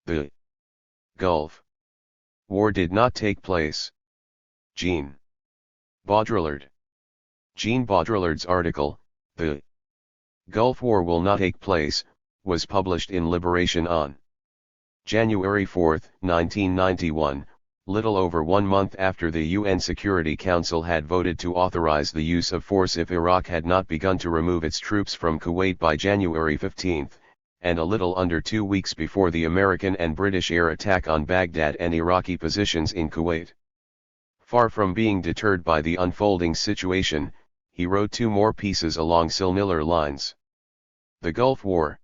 The Gulf War did not take place. Jean Baudrillard. Jean Baudrillard's article, The Gulf War Will Not Take Place, was published in Liberation on January 4, 1991, little over 1 month after the UN Security Council had voted to authorize the use of force if Iraq had not begun to remove its troops from Kuwait by January 15, and a little under 2 weeks before the American and British air attack on Baghdad and Iraqi positions in Kuwait. Far from being deterred by the unfolding situation, he wrote 2 more pieces along similar lines. The Gulf War.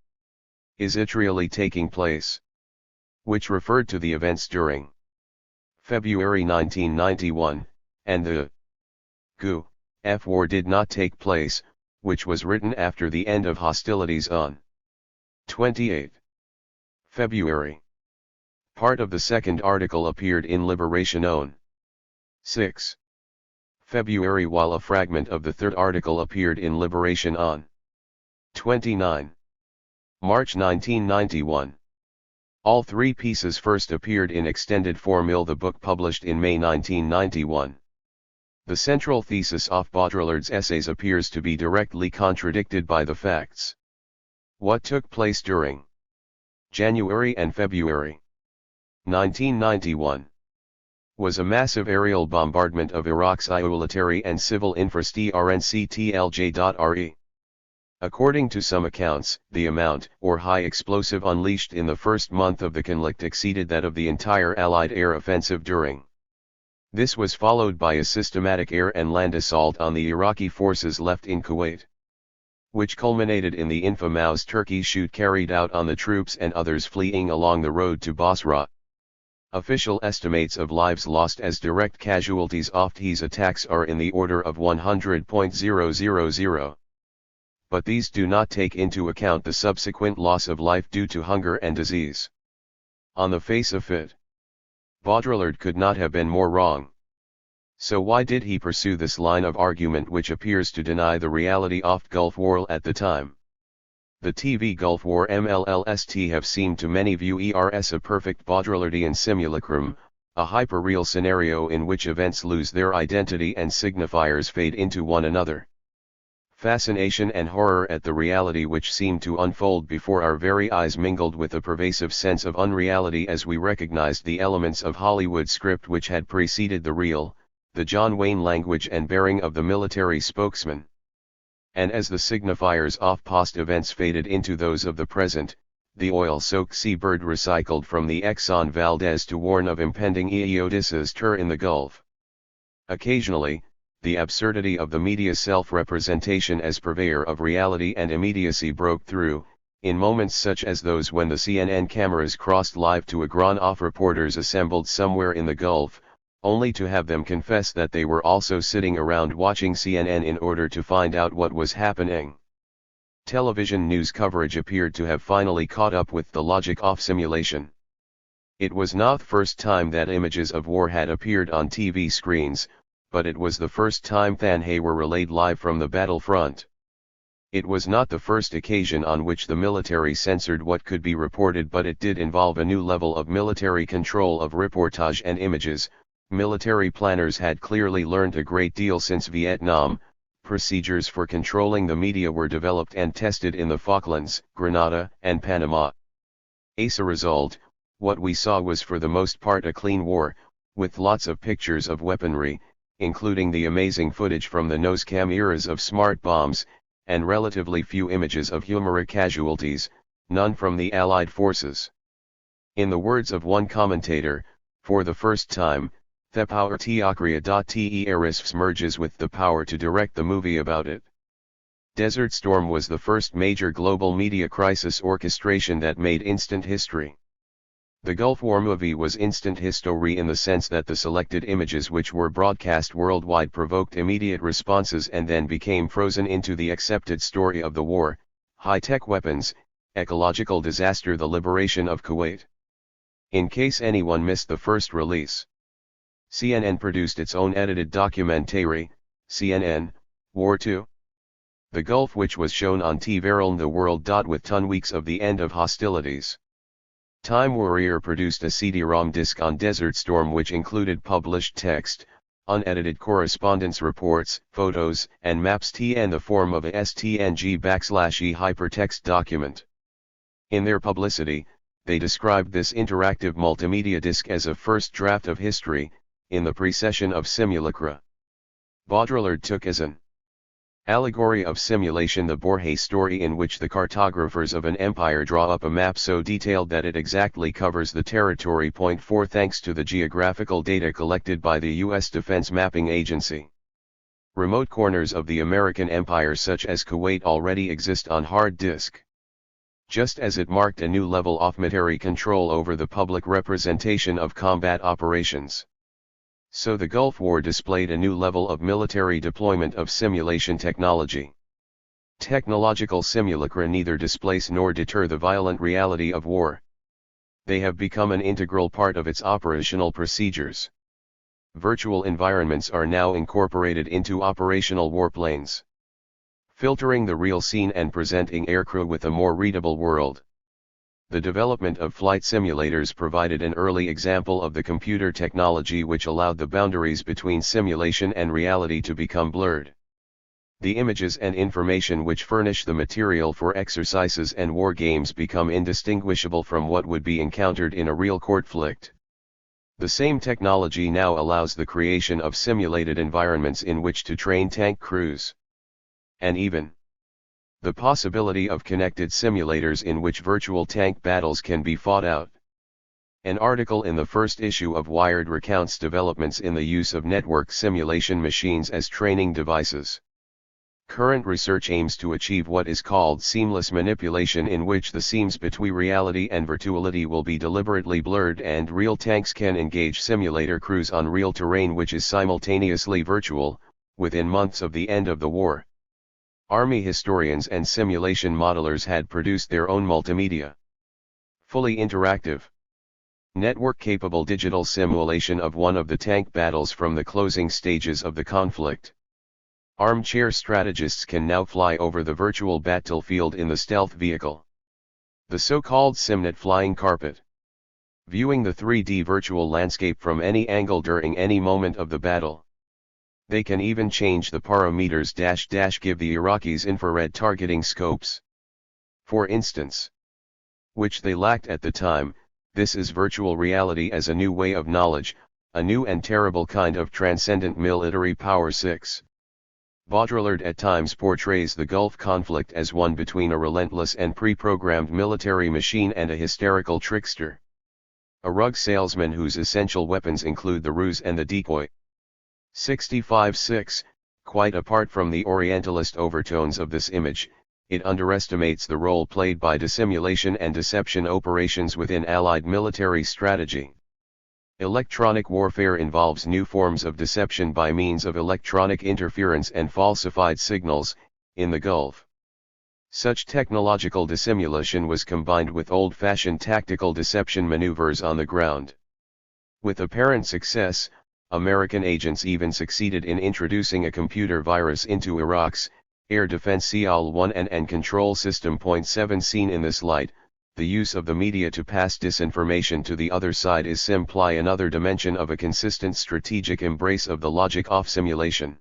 Is it really taking place? Which referred to the events during February 1991, and the Gulf War did not take place, which was written after the end of hostilities on 28 February. Part of the second article appeared in Liberation on 6 February, while a fragment of the third article appeared in Liberation on 29 March 1991. All 3 pieces first appeared in extended form in the book published in May 1991. The central thesis of Baudrillard's essays appears to be directly contradicted by the facts. What took place during January and February 1991 was a massive aerial bombardment of Iraq's military and civil infrastructure. According to some accounts, the amount or high explosive unleashed in the first month of the conflict exceeded that of the entire Allied air offensive during. This was followed by a systematic air and land assault on the Iraqi forces left in Kuwait, which culminated in the infamous Turkey shoot carried out on the troops and others fleeing along the road to Basra. Official estimates of lives lost as direct casualties of these attacks are in the order of 100,000. But these do not take into account the subsequent loss of life due to hunger and disease. On the face of it, Baudrillard could not have been more wrong. So why did he pursue this line of argument which appears to deny the reality of Gulf War at the time? The TV Gulf War MLLST have seemed to many view as a perfect Baudrillardian simulacrum, a hyper-real scenario in which events lose their identity and signifiers fade into one another. Fascination and horror at the reality which seemed to unfold before our very eyes mingled with a pervasive sense of unreality as we recognized the elements of Hollywood script which had preceded the real, the John Wayne language and bearing of the military spokesman. And as the signifiers of past events faded into those of the present, the oil-soaked seabird recycled from the Exxon Valdez to warn of impending disaster in the Gulf. Occasionally, the absurdity of the media's self-representation as purveyor of reality and immediacy broke through, in moments such as those when the CNN cameras crossed live to a grown of reporters assembled somewhere in the Gulf, only to have them confess that they were also sitting around watching CNN in order to find out what was happening. Television news coverage appeared to have finally caught up with the logic of simulation. It was not the first time that images of war had appeared on TV screens, but it was the first time they were relayed live from the battlefront. It was not the first occasion on which the military censored what could be reported, but it did involve a new level of military control of reportage and images. Military planners had clearly learned a great deal since Vietnam. Procedures for controlling the media were developed and tested in the Falklands, Grenada, and Panama. As a result, what we saw was for the most part a clean war, with lots of pictures of weaponry, including the amazing footage from the nose-cam eras of smart bombs, and relatively few images of human casualties, none from the Allied forces. In the words of one commentator, for the first time, the power theocratia.terrorists merges with the power to direct the movie about it. Desert Storm was the first major global media crisis orchestration that made instant history. The Gulf War movie was instant history in the sense that the selected images which were broadcast worldwide provoked immediate responses and then became frozen into the accepted story of the war: high-tech weapons, ecological disaster, the liberation of Kuwait. In case anyone missed the first release, CNN produced its own edited documentary, CNN, War 2. The Gulf, which was shown on THIRD-WORLDISM with 10 weeks of the end of hostilities. Time Warrior produced a CD-ROM disc on Desert Storm which included published text, unedited correspondence reports, photos, and maps in the form of a STNG/E hypertext document. In their publicity, they described this interactive multimedia disc as a first draft of history, in the precession of simulacra. Baudrillard took as an allegory of simulation the Borges story in which the cartographers of an empire draw up a map so detailed that it exactly covers the territory. 4 Thanks to the geographical data collected by the U.S. Defense Mapping Agency, remote corners of the American empire such as Kuwait already exist on hard disk. Just as it marked a new level of military control over the public representation of combat operations, so the Gulf War displayed a new level of military deployment of simulation technology. Technological simulacra neither displace nor deter the violent reality of war. They have become an integral part of its operational procedures. Virtual environments are now incorporated into operational warplanes, filtering the real scene and presenting aircrew with a more readable world. The development of flight simulators provided an early example of the computer technology which allowed the boundaries between simulation and reality to become blurred. The images and information which furnish the material for exercises and war games become indistinguishable from what would be encountered in a real conflict. The same technology now allows the creation of simulated environments in which to train tank crews, and even the possibility of connected simulators in which virtual tank battles can be fought out. An article in the first issue of Wired recounts developments in the use of network simulation machines as training devices. Current research aims to achieve what is called seamless manipulation, in which the seams between reality and virtuality will be deliberately blurred and real tanks can engage simulator crews on real terrain which is simultaneously virtual, within months of the end of the war. Army historians and simulation modelers had produced their own multimedia, fully interactive, network-capable digital simulation of one of the tank battles from the closing stages of the conflict. Armchair strategists can now fly over the virtual battlefield in the stealth vehicle, the so-called SimNet flying carpet, viewing the 3D virtual landscape from any angle during any moment of the battle. They can even change the parameters -- give the Iraqis infrared targeting scopes, for instance, which they lacked at the time. This is virtual reality as a new way of knowledge, a new and terrible kind of transcendent military power. 6. Baudrillard at times portrays the Gulf conflict as one between a relentless and pre-programmed military machine and a hysterical trickster, a rug salesman whose essential weapons include the ruse and the decoy. 65-6, quite apart from the Orientalist overtones of this image, it underestimates the role played by dissimulation and deception operations within Allied military strategy. Electronic warfare involves new forms of deception by means of electronic interference and falsified signals. In the Gulf, such technological dissimulation was combined with old-fashioned tactical deception maneuvers on the ground. With apparent success, American agents even succeeded in introducing a computer virus into Iraq's air defense CIAL-1 and control system. 7 Seen in this light, the use of the media to pass disinformation to the other side is simply another dimension of a consistent strategic embrace of the logic of simulation.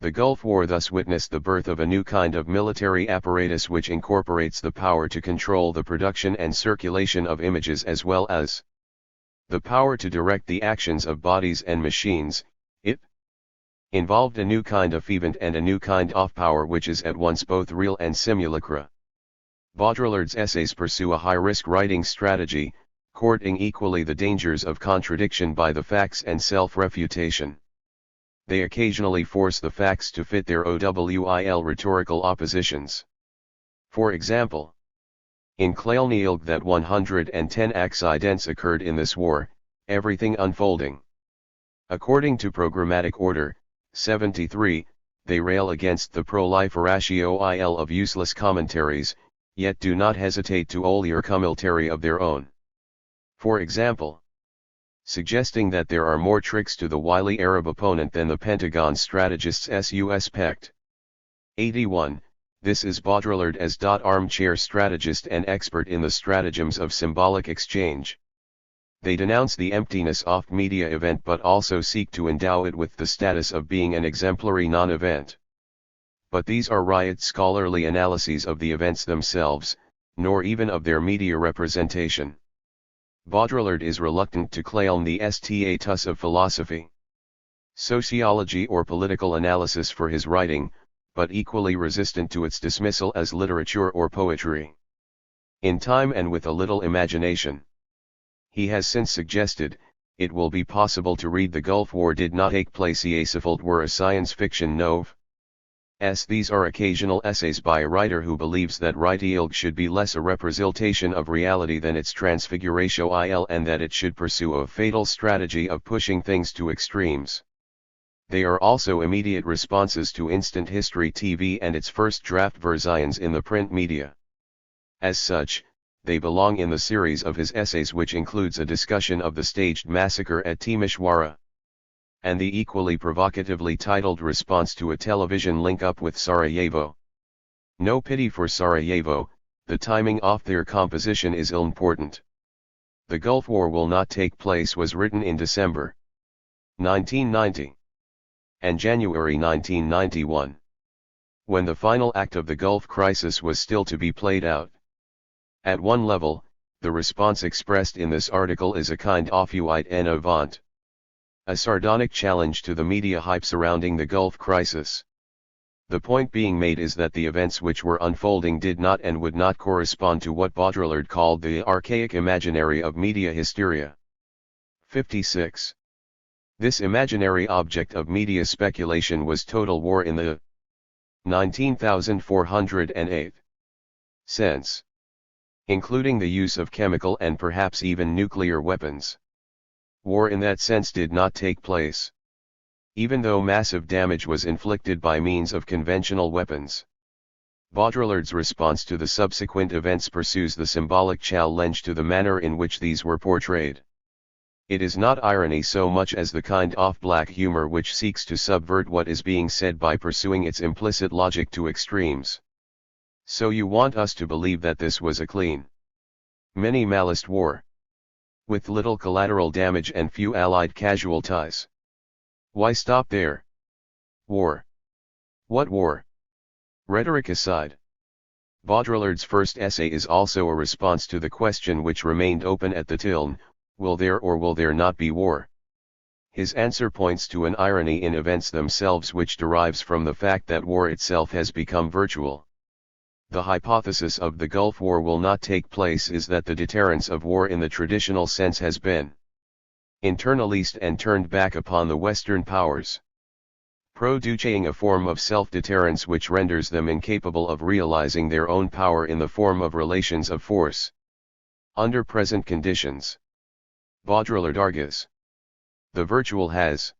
The Gulf War thus witnessed the birth of a new kind of military apparatus which incorporates the power to control the production and circulation of images as well as the power to direct the actions of bodies and machines. It involved a new kind of event and a new kind of power which is at once both real and simulacra. Baudrillard's essays pursue a high-risk writing strategy, courting equally the dangers of contradiction by the facts and self-refutation. They occasionally force the facts to fit their OWIL rhetorical oppositions. For example, in Cleilnielg that 110 accidents occurred in this war, everything unfolding according to programmatic order. 73, they rail against the proliferatio of useless commentaries, yet do not hesitate to ollier commentary of their own. For example, suggesting that there are more tricks to the wily Arab opponent than the Pentagon strategist's suspect. 81, This is Baudrillard as armchair strategist and expert in the stratagems of symbolic exchange. They denounce the emptiness of media event but also seek to endow it with the status of being an exemplary non-event. But these are riot scholarly analyses of the events themselves, nor even of their media representation. Baudrillard is reluctant to claim the status of philosophy, sociology or political analysis for his writing, but equally resistant to its dismissal as literature or poetry. In time and with a little imagination, he has since suggested, it will be possible to read The Gulf War did not take place Yeasefeld were a science fiction nov. These are occasional essays by a writer who believes that Writing should be less a representation of reality than its transfiguration and that it should pursue a fatal strategy of pushing things to extremes. They are also immediate responses to Instant History TV and its first draft versions in the print media. As such, they belong in the series of his essays which includes a discussion of the staged massacre at Timisoara, and the equally provocatively titled response to a television link-up with Sarajevo. No pity for Sarajevo, the timing of their composition is ill-important. The Gulf War will not take place was written in December 1990. And January 1991. When the final act of the Gulf crisis was still to be played out. At one level, the response expressed in this article is a kind of fuite en avant. A sardonic challenge to the media hype surrounding the Gulf crisis. The point being made is that the events which were unfolding did not and would not correspond to what Baudrillard called the archaic imaginary of media hysteria. 56. This imaginary object of media speculation was total war in the 19,408 sense, including the use of chemical and perhaps even nuclear weapons. War in that sense did not take place, even though massive damage was inflicted by means of conventional weapons. Baudrillard's response to the subsequent events pursues the symbolic challenge to the manner in which these were portrayed. It is not irony so much as the kind of black humor which seeks to subvert what is being said by pursuing its implicit logic to extremes. So you want us to believe that this was a clean, minimalist war, with little collateral damage and few allied casualties. Why stop there? War. What war? Rhetoric aside, Baudrillard's first essay is also a response to the question which remained open at the tilde, will there or will there not be war? His answer points to an irony in events themselves which derives from the fact that war itself has become virtual. The hypothesis of the Gulf War will not take place is that the deterrence of war in the traditional sense has been internalized and turned back upon the Western powers, producing a form of self-deterrence which renders them incapable of realizing their own power in the form of relations of force. Under present conditions, Baudrillard argues, the virtual has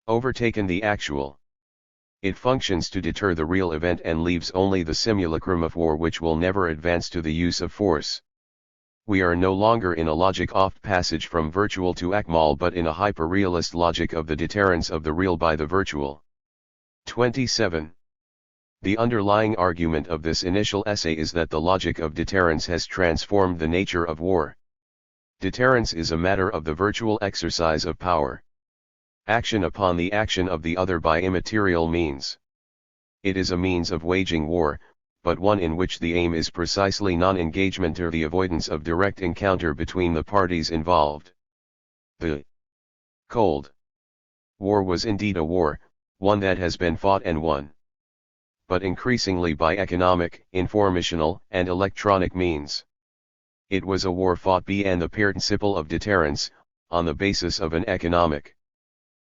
overtaken the actual. It functions to deter the real event and leaves only the simulacrum of war which will never advance to the use of force. We are no longer in a logic of passage from virtual to actual but in a hyper-realist logic of the deterrence of the real by the virtual. 27. The underlying argument of this initial essay is that the logic of deterrence has transformed the nature of war. Deterrence is a matter of the virtual exercise of power. Action upon the action of the other by immaterial means. It is a means of waging war, but one in which the aim is precisely non-engagement or the avoidance of direct encounter between the parties involved. The Cold War was indeed a war, one that has been fought and won, but increasingly by economic, informational, and electronic means. It was a war fought beyond the principle of deterrence, on the basis of an economic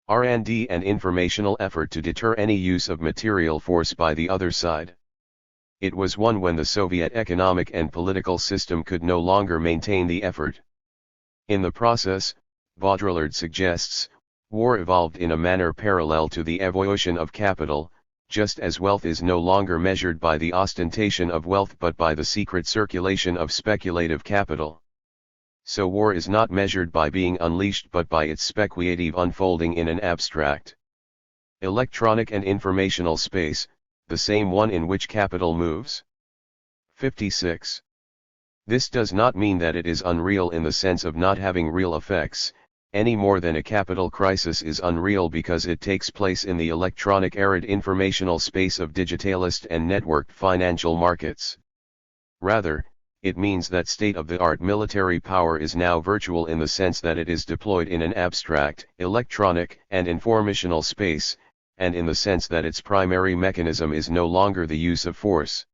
R&D and informational effort to deter any use of material force by the other side. It was one when the Soviet economic and political system could no longer maintain the effort. In the process, Baudrillard suggests, war evolved in a manner parallel to the evolution of capital, just as wealth is no longer measured by the ostentation of wealth but by the secret circulation of speculative capital. So war is not measured by being unleashed but by its speculative unfolding in an abstract, electronic and informational space, the same one in which capital moves. 56. This does not mean that it is unreal in the sense of not having real effects, any more than a capital crisis is unreal because it takes place in the electronic arid informational space of digitalist and networked financial markets. Rather, it means that state-of-the-art military power is now virtual in the sense that it is deployed in an abstract, electronic, and informational space, and in the sense that its primary mechanism is no longer the use of force.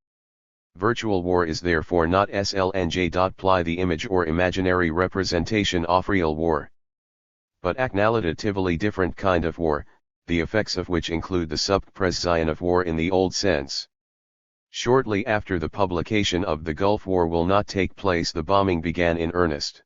Virtual war is therefore not slnj. The image or imaginary representation of real war, but a qualitatively different kind of war, the effects of which include the suppression of war in the old sense. Shortly after the publication of the Gulf War will not take place, the bombing began in earnest.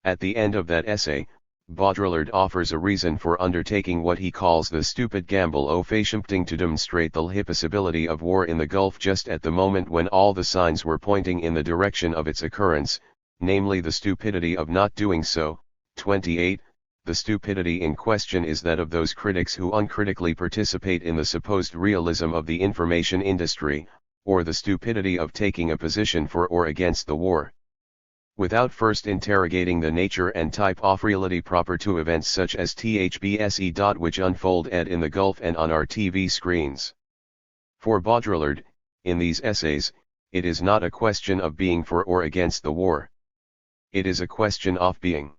At the end of that essay, Baudrillard offers a reason for undertaking what he calls the stupid gamble of attempting to demonstrate the impossibility of war in the Gulf just at the moment when all the signs were pointing in the direction of its occurrence, namely the stupidity of not doing so. 28. The stupidity in question is that of those critics who uncritically participate in the supposed realism of the information industry, or the stupidity of taking a position for or against the war, without first interrogating the nature and type of reality proper to events such as THBSE. Which unfold in the Gulf and on our TV screens. For Baudrillard, in these essays, it is not a question of being for or against the war. It is a question of being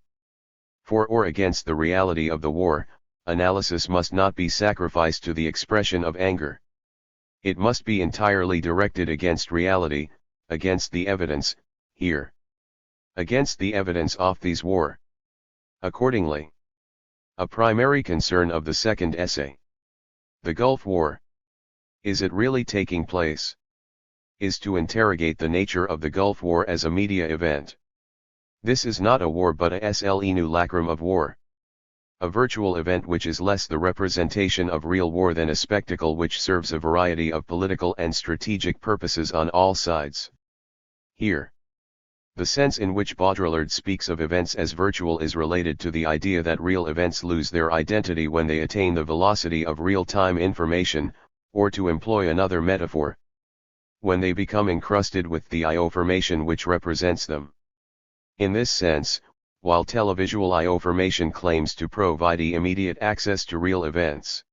for or against the reality of the war. Analysis must not be sacrificed to the expression of anger. It must be entirely directed against reality, against the evidence, here. Against the evidence of these war. Accordingly, a primary concern of the second essay, the Gulf War, is it really taking place? Is to interrogate the nature of the Gulf War as a media event. This is not a war but a simulacrum of war. A virtual event which is less the representation of real war than a spectacle which serves a variety of political and strategic purposes on all sides. Here, the sense in which Baudrillard speaks of events as virtual is related to the idea that real events lose their identity when they attain the velocity of real-time information, or to employ another metaphor, when they become encrusted with the ioformation which represents them. In this sense, while televisual ioformation claims to provide immediate access to real events,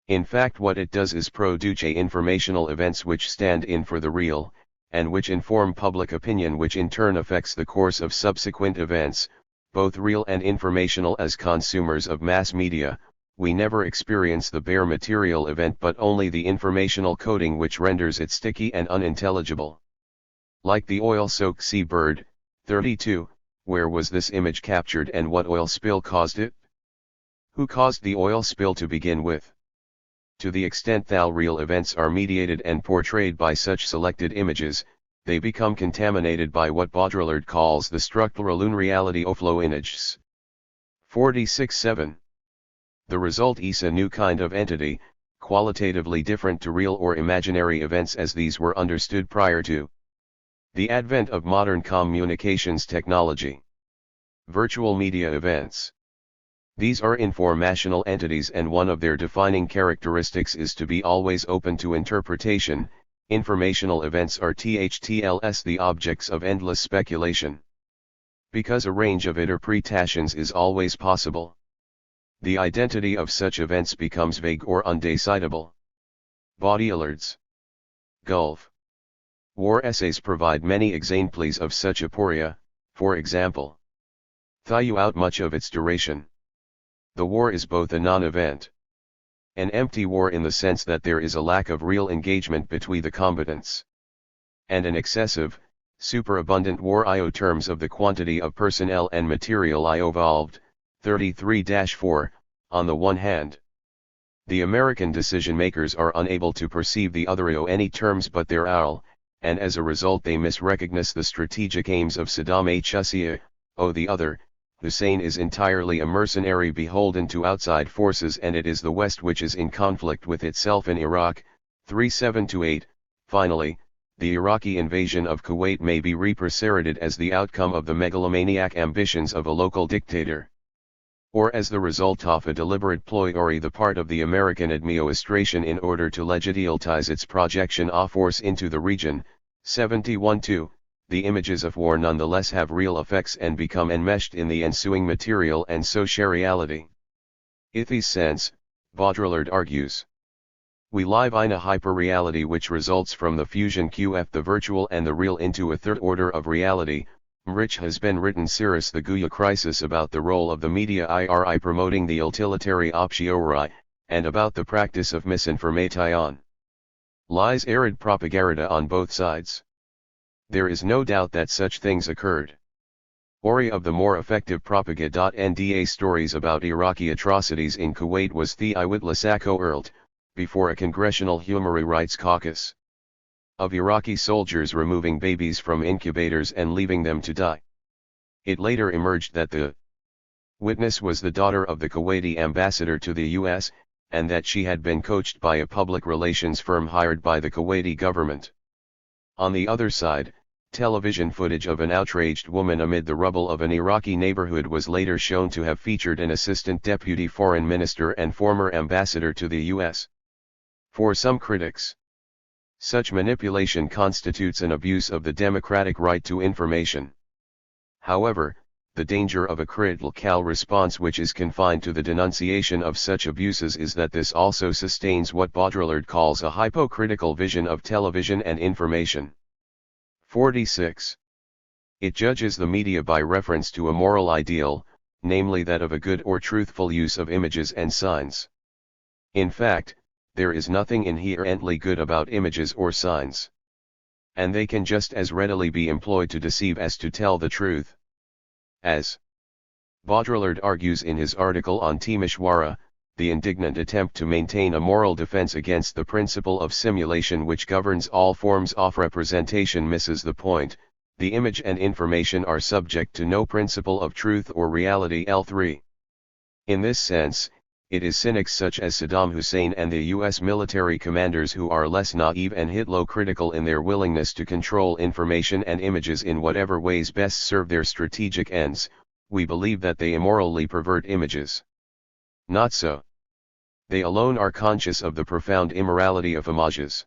in fact what it does is produce informational events which stand in for the real, and which inform public opinion, which in turn affects the course of subsequent events, both real and informational. As consumers of mass media, we never experience the bare material event but only the informational coding which renders it sticky and unintelligible. Like the oil-soaked seabird. 32. Where was this image captured and what oil spill caused it? Who caused the oil spill to begin with? To the extent that real events are mediated and portrayed by such selected images, they become contaminated by what Baudrillard calls the structural unreality of flow images. 46.7. The result is a new kind of entity, qualitatively different to real or imaginary events as these were understood prior to the advent of modern communications technology. Virtual media events. These are informational entities and one of their defining characteristics is to be always open to interpretation. Informational events are thtl's the objects of endless speculation. Because a range of interpretations is always possible, the identity of such events becomes vague or undecidable. Baudrillard's Gulf War essays provide many examples of such aporia. For example, throughout much of its duration, the war is both a non-event, an empty war in the sense that there is a lack of real engagement between the combatants, and an excessive, superabundant war in terms of the quantity of personnel and material involved. 33-4. On the one hand, the American decision-makers are unable to perceive the other in any terms but their own, and as a result they misrecognize the strategic aims of Saddam Hussein. On the other, Hussein is entirely a mercenary beholden to outside forces, and it is the West which is in conflict with itself in Iraq. 37-8. Finally, the Iraqi invasion of Kuwait may be represented as the outcome of the megalomaniac ambitions of a local dictator. or as the result of a deliberate ploy or the part of the American administration in order to legitimize its projection of force into the region. 71-2, the images of war nonetheless have real effects and become enmeshed in the ensuing material and social reality. In this sense, Baudrillard argues, we live in a hyperreality which results from the fusion of the virtual and the real into a third order of reality, which has been written serious the Guya crisis about the role of the media iri promoting the utilitarian a priori, and about the practice of misinformation. Lies arid propaganda on both sides. There is no doubt that such things occurred. Ori of the more effective propaganda. Nda stories about Iraqi atrocities in Kuwait was the eyewitness earled, before a congressional human rights caucus. Of Iraqi soldiers removing babies from incubators and leaving them to die. It later emerged that the witness was the daughter of the Kuwaiti ambassador to the U.S., and that she had been coached by a public relations firm hired by the Kuwaiti government. On the other side, television footage of an outraged woman amid the rubble of an Iraqi neighborhood was later shown to have featured an assistant deputy foreign minister and former ambassador to the U.S. For some critics, such manipulation constitutes an abuse of the democratic right to information. However, the danger of a critical response which is confined to the denunciation of such abuses is that this also sustains what Baudrillard calls a hypocritical vision of television and information. 46. It judges the media by reference to a moral ideal, namely that of a good or truthful use of images and signs. In fact, there is nothing inherently good about images or signs. And they can just as readily be employed to deceive as to tell the truth. As Baudrillard argues in his article on Timishwara, the indignant attempt to maintain a moral defense against the principle of simulation which governs all forms of representation misses the point. The image and information are subject to no principle of truth or reality. L3. In this sense, it is cynics such as Saddam Hussein and the U.S. military commanders who are less naive and hypocritical in their willingness to control information and images in whatever ways best serve their strategic ends. We believe that they immorally pervert images. Not so. They alone are conscious of the profound immorality of images.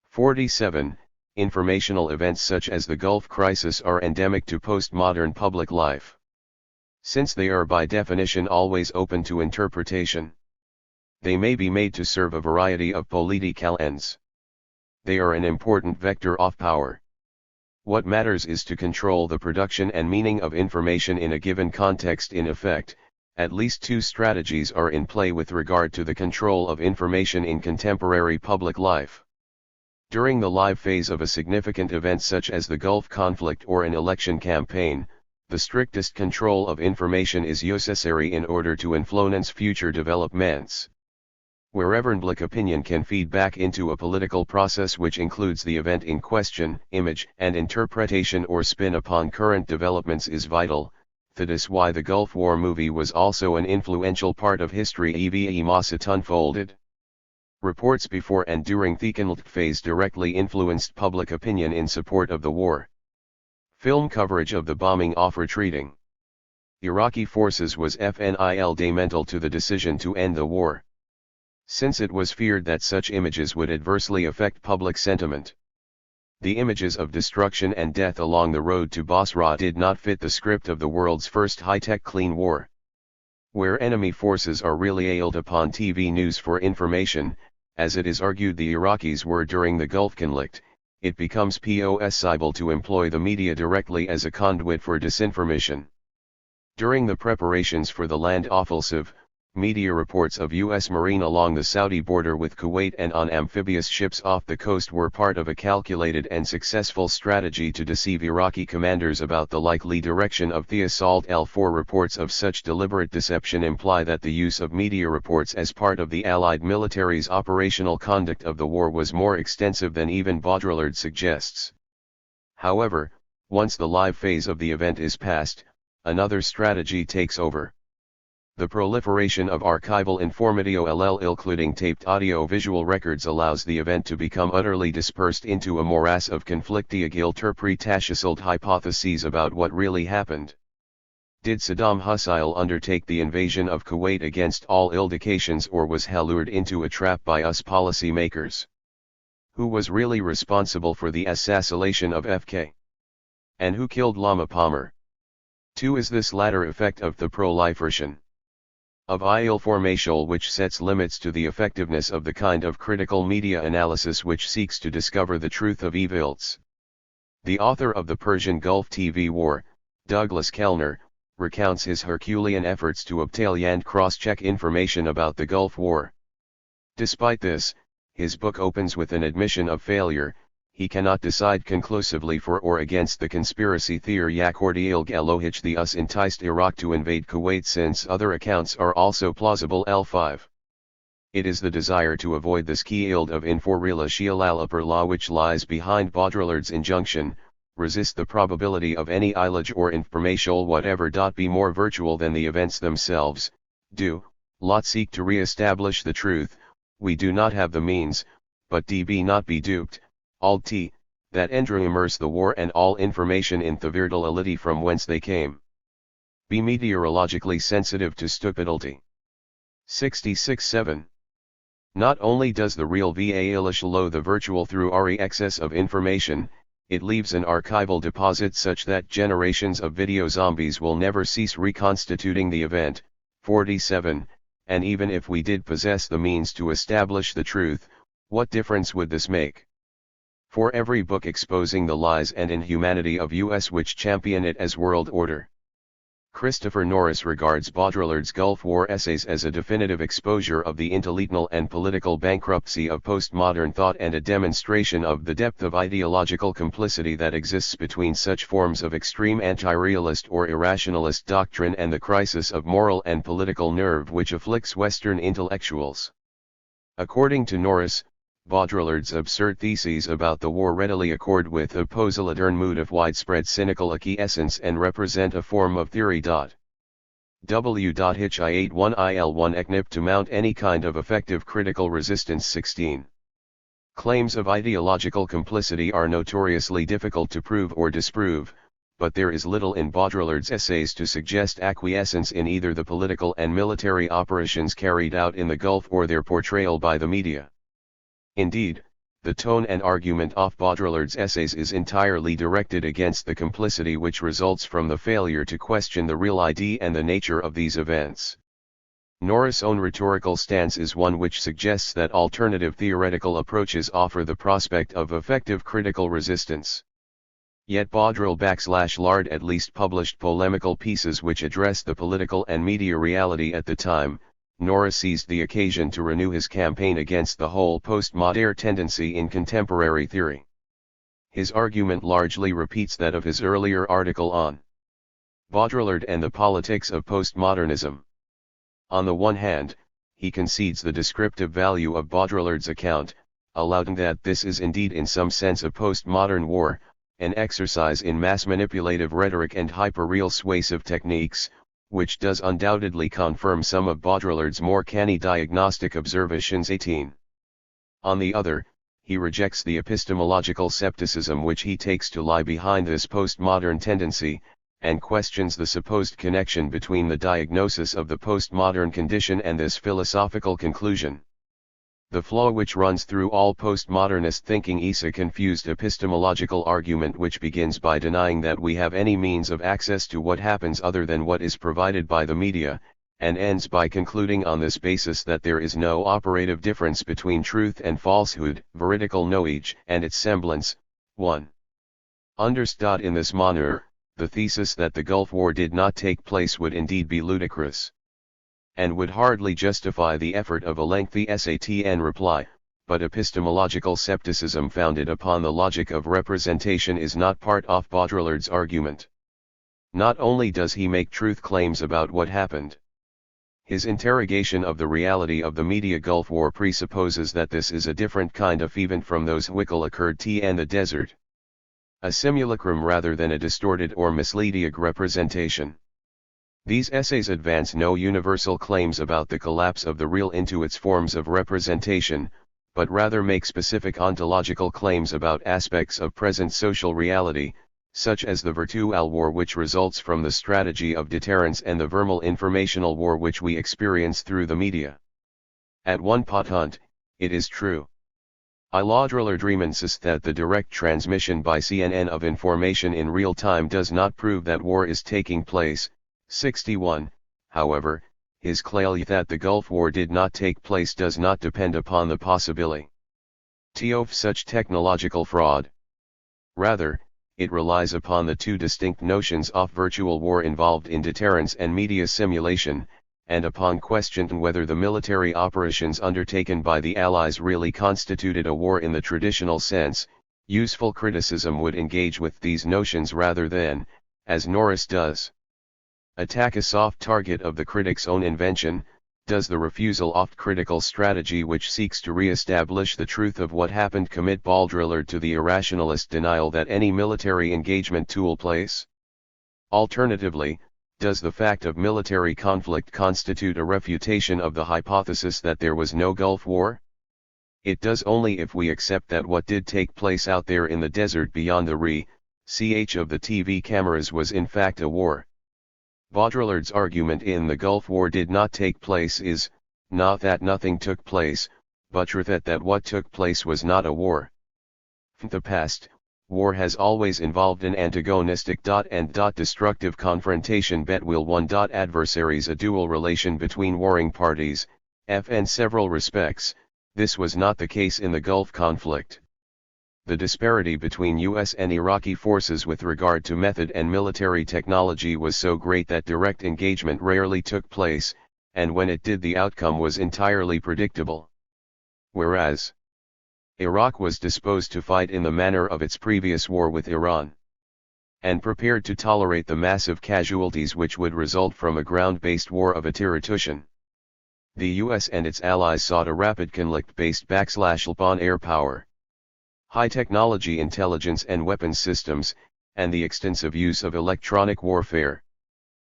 47. Informational events such as the Gulf crisis are endemic to postmodern public life. Since they are by definition always open to interpretation, they may be made to serve a variety of political ends. They are an important vector of power. What matters is to control the production and meaning of information in a given context. In effect, at least two strategies are in play with regard to the control of information in contemporary public life. During the live phase of a significant event such as the Gulf conflict or an election campaign, the strictest control of information is necessary in order to influence future developments. Wherever public opinion can feed back into a political process which includes the event in question, image and interpretation or spin upon current developments is vital. That is why the Gulf War movie was also an influential part of history as it unfolded. Reports before and during the conflict phase directly influenced public opinion in support of the war. Film coverage of the bombing of retreating Iraqi forces was fundamental to the decision to end the war, since it was feared that such images would adversely affect public sentiment. The images of destruction and death along the road to Basra did not fit the script of the world's first high-tech clean war, where enemy forces are really hailed upon TV news for information, as it is argued the Iraqis were during the Gulf conflict. It becomes possible to employ the media directly as a conduit for disinformation. During the preparations for the land offensive, media reports of U.S. Marine along the Saudi border with Kuwait and on amphibious ships off the coast were part of a calculated and successful strategy to deceive Iraqi commanders about the likely direction of the assault. L4 reports of such deliberate deception imply that the use of media reports as part of the Allied military's operational conduct of the war was more extensive than even Baudrillard suggests. However, once the live phase of the event is past, another strategy takes over. The proliferation of archival information including taped audio-visual records allows the event to become utterly dispersed into a morass of conflicting interpretations hypotheses about what really happened. Did Saddam Hussein undertake the invasion of Kuwait against all indications, or was he lured into a trap by us policy makers? Who was really responsible for the assassination of FK? And who killed Lama Palmer? 2. Is this latter effect of the proliferation of il formation which sets limits to the effectiveness of the kind of critical media analysis which seeks to discover the truth of events? The author of the Persian Gulf TV War, Douglas Kellner, recounts his Herculean efforts to obtain and cross-check information about the Gulf War. Despite this, his book opens with an admission of failure. He cannot decide conclusively for or against the conspiracy theory according Elohich the US enticed Iraq to invade Kuwait, since other accounts are also plausible. L5. It is the desire to avoid this key of inforila shialalapur law which lies behind Baudrillard's injunction: resist the probability of any illage or information whatever. Be more virtual than the events themselves. Do lot seek to re-establish the truth. We do not have the means, but be not be duped. Alt t, that Endra immerse the war and all information in the virtuality from whence they came. Be meteorologically sensitive to stupidity. 66-7. Not only does the real va ilish low the virtual through re excess of information, it leaves an archival deposit such that generations of video zombies will never cease reconstituting the event. 47. And even if we did possess the means to establish the truth, what difference would this make? For every book exposing the lies and inhumanity of US which champion it as world order. Christopher Norris regards Baudrillard's Gulf War essays as a definitive exposure of the intellectual and political bankruptcy of postmodern thought and a demonstration of the depth of ideological complicity that exists between such forms of extreme anti-realist or irrationalist doctrine and the crisis of moral and political nerve which afflicts Western intellectuals. According to Norris, Baudrillard's absurd theses about the war readily accord with a post-modern mood of widespread cynical acquiescence and represent a form of theory. W.Hitch I81IL1 eknip to mount any kind of effective critical resistance. 16. Claims of ideological complicity are notoriously difficult to prove or disprove, but there is little in Baudrillard's essays to suggest acquiescence in either the political and military operations carried out in the Gulf or their portrayal by the media. Indeed, the tone and argument of Baudrillard's essays is entirely directed against the complicity which results from the failure to question the real idea and the nature of these events. Norris' own rhetorical stance is one which suggests that alternative theoretical approaches offer the prospect of effective critical resistance. Yet Baudrillard at least published polemical pieces which addressed the political and media reality at the time. Norris seized the occasion to renew his campaign against the whole postmodern tendency in contemporary theory. His argument largely repeats that of his earlier article on Baudrillard and the politics of postmodernism. On the one hand, he concedes the descriptive value of Baudrillard's account, allowing that this is indeed in some sense a postmodern war, an exercise in mass manipulative rhetoric and hyper-real-suasive techniques, which does undoubtedly confirm some of Baudrillard's more canny diagnostic observations. 18. On the other, he rejects the epistemological skepticism which he takes to lie behind this postmodern tendency, and questions the supposed connection between the diagnosis of the postmodern condition and this philosophical conclusion. The flaw which runs through all postmodernist thinking is a confused epistemological argument which begins by denying that we have any means of access to what happens other than what is provided by the media, and ends by concluding on this basis that there is no operative difference between truth and falsehood, veridical knowledge and its semblance. 1. Understood in this manner, the thesis that the Gulf War did not take place would indeed be ludicrous, and would hardly justify the effort of a lengthy SATN reply, but epistemological skepticism founded upon the logic of representation is not part of Baudrillard's argument. Not only does he make truth claims about what happened, his interrogation of the reality of the media Gulf War presupposes that this is a different kind of event from those which occurred in the desert. A simulacrum rather than a distorted or misleading representation. These essays advance no universal claims about the collapse of the real into its forms of representation, but rather make specific ontological claims about aspects of present social reality, such as the virtual war which results from the strategy of deterrence and the verbal informational war which we experience through the media. At one point, it is true. Baudrillard reminds that the direct transmission by CNN of information in real time does not prove that war is taking place. 61, however, his claim that the Gulf War did not take place does not depend upon the possibility of such technological fraud. Rather, it relies upon the two distinct notions of virtual war involved in deterrence and media simulation, and upon questioning whether the military operations undertaken by the Allies really constituted a war in the traditional sense. Useful criticism would engage with these notions rather than, as Norris does, attack a soft target of the critic's own invention, does the refusal of critical strategy which seeks to re-establish the truth of what happened commit Baudrillard to the irrationalist denial that any military engagement took place? Alternatively, does the fact of military conflict constitute a refutation of the hypothesis that there was no Gulf War? It does only if we accept that what did take place out there in the desert beyond the reach of the TV cameras was in fact a war. Baudrillard's argument in the Gulf War did not take place is, not that nothing took place, but that what took place was not a war. In the past, war has always involved an antagonistic and destructive confrontation between one adversaries, a dual relation between warring parties. In several respects, this was not the case in the Gulf conflict. The disparity between US and Iraqi forces with regard to method and military technology was so great that direct engagement rarely took place, and when it did the outcome was entirely predictable. Whereas Iraq was disposed to fight in the manner of its previous war with Iran, and prepared to tolerate the massive casualties which would result from a ground-based war of attrition. The US and its allies sought a rapid conflict-based backslash upon air power, high-technology intelligence and weapons systems, and the extensive use of electronic warfare.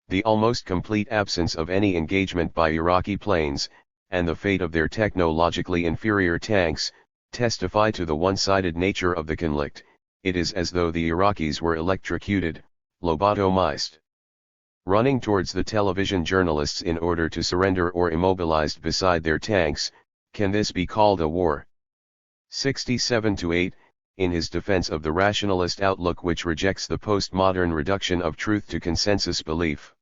The almost complete absence of any engagement by Iraqi planes, and the fate of their technologically inferior tanks, testify to the one-sided nature of the conflict. It is as though the Iraqis were electrocuted, lobotomized, running towards the television journalists in order to surrender or immobilized beside their tanks. Can this be called a war? 67-8, in his defense of the rationalist outlook which rejects the postmodern reduction of truth to consensus belief,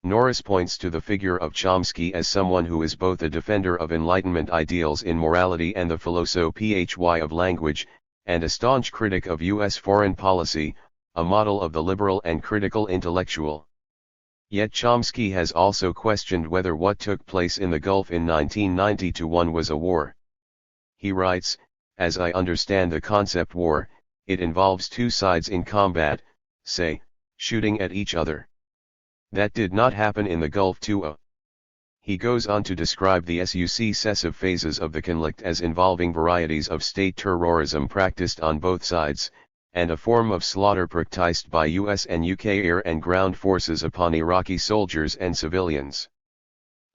Norris points to the figure of Chomsky as someone who is both a defender of Enlightenment ideals in morality and the philosophy of language, and a staunch critic of U.S. foreign policy, a model of the liberal and critical intellectual. Yet Chomsky has also questioned whether what took place in the Gulf in 1990-1 was a war. He writes, "As I understand the concept war, it involves two sides in combat, say, shooting at each other. That did not happen in the Gulf too." He goes on to describe the successive phases of the conflict as involving varieties of state terrorism practiced on both sides, and a form of slaughter practiced by US and UK air and ground forces upon Iraqi soldiers and civilians.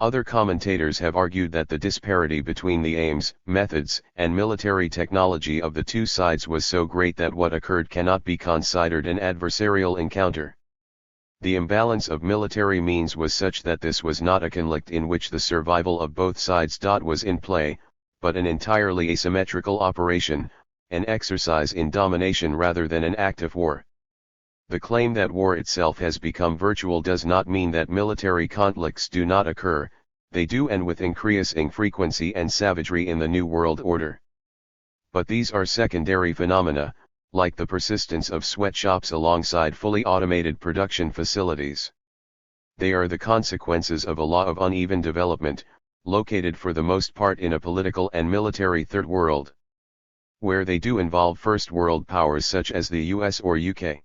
Other commentators have argued that the disparity between the aims, methods, and military technology of the two sides was so great that what occurred cannot be considered an adversarial encounter. The imbalance of military means was such that this was not a conflict in which the survival of both sides was in play, but an entirely asymmetrical operation, an exercise in domination rather than an active war. The claim that war itself has become virtual does not mean that military conflicts do not occur. They do, and with increasing frequency and savagery in the New World Order. But these are secondary phenomena, like the persistence of sweatshops alongside fully automated production facilities. They are the consequences of a law of uneven development, located for the most part in a political and military third world, where they do involve first world powers such as the US or UK.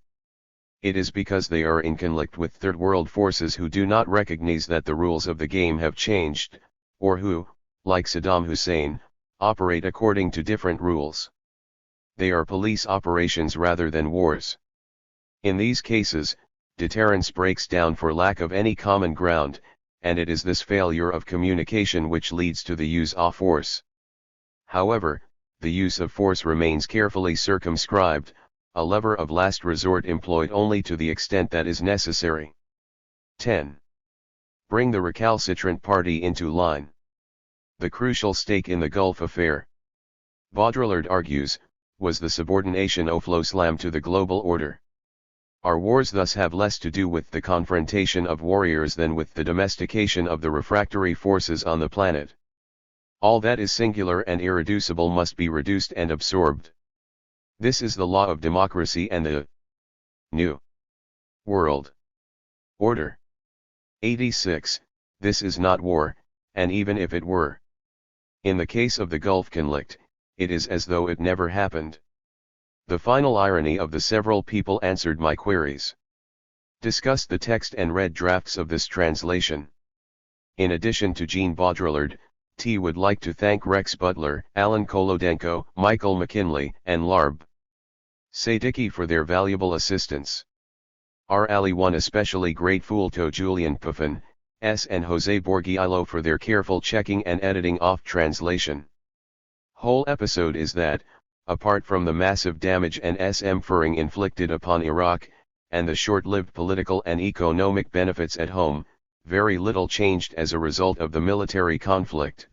It is because they are in conflict with third world forces who do not recognize that the rules of the game have changed, or who, like Saddam Hussein, operate according to different rules. They are police operations rather than wars. In these cases, deterrence breaks down for lack of any common ground, and it is this failure of communication which leads to the use of force. However, the use of force remains carefully circumscribed, a lever of last resort employed only to the extent that is necessary. 10. Bring the recalcitrant party into line. The crucial stake in the Gulf affair, Baudrillard argues, was the subordination of l'Islam to the global order. Our wars thus have less to do with the confrontation of warriors than with the domestication of the refractory forces on the planet. All that is singular and irreducible must be reduced and absorbed. This is the law of democracy and the new world order. 86. This is not war, and even if it were, in the case of the Gulf conflict, it is as though it never happened. The final irony of the several people answered my queries. Discussed the text and read drafts of this translation. In addition to Jean Baudrillard, T would like to thank Rex Butler, Alan Kolodenko, Michael McKinley, and Larb Sadicki for their valuable assistance. R. Ali one especially grateful to Julian Puffin, S. and Jose Borguillo for their careful checking and editing off translation. Whole episode is that, apart from the massive damage and suffering inflicted upon Iraq, and the short-lived political and economic benefits at home, very little changed as a result of the military conflict.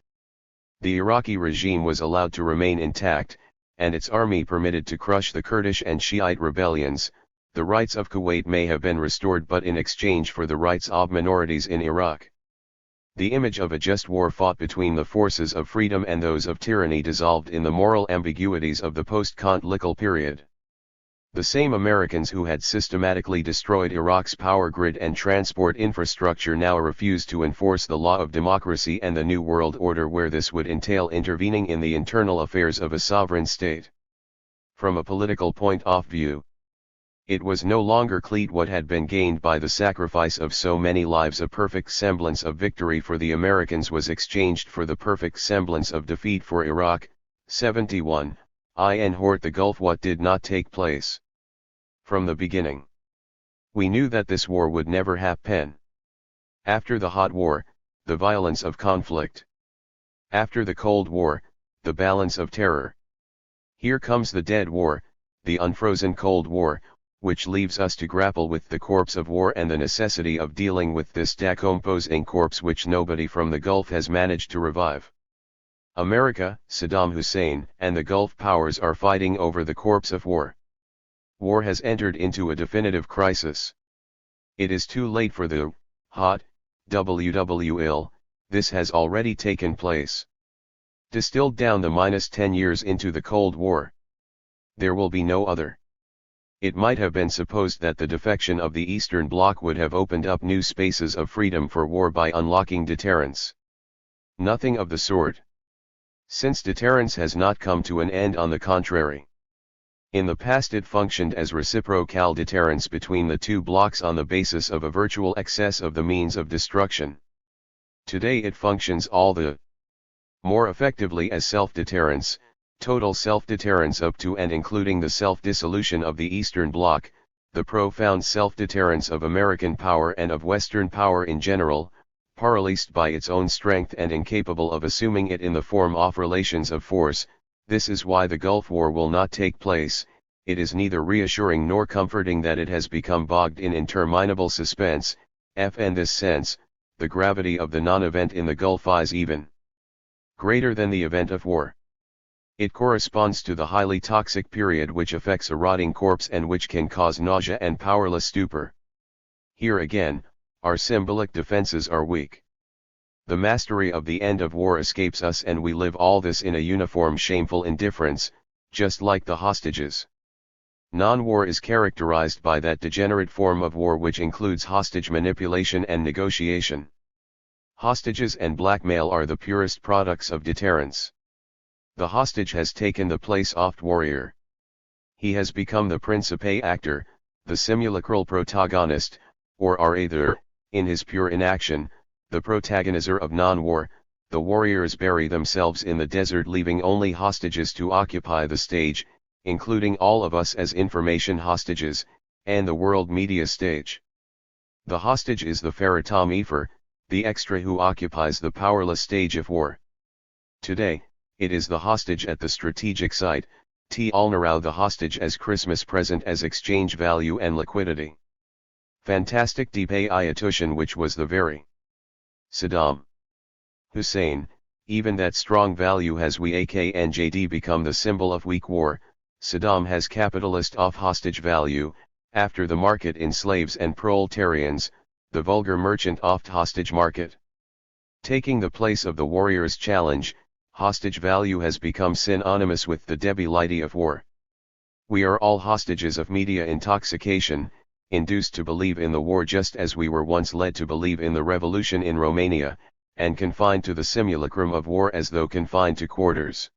The Iraqi regime was allowed to remain intact, and its army permitted to crush the Kurdish and Shiite rebellions. The rights of Kuwait may have been restored, but in exchange for the rights of minorities in Iraq. The image of a just war fought between the forces of freedom and those of tyranny dissolved in the moral ambiguities of the post-conflictual period. The same Americans who had systematically destroyed Iraq's power grid and transport infrastructure now refused to enforce the law of democracy and the New World Order where this would entail intervening in the internal affairs of a sovereign state. From a political point of view, it was no longer clear what had been gained by the sacrifice of so many lives. A perfect semblance of victory for the Americans was exchanged for the perfect semblance of defeat for Iraq. 71. In Hort the Gulf. What did not take place? From the beginning, we knew that this war would never happen. After the hot war, the violence of conflict. After the Cold War, the balance of terror. Here comes the dead war, the unfrozen Cold War, which leaves us to grapple with the corpse of war and the necessity of dealing with this decomposing corpse which nobody from the Gulf has managed to revive. America, Saddam Hussein, and the Gulf powers are fighting over the corpse of war. War has entered into a definitive crisis. It is too late for the hot WWIL, this has already taken place. Distilled down the -10 years into the Cold War. There will be no other. It might have been supposed that the defection of the Eastern Bloc would have opened up new spaces of freedom for war by unlocking deterrence. Nothing of the sort. Since deterrence has not come to an end, on the contrary. In the past it functioned as reciprocal deterrence between the two blocs on the basis of a virtual excess of the means of destruction. Today it functions all the more effectively as self-deterrence, total self-deterrence up to and including the self-dissolution of the Eastern Bloc, the profound self-deterrence of American power and of Western power in general, paralyzed by its own strength and incapable of assuming it in the form of relations of force. This is why the Gulf War will not take place. It is neither reassuring nor comforting that it has become bogged in interminable suspense. In this sense, the gravity of the non-event in the Gulf is even greater than the event of war. It corresponds to the highly toxic period which affects a rotting corpse and which can cause nausea and powerless stupor. Here again, our symbolic defenses are weak. The mastery of the end of war escapes us, and we live all this in a uniform shameful indifference, just like the hostages. Non-war is characterized by that degenerate form of war which includes hostage manipulation and negotiation. Hostages and blackmail are the purest products of deterrence. The hostage has taken the place of warrior. He has become the principal actor, the simulacral protagonist, or rather, in his pure inaction, the protagonizer of non-war. The warriors bury themselves in the desert, leaving only hostages to occupy the stage, including all of us as information hostages, and the world media stage. The hostage is the Faratamefer, the extra who occupies the powerless stage of war. Today, it is the hostage at the strategic site, T-Alnarau the hostage as Christmas present as exchange value and liquidity. Fantastic deep ayatoshan which was the very Saddam Hussein, even that strong value has we aknjd become the symbol of weak war. Saddam has capitalist off hostage value, after the market in slaves and proletarians, the vulgar merchant off hostage market. Taking the place of the warrior's challenge, hostage value has become synonymous with the debility of war. We are all hostages of media intoxication, induced to believe in the war just as we were once led to believe in the revolution in Romania, and confined to the simulacrum of war as though confined to quarters.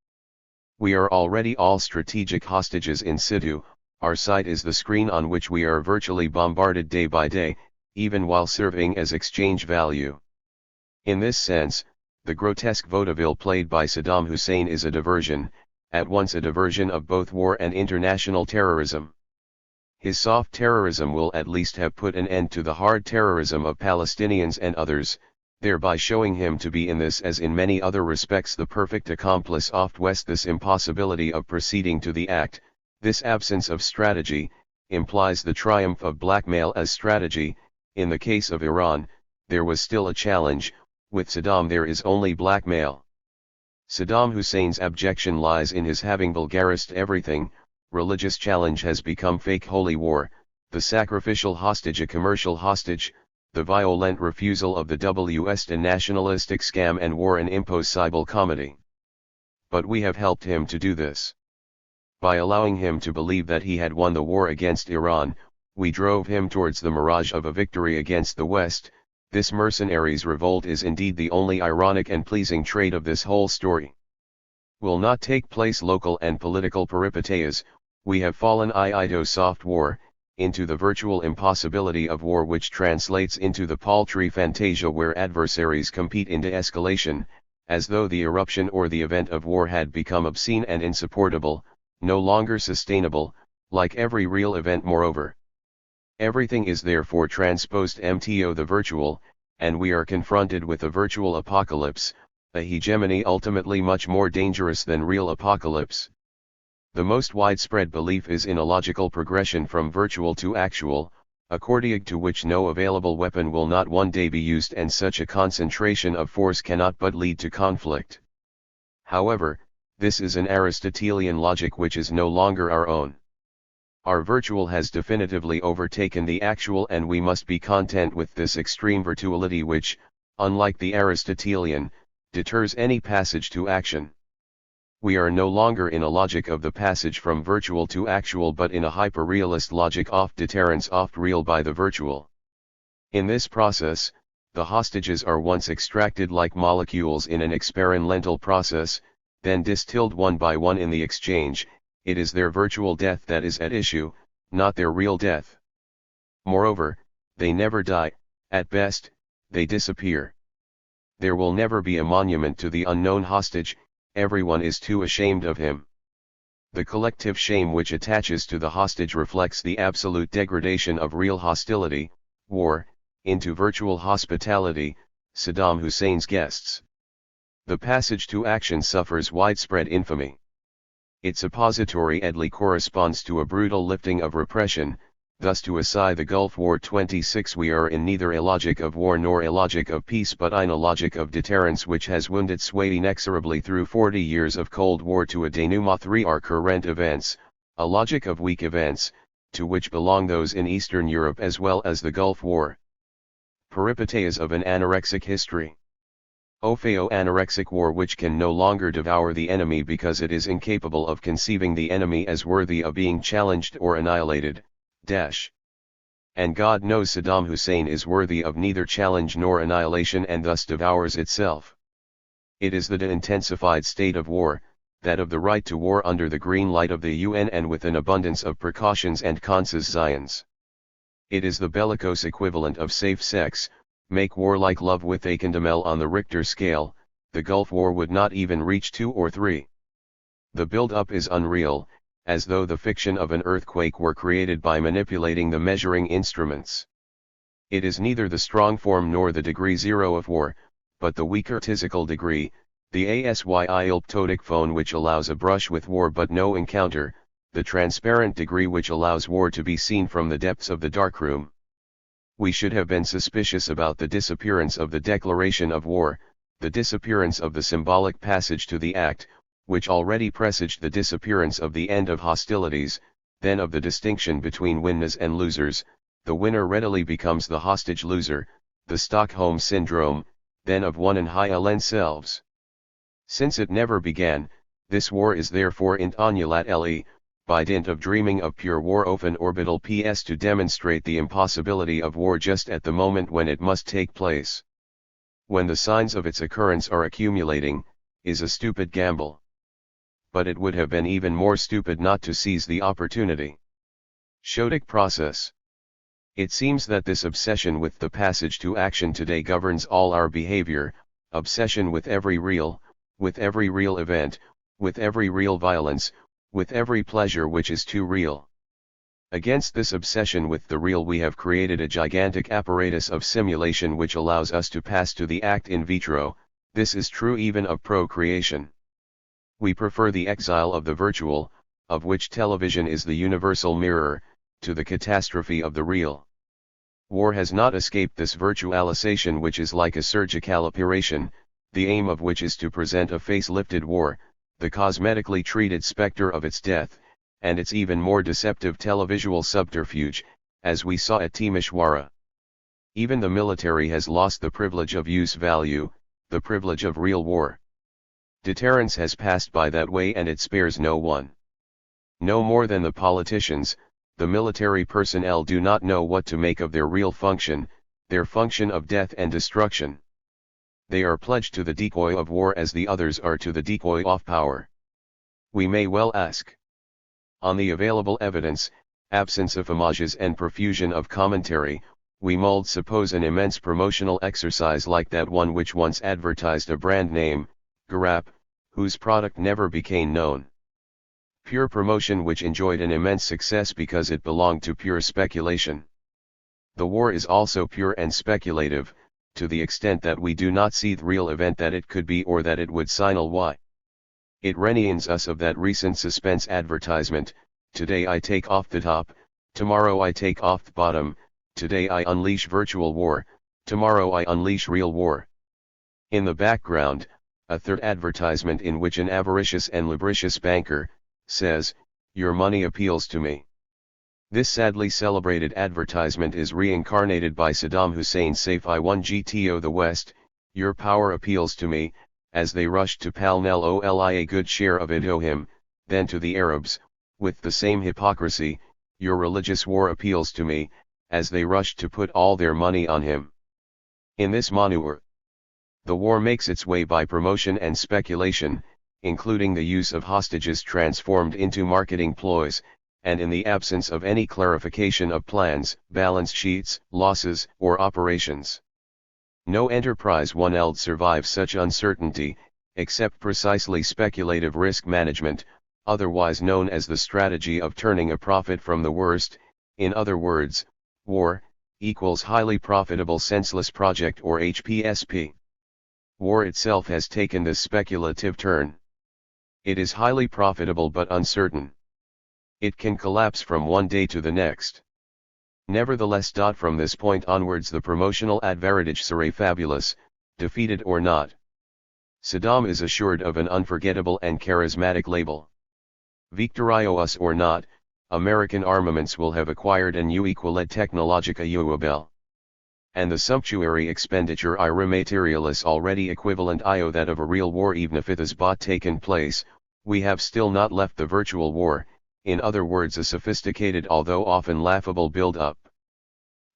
We are already all strategic hostages in situ. Our sight is the screen on which we are virtually bombarded day by day, even while serving as exchange value. In this sense, the grotesque vaudeville played by Saddam Hussein is a diversion, at once a diversion of both war and international terrorism. His soft terrorism will at least have put an end to the hard terrorism of Palestinians and others, thereby showing him to be in this as in many other respects the perfect accomplice of West. This impossibility of proceeding to the act, this absence of strategy, implies the triumph of blackmail as strategy. In the case of Iran, there was still a challenge, with Saddam there is only blackmail. Saddam Hussein's abjection lies in his having vulgarized everything. Religious challenge has become fake holy war, the sacrificial hostage a commercial hostage, the violent refusal of the West a nationalistic scam and war an impossible comedy. But we have helped him to do this. By allowing him to believe that he had won the war against Iran, we drove him towards the mirage of a victory against the West. This mercenaries' revolt is indeed the only ironic and pleasing trait of this whole story. Will not take place local and political peripeteias. We have fallen into soft war, into the virtual impossibility of war which translates into the paltry fantasia where adversaries compete in de-escalation, as though the eruption or the event of war had become obscene and insupportable, no longer sustainable, like every real event moreover. Everything is therefore transposed to the virtual, and we are confronted with a virtual apocalypse, a hegemony ultimately much more dangerous than real apocalypse. The most widespread belief is in a logical progression from virtual to actual, according to which no available weapon will not one day be used and such a concentration of force cannot but lead to conflict. However, this is an Aristotelian logic which is no longer our own. Our virtual has definitively overtaken the actual and we must be content with this extreme virtuality which, unlike the Aristotelian, deters any passage to action. We are no longer in a logic of the passage from virtual to actual but in a hyper-realist logic of deterrence of real by the virtual. In this process, the hostages are once extracted like molecules in an experimental process, then distilled one by one in the exchange. It is their virtual death that is at issue, not their real death. Moreover, they never die, at best, they disappear. There will never be a monument to the unknown hostage. Everyone is too ashamed of him. The collective shame which attaches to the hostage reflects the absolute degradation of real hostility, war, into virtual hospitality, Saddam Hussein's guests. The passage to action suffers widespread infamy. Its suppository edly corresponds to a brutal lifting of repression. Thus to aside the Gulf War 26 we are in neither a logic of war nor a logic of peace but in a logic of deterrence which has wounded sway inexorably through 40 years of Cold War to a denouement through our current events, a logic of weak events, to which belong those in Eastern Europe as well as the Gulf War. Peripeteias of an anorexic history. Anorexic war which can no longer devour the enemy because it is incapable of conceiving the enemy as worthy of being challenged or annihilated. And God knows Saddam Hussein is worthy of neither challenge nor annihilation and thus devours itself. It is the de-intensified state of war, that of the right to war under the green light of the UN and with an abundance of precautions and conscience. It is the bellicose equivalent of safe sex, make war like love with a condamel on the Richter scale. The Gulf War would not even reach 2 or 3. The build-up is unreal, as though the fiction of an earthquake were created by manipulating the measuring instruments. It is neither the strong form nor the degree zero of war, but the weaker physical degree, The asymptotic phone which allows a brush with war but no encounter, the transparent degree which allows war to be seen from the depths of the darkroom. We should have been suspicious about the disappearance of the declaration of war, the disappearance of the symbolic passage to the act, which already presaged the disappearance of the end of hostilities, then of the distinction between winners and losers. The winner readily becomes the hostage loser, the Stockholm Syndrome, then of one and themselves. Since it never began, this war is therefore int annulat le, by dint of dreaming of pure war often orbital ps to demonstrate the impossibility of war just at the moment when it must take place. When the signs of its occurrence are accumulating, is a stupid gamble. But it would have been even more stupid not to seize the opportunity. Shotic process. It seems that this obsession with the passage to action today governs all our behavior, obsession with every real event, with every real violence, with every pleasure which is too real. Against this obsession with the real we have created a gigantic apparatus of simulation which allows us to pass to the act in vitro. This is true even of procreation. We prefer the exile of the virtual, of which television is the universal mirror, to the catastrophe of the real. War has not escaped this virtualization which is like a surgical operation, the aim of which is to present a face-lifted war, the cosmetically treated specter of its death, and its even more deceptive televisual subterfuge, as we saw at Timisoara. Even the military has lost the privilege of use value, the privilege of real war. Deterrence has passed by that way and it spares no one. No more than the politicians, the military personnel do not know what to make of their real function, their function of death and destruction. They are pledged to the decoy of war as the others are to the decoy of power. We may well ask. On the available evidence, absence of images and profusion of commentary, we mold suppose an immense promotional exercise like that one which once advertised a brand name, Garap, whose product never became known. Pure promotion which enjoyed an immense success because it belonged to pure speculation. The war is also pure and speculative, to the extent that we do not see the real event that it could be or that it would signal why. It reminds us of that recent suspense advertisement, today I take off the top, tomorrow I take off the bottom, today I unleash virtual war, tomorrow I unleash real war. In the background, a third advertisement in which an avaricious and lubricious banker says, "Your money appeals to me." This sadly celebrated advertisement is reincarnated by Saddam Hussein's Saif I-1GTO the West, "Your power appeals to me," as they rushed to pell-mell oli a good share of it him, then to the Arabs, with the same hypocrisy, "Your religious war appeals to me," as they rushed to put all their money on him. In this maneuver, the war makes its way by promotion and speculation, including the use of hostages transformed into marketing ploys, and in the absence of any clarification of plans, balance sheets, losses, or operations. No enterprise one eld survives such uncertainty, except precisely speculative risk management, otherwise known as the strategy of turning a profit from the worst. In other words, war equals highly profitable senseless project or HPSP. War itself has taken this speculative turn. It is highly profitable but uncertain. It can collapse from one day to the next. Nevertheless, from this point onwards the promotional advantage sera fabulous, defeated or not. Saddam is assured of an unforgettable and charismatic label. Victorious or not, American armaments will have acquired an equaled technologica uabel. And the sumptuary expenditure materialis already equivalent that of a real war even if it has but taken place, we have still not left the virtual war, in other words a sophisticated although often laughable build-up.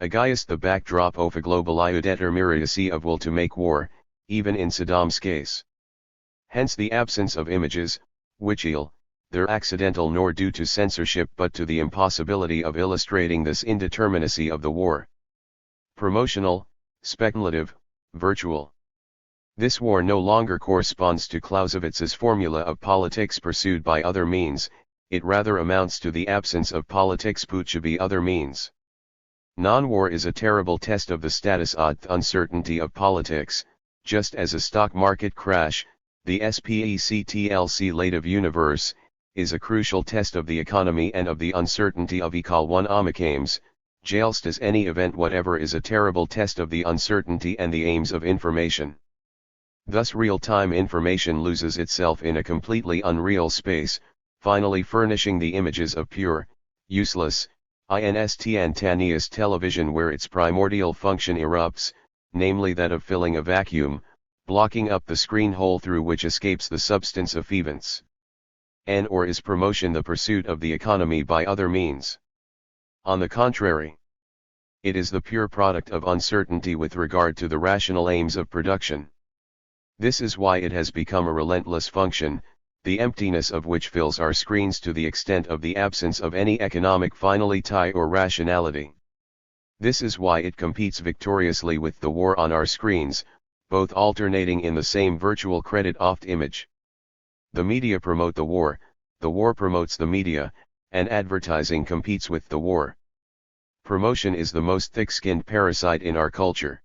Against the backdrop of a global determinacy of will to make war, even in Saddam's case. Hence the absence of images, which they're accidental nor due to censorship but to the impossibility of illustrating this indeterminacy of the war. Promotional, speculative, virtual. This war no longer corresponds to Clausewitz's formula of politics pursued by other means, it rather amounts to the absence of politics put to be other means. Non-war is a terrible test of the status uncertainty of politics, just as a stock market crash, The spectlative universe, is a crucial test of the economy and of the uncertainty of ecol 1 omicaims, just as any event whatever is a terrible test of the uncertainty and the aims of information. Thus real-time information loses itself in a completely unreal space, finally furnishing the images of pure, useless, instantaneous television where its primordial function erupts, namely that of filling a vacuum, blocking up the screen hole through which escapes the substance of events. Or is promotion the pursuit of the economy by other means? On the contrary, it is the pure product of uncertainty with regard to the rational aims of production. This is why it has become a relentless function, the emptiness of which fills our screens to the extent of the absence of any economic finality or rationality. This is why it competes victoriously with the war on our screens, both alternating in the same virtual credit-oft image. The media promote the war promotes the media, and advertising competes with the war. Promotion is the most thick-skinned parasite in our culture.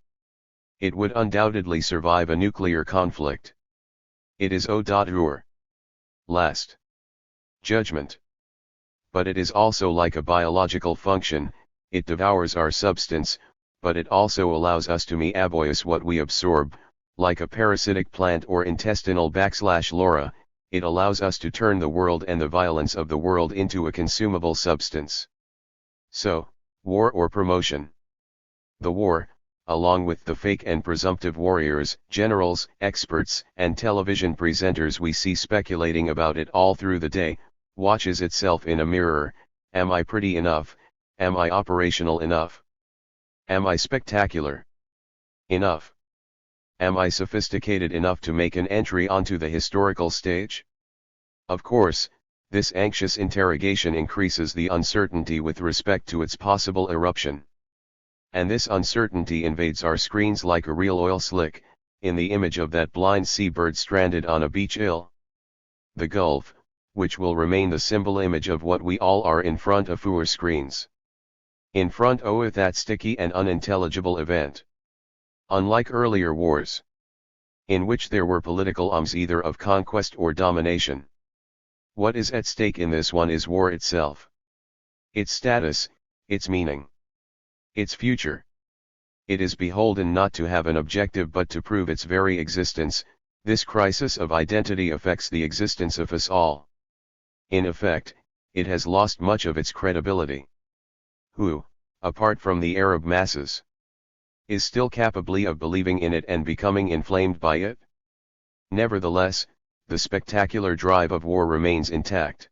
It would undoubtedly survive a nuclear conflict. It is au last judgment. But it is also like a biological function, it devours our substance, but it also allows us to metabolise what we absorb, like a parasitic plant or intestinal /Laura, it allows us to turn the world and the violence of the world into a consumable substance. So, war or promotion? The war, along with the fake and presumptive warriors, generals, experts, and television presenters we see speculating about it all through the day, watches itself in a mirror. Am I pretty enough? Am I operational enough? Am I spectacular enough? Am I sophisticated enough to make an entry onto the historical stage? Of course, this anxious interrogation increases the uncertainty with respect to its possible eruption. And this uncertainty invades our screens like a real oil slick, in the image of that blind seabird stranded on a beach ill. The Gulf, which will remain the symbol image of what we all are in front of our screens. In front of that sticky and unintelligible event. Unlike earlier wars, in which there were political aims either of conquest or domination, what is at stake in this one is war itself. Its status, its meaning, its future. It is beholden not to have an objective but to prove its very existence. This crisis of identity affects the existence of us all. In effect, it has lost much of its credibility. Who, apart from the Arab masses, is still capable of believing in it and becoming inflamed by it? Nevertheless, the spectacular drive of war remains intact.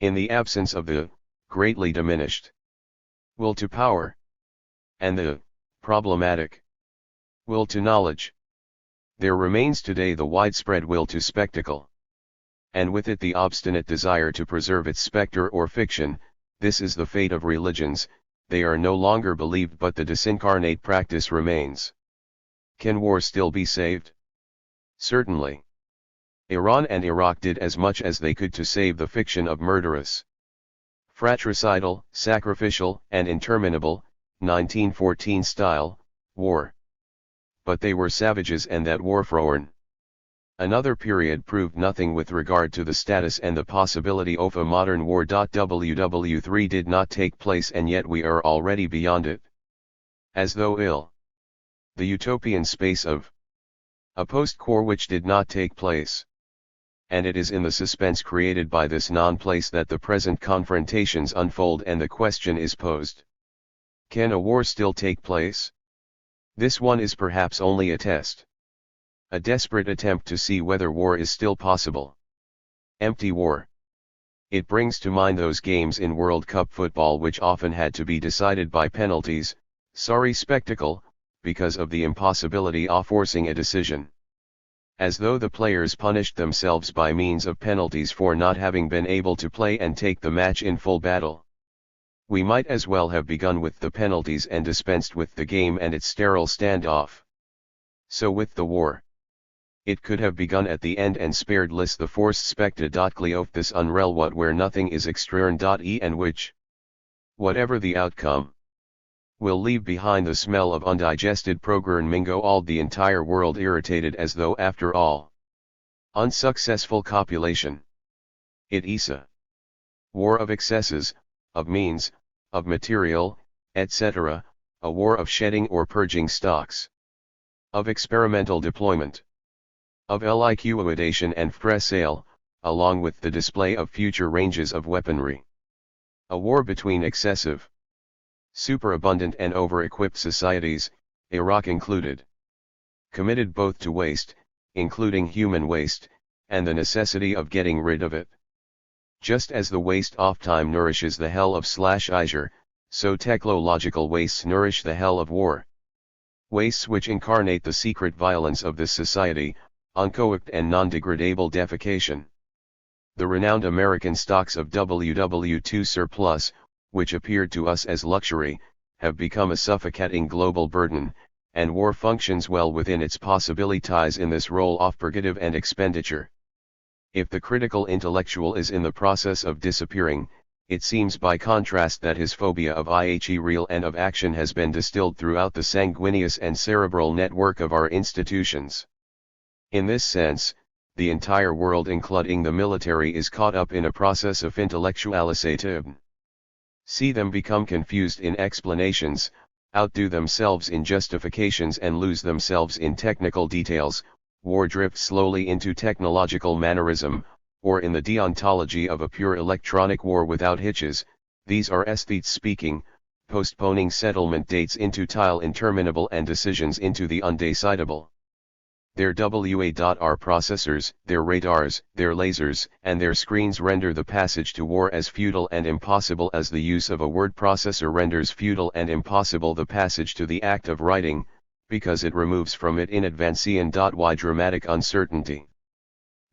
In the absence of the greatly diminished will to power, and the problematic will to knowledge, there remains today the widespread will to spectacle. And with it the obstinate desire to preserve its spectre or fiction. This is the fate of religions, they are no longer believed but the disincarnate practice remains. Can war still be saved? Certainly. Iran and Iraq did as much as they could to save the fiction of murderous, fratricidal, sacrificial, and interminable, 1914 style, war. But they were savages and that war forn. Another period proved nothing with regard to the status and the possibility of a modern war. WW3 did not take place and yet we are already beyond it. As though the utopian space of a post-war which did not take place. And it is in the suspense created by this non-place that the present confrontations unfold and the question is posed. Can a war still take place? This one is perhaps only a test. A desperate attempt to see whether war is still possible. Empty war. It brings to mind those games in World Cup football which often had to be decided by penalties, sorry spectacle, because of the impossibility of forcing a decision. As though the players punished themselves by means of penalties for not having been able to play and take the match in full battle. We might as well have begun with the penalties and dispensed with the game and its sterile standoff. So with the war. It could have begun at the end and spared less the forced spectacle of this unreal where nothing is extern. And which, whatever the outcome, will leave behind the smell of undigested programming all the entire world irritated as though after all Unsuccessful copulation. It is a war of excesses, of means, of material, etc., a war of shedding or purging stocks. Of experimental deployment. Of liquidation and fresh sale, along with the display of future ranges of weaponry. A war between excessive, superabundant and over-equipped societies, Iraq included. Committed both to waste, including human waste, and the necessity of getting rid of it. Just as the waste of time nourishes the hell of /Isure, so technological wastes nourish the hell of war. Wastes which incarnate the secret violence of this society, uncooked and non-degradable defecation. The renowned American stocks of WW2 surplus, which appeared to us as luxury, have become a suffocating global burden, and war functions well within its possibilities in this role of purgative and expenditure. If the critical intellectual is in the process of disappearing, it seems by contrast that his phobia of real and of action has been distilled throughout the sanguineous and cerebral network of our institutions. In this sense, the entire world including the military is caught up in a process of intellectualization. See them become confused in explanations, outdo themselves in justifications and lose themselves in technical details, war drifts slowly into technological mannerism, or in the deontology of a pure electronic war without hitches. These are aesthetes speaking, postponing settlement dates into tile interminable and decisions into the undecidable. Their WA.R processors, their radars, their lasers, and their screens render the passage to war as futile and impossible as the use of a word processor renders futile and impossible the passage to the act of writing, because it removes from it inadvancing.y dramatic uncertainty.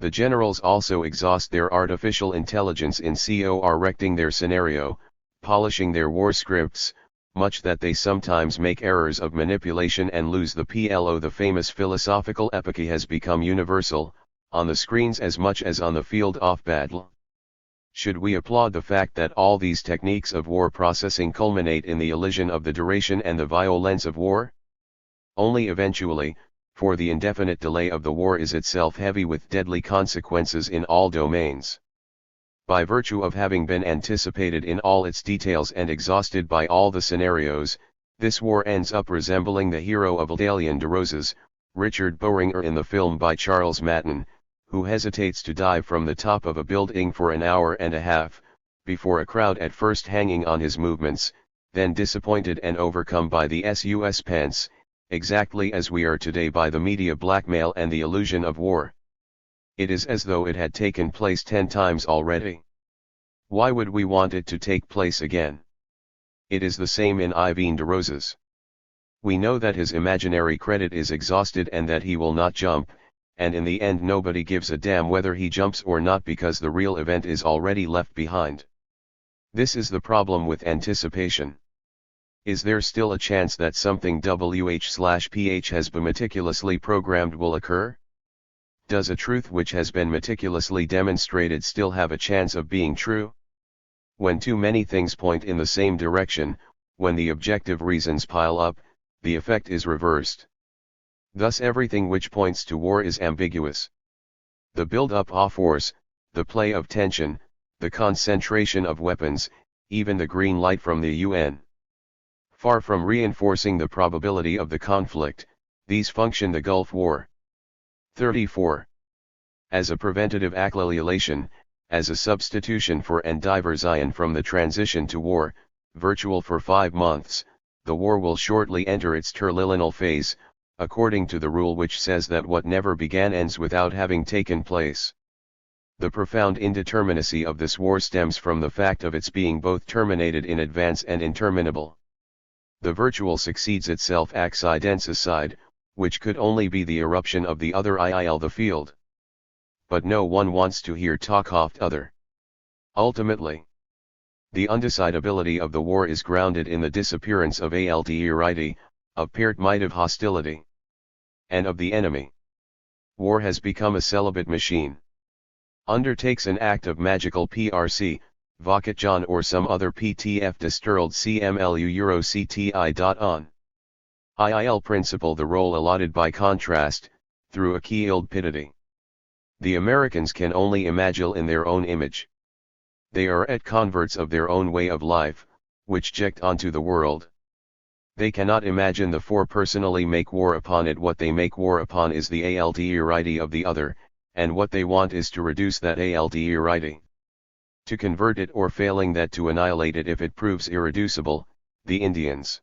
The generals also exhaust their artificial intelligence in correcting their scenario, polishing their war scripts, much that they sometimes make errors of manipulation and lose the PLO. The famous philosophical epoch has become universal, on the screens as much as on the field of battle. Should we applaud the fact that all these techniques of war processing culminate in the elision of the duration and the violence of war? Only eventually, for the indefinite delay of the war is itself heavy with deadly consequences in all domains. By virtue of having been anticipated in all its details and exhausted by all the scenarios, this war ends up resembling the hero of Adalien de Rose's, Richard Boehringer in the film by Charles Matten, who hesitates to dive from the top of a building for an hour and a half, before a crowd at first hanging on his movements, then disappointed and overcome by the suspense, exactly as we are today by the media blackmail and the illusion of war. It is as though it had taken place 10 times already. Why would we want it to take place again? It is the same in Yvain de Rose's. We know that his imaginary credit is exhausted and that he will not jump, and in the end nobody gives a damn whether he jumps or not because the real event is already left behind. This is the problem with anticipation. Is there still a chance that something WH/PH has been meticulously programmed will occur? Does a truth which has been meticulously demonstrated still have a chance of being true? When too many things point in the same direction, when the objective reasons pile up, the effect is reversed. Thus everything which points to war is ambiguous. The build-up of force, the play of tension, the concentration of weapons, even the green light from the UN. Far from reinforcing the probability of the conflict, these function the Gulf War. 34. As a preventative accliation, as a substitution for and diversion from the transition to war, virtual for 5 months, the war will shortly enter its terminal phase, according to the rule which says that what never began ends without having taken place. The profound indeterminacy of this war stems from the fact of its being both terminated in advance and interminable. The virtual succeeds itself accidenticide, which could only be the eruption of the other the field. But no one wants to hear talk of other. Ultimately, the undecidability of the war is grounded in the disappearance of alterity, of permittive hostility, and of the enemy. War has become a celibate machine. Undertakes an act of magical PRC, Vocat or some other PTF disturled CMLU Euro CTI. On. IIL principle the role allotted by contrast, through a keeled pitity. The Americans can only imagine in their own image. They are at converts of their own way of life, which project onto the world. They cannot imagine the four personally make war upon it. What they make war upon is the alterity of the other, and what they want is to reduce that alterity. To convert it, or failing that to annihilate it if it proves irreducible, the Indians.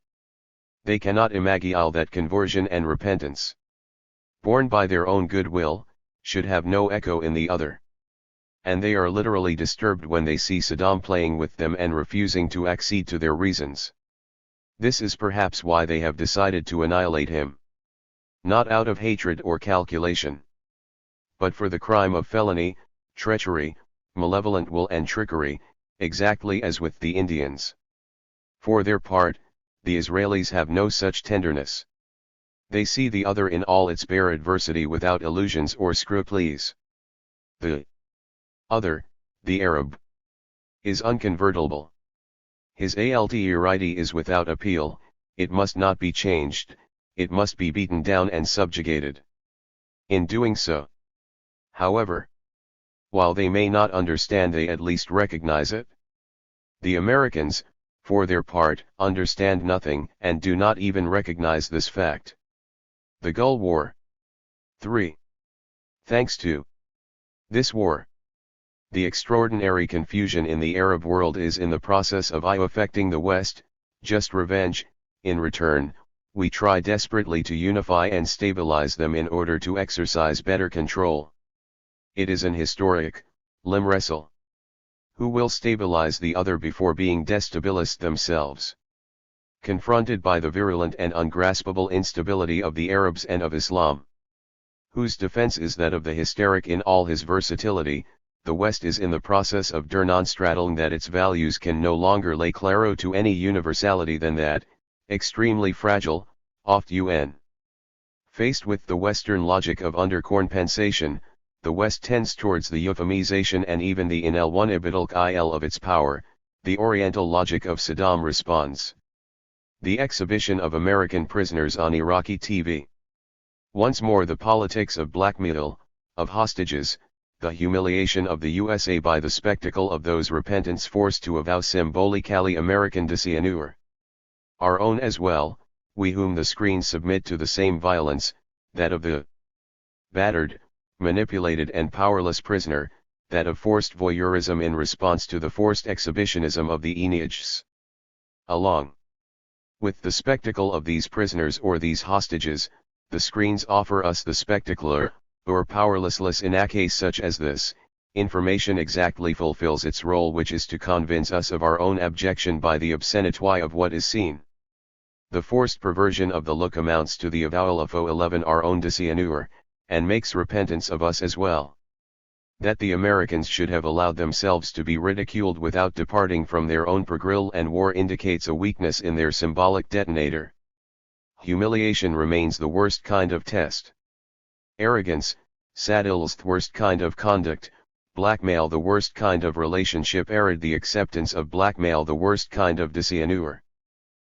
They cannot imagine that conversion and repentance, born by their own goodwill, should have no echo in the other. And they are literally disturbed when they see Saddam playing with them and refusing to accede to their reasons. This is perhaps why they have decided to annihilate him. Not out of hatred or calculation, but for the crime of felony, treachery, malevolent will and trickery, exactly as with the Indians. For their part, the Israelis have no such tenderness. They see the other in all its bare adversity without illusions or scruples. The other, the Arab, is unconvertible. His alterity is without appeal, it must not be changed, it must be beaten down and subjugated. In doing so, however, while they may not understand, they at least recognize it. The Americans, for their part, understand nothing and do not even recognize this fact. The Gulf War. 3. Thanks to this war, the extraordinary confusion in the Arab world is in the process of affecting the West. Just revenge. In return, we try desperately to unify and stabilize them in order to exercise better control. It is an historic limb wrestle. Who will stabilize the other before being destabilized themselves? Confronted by the virulent and ungraspable instability of the Arabs and of Islam, whose defense is that of the hysteric in all his versatility, the West is in the process of demonstrating that its values can no longer lay claro to any universality than that, extremely fragile, oft-un. Faced with the Western logic of undercompensation, the West tends towards the euphemization and even the inevitable of its power. The Oriental logic of Saddam responds. The exhibition of American prisoners on Iraqi TV. Once more the politics of blackmail, of hostages, the humiliation of the USA by the spectacle of those repentants forced to avow symbolically American dishonor. Our own as well, we whom the screens submit to the same violence, that of the battered, manipulated and powerless prisoner, that of forced voyeurism in response to the forced exhibitionism of the Eniages. Along with the spectacle of these prisoners or these hostages, the screens offer us the spectacular, or powerlessness in a case such as this. Information exactly fulfills its role, which is to convince us of our own abjection by the obscenity of what is seen. The forced perversion of the look amounts to the avowal of 11 our own dishonor, and makes repentance of us as well. That the Americans should have allowed themselves to be ridiculed without departing from their own progril and war indicates a weakness in their symbolic detonator. Humiliation remains the worst kind of test. Arrogance, Sadil's the worst kind of conduct, blackmail the worst kind of relationship, arid the acceptance of blackmail the worst kind of dishonor.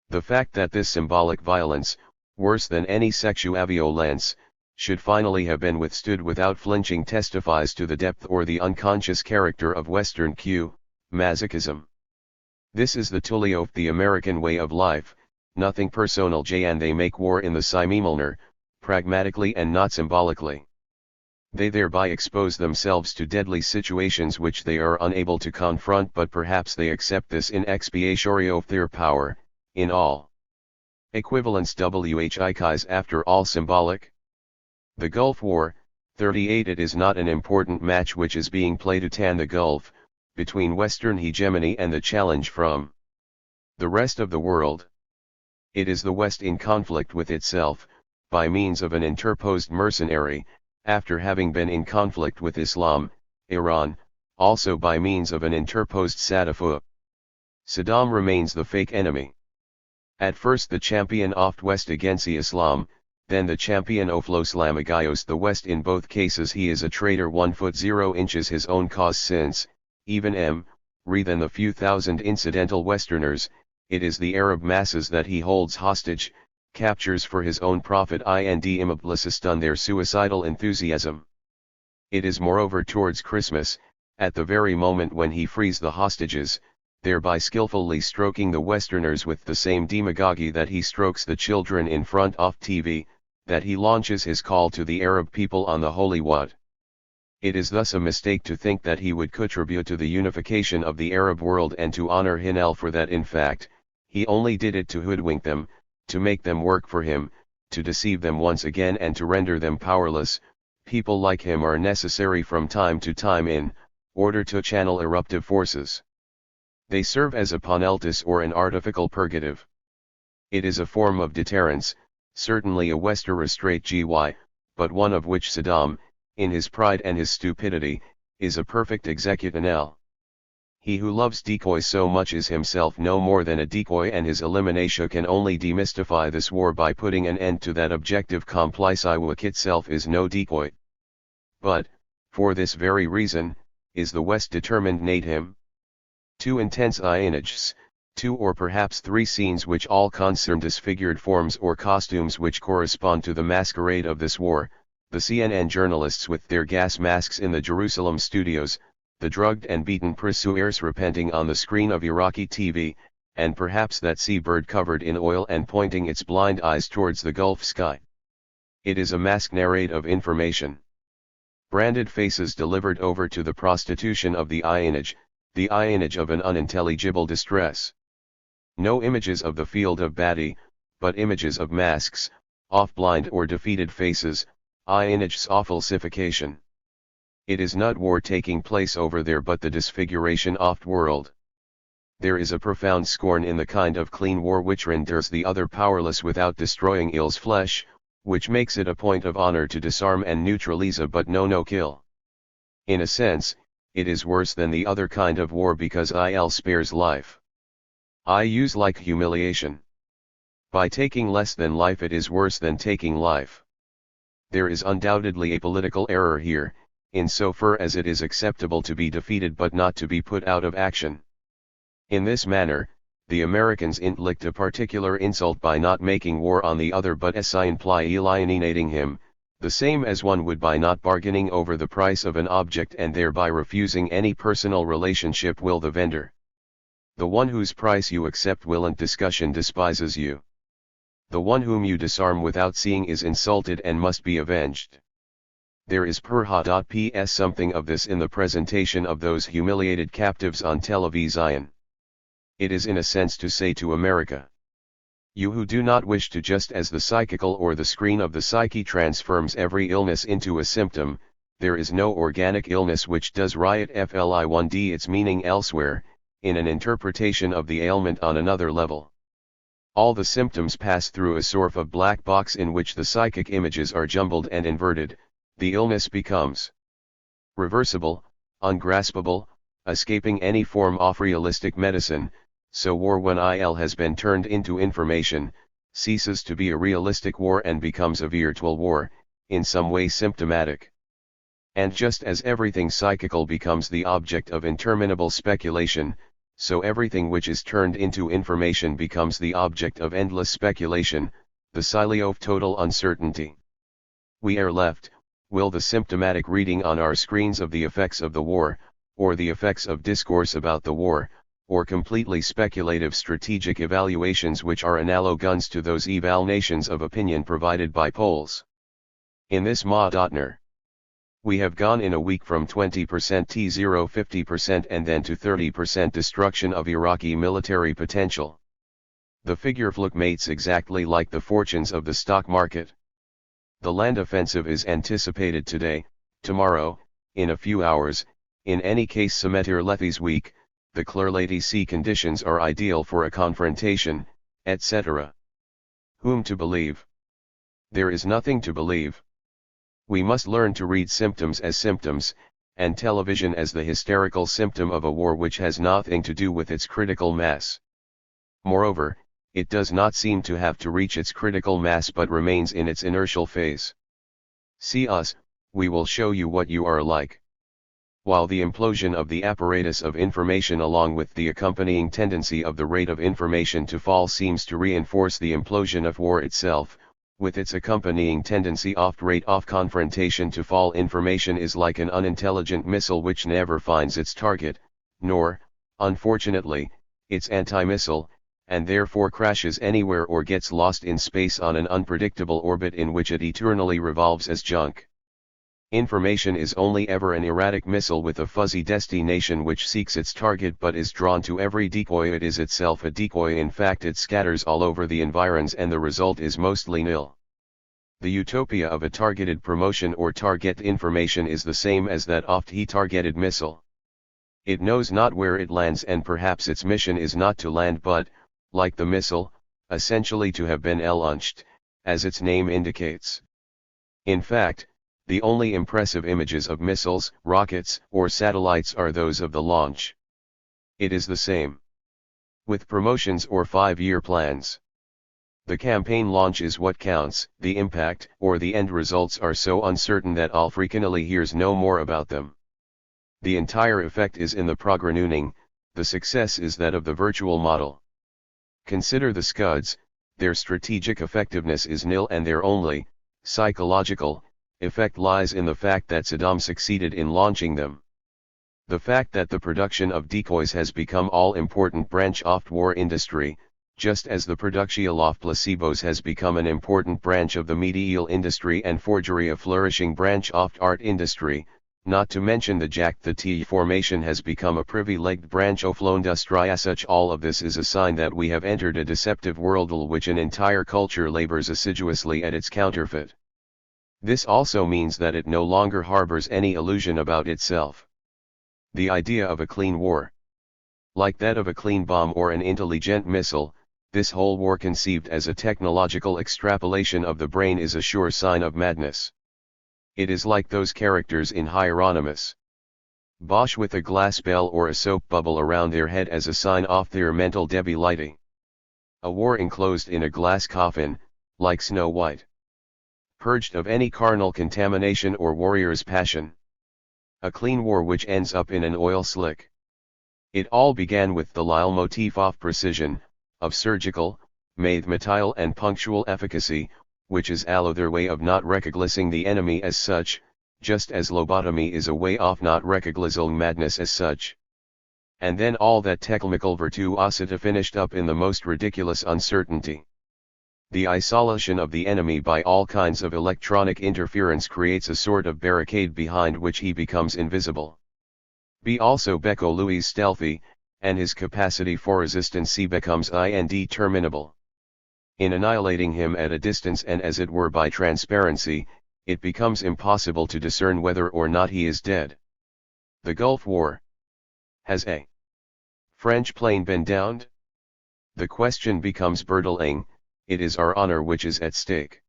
The fact that this symbolic violence, worse than any sexual violence, should finally have been withstood without flinching testifies to the depth or the unconscious character of Western masochism. This is the Tulio of the American way of life, nothing personal, and they make war in the simultaneous, pragmatically and not symbolically. They thereby expose themselves to deadly situations which they are unable to confront, but perhaps they accept this in expiation of their power. In all equivalence whi after all symbolic. The Gulf War, 38. It is not an important match which is being played at the Gulf, between Western hegemony and the challenge from the rest of the world. It is the West in conflict with itself, by means of an interposed mercenary, after having been in conflict with Islam, Iran, also by means of an interposed Sadafur. Saddam remains the fake enemy. At first the champion of West against Islam, then the champion of Los Lamagayos the West. In both cases he is a traitor 1 foot 0 inches his own cause, since, even than the few thousand incidental Westerners, it is the Arab masses that he holds hostage, captures for his own profit and immobilizes their suicidal enthusiasm. It is moreover towards Christmas, at the very moment when he frees the hostages, thereby skillfully stroking the Westerners with the same demagogy that he strokes the children in front of TV, that he launches his call to the Arab people on the Holy What. It is thus a mistake to think that he would contribute to the unification of the Arab world and to honor Hinel for that. In fact, he only did it to hoodwink them, to make them work for him, to deceive them once again and to render them powerless. People like him are necessary from time to time in order to channel eruptive forces. They serve as a penalty or an artificial purgative. It is a form of deterrence, certainly a Western restraint GY, but one of which Saddam, in his pride and his stupidity, is a perfect executanel. He who loves decoys so much is himself no more than a decoy, and his elimination can only demystify this war by putting an end to that objective complice which itself is no decoy. But, for this very reason, is the West determined to nate him? Two intense images, two or perhaps three scenes which all concern disfigured forms or costumes which correspond to the masquerade of this war, the CNN journalists with their gas masks in the Jerusalem studios, the drugged and beaten pursuers repenting on the screen of Iraqi TV, and perhaps that seabird covered in oil and pointing its blind eyes towards the Gulf sky. It is a masked narrative of information. Branded faces delivered over to the prostitution of the image of an unintelligible distress. No images of the field of battle, but images of masks, of blind or defeated faces, image's falsification. It is not war taking place over there but the disfiguration of the world. There is a profound scorn in the kind of clean war which renders the other powerless without destroying ill's flesh, which makes it a point of honor to disarm and neutralize but no kill. In a sense, it is worse than the other kind of war because il spares life. I use like humiliation. By taking less than life it is worse than taking life. There is undoubtedly a political error here, insofar as it is acceptable to be defeated but not to be put out of action. In this manner, the Americans inflict a particular insult by not making war on the other but imply alienating him, the same as one would by not bargaining over the price of an object and thereby refusing any personal relationship with the vendor. The one whose price you accept without discussion despises you. The one whom you disarm without seeing is insulted and must be avenged. There is ps something of this in the presentation of those humiliated captives on television. It is in a sense to say to America, you who do not wish to, just as the psychical or the screen of the psyche transforms every illness into a symptom, there is no organic illness which does riot fli1d its meaning elsewhere, in an interpretation of the ailment on another level. All the symptoms pass through a sort of black box in which the psychic images are jumbled and inverted. The illness becomes reversible, ungraspable, escaping any form of realistic medicine. So war, when il has been turned into information, ceases to be a realistic war and becomes a virtual war, in some way symptomatic. And just as everything psychical becomes the object of interminable speculation, so everything which is turned into information becomes the object of endless speculation, the silo of total uncertainty. We are left, will the symptomatic reading on our screens of the effects of the war, or the effects of discourse about the war, or completely speculative strategic evaluations which are analogous to those evaluations of opinion provided by polls. In this Maudotner, we have gone in a week from 20% to 50% and then to 30% destruction of Iraqi military potential. The figure fluctuates exactly like the fortunes of the stock market. The land offensive is anticipated today, tomorrow, in a few hours. In any case, Semetir Lethi's week, the clearly conditions are ideal for a confrontation, etc. Whom to believe? There is nothing to believe. We must learn to read symptoms as symptoms, and television as the hysterical symptom of a war which has nothing to do with its critical mass. Moreover, it does not seem to have to reach its critical mass but remains in its inertial phase. See us, we will show you what you are like. While the implosion of the apparatus of information along with the accompanying tendency of the rate of information to fall seems to reinforce the implosion of war itself, with its accompanying tendency oft-rate off confrontation to fall. Information is like an unintelligent missile which never finds its target, nor, unfortunately, its anti-missile, and therefore crashes anywhere or gets lost in space on an unpredictable orbit in which it eternally revolves as junk. Information is only ever an erratic missile with a fuzzy destination which seeks its target but is drawn to every decoy. It is itself a decoy. In fact, it scatters all over the environs and the result is mostly nil. The utopia of a targeted promotion or target information is the same as that oft-targeted missile. It knows not where it lands, and perhaps its mission is not to land but, like the missile, essentially to have been launched, as its name indicates. In fact, the only impressive images of missiles, rockets, or satellites are those of the launch. It is the same with promotions or 5-year plans. The campaign launch is what counts. The impact or the end results are so uncertain that all frequently hears no more about them. The entire effect is in the progranooning. The success is that of the virtual model. Consider the Scuds. Their strategic effectiveness is nil, and their only psychological effect lies in the fact that Saddam succeeded in launching them. The fact that the production of decoys has become all-important branch of war industry, just as the production of placebos has become an important branch of the medial industry and forgery a flourishing branch of art industry, not to mention the Jack the T formation has become a privileged branch of l'industrie. As such, all of this is a sign that we have entered a deceptive world which an entire culture labors assiduously at its counterfeit. This also means that it no longer harbors any illusion about itself. The idea of a clean war, like that of a clean bomb or an intelligent missile, this whole war conceived as a technological extrapolation of the brain, is a sure sign of madness. It is like those characters in Hieronymus Bosch with a glass bell or a soap bubble around their head as a sign of their mental debility. A war enclosed in a glass coffin, like Snow White, purged of any carnal contamination or warrior's passion. A clean war which ends up in an oil slick. It all began with the leitmotif of precision, of surgical, mathematical and punctual efficacy, which is their way of not recognizing the enemy as such, just as lobotomy is a way of not recognizing madness as such. And then all that technical virtuosity finished up in the most ridiculous uncertainty. The isolation of the enemy by all kinds of electronic interference creates a sort of barricade behind which he becomes invisible. Be also Beko Louis stealthy, and his capacity for resistance becomes indeterminable. In annihilating him at a distance and as it were by transparency, it becomes impossible to discern whether or not he is dead. The Gulf War. Has a French plane been downed? The question becomes burdening. It is our honor which is at stake.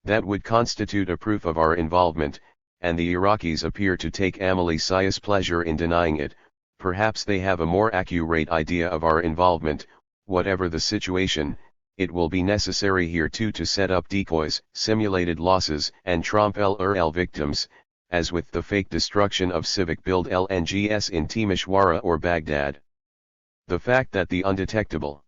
That would constitute a proof of our involvement, and the Iraqis appear to take malicious pleasure in denying it. Perhaps they have a more accurate idea of our involvement. Whatever the situation, it will be necessary here too to set up decoys, simulated losses, and trompe-l'oeil victims, as with the fake destruction of civic build LNGs in Timisoara or Baghdad. The fact that the undetectable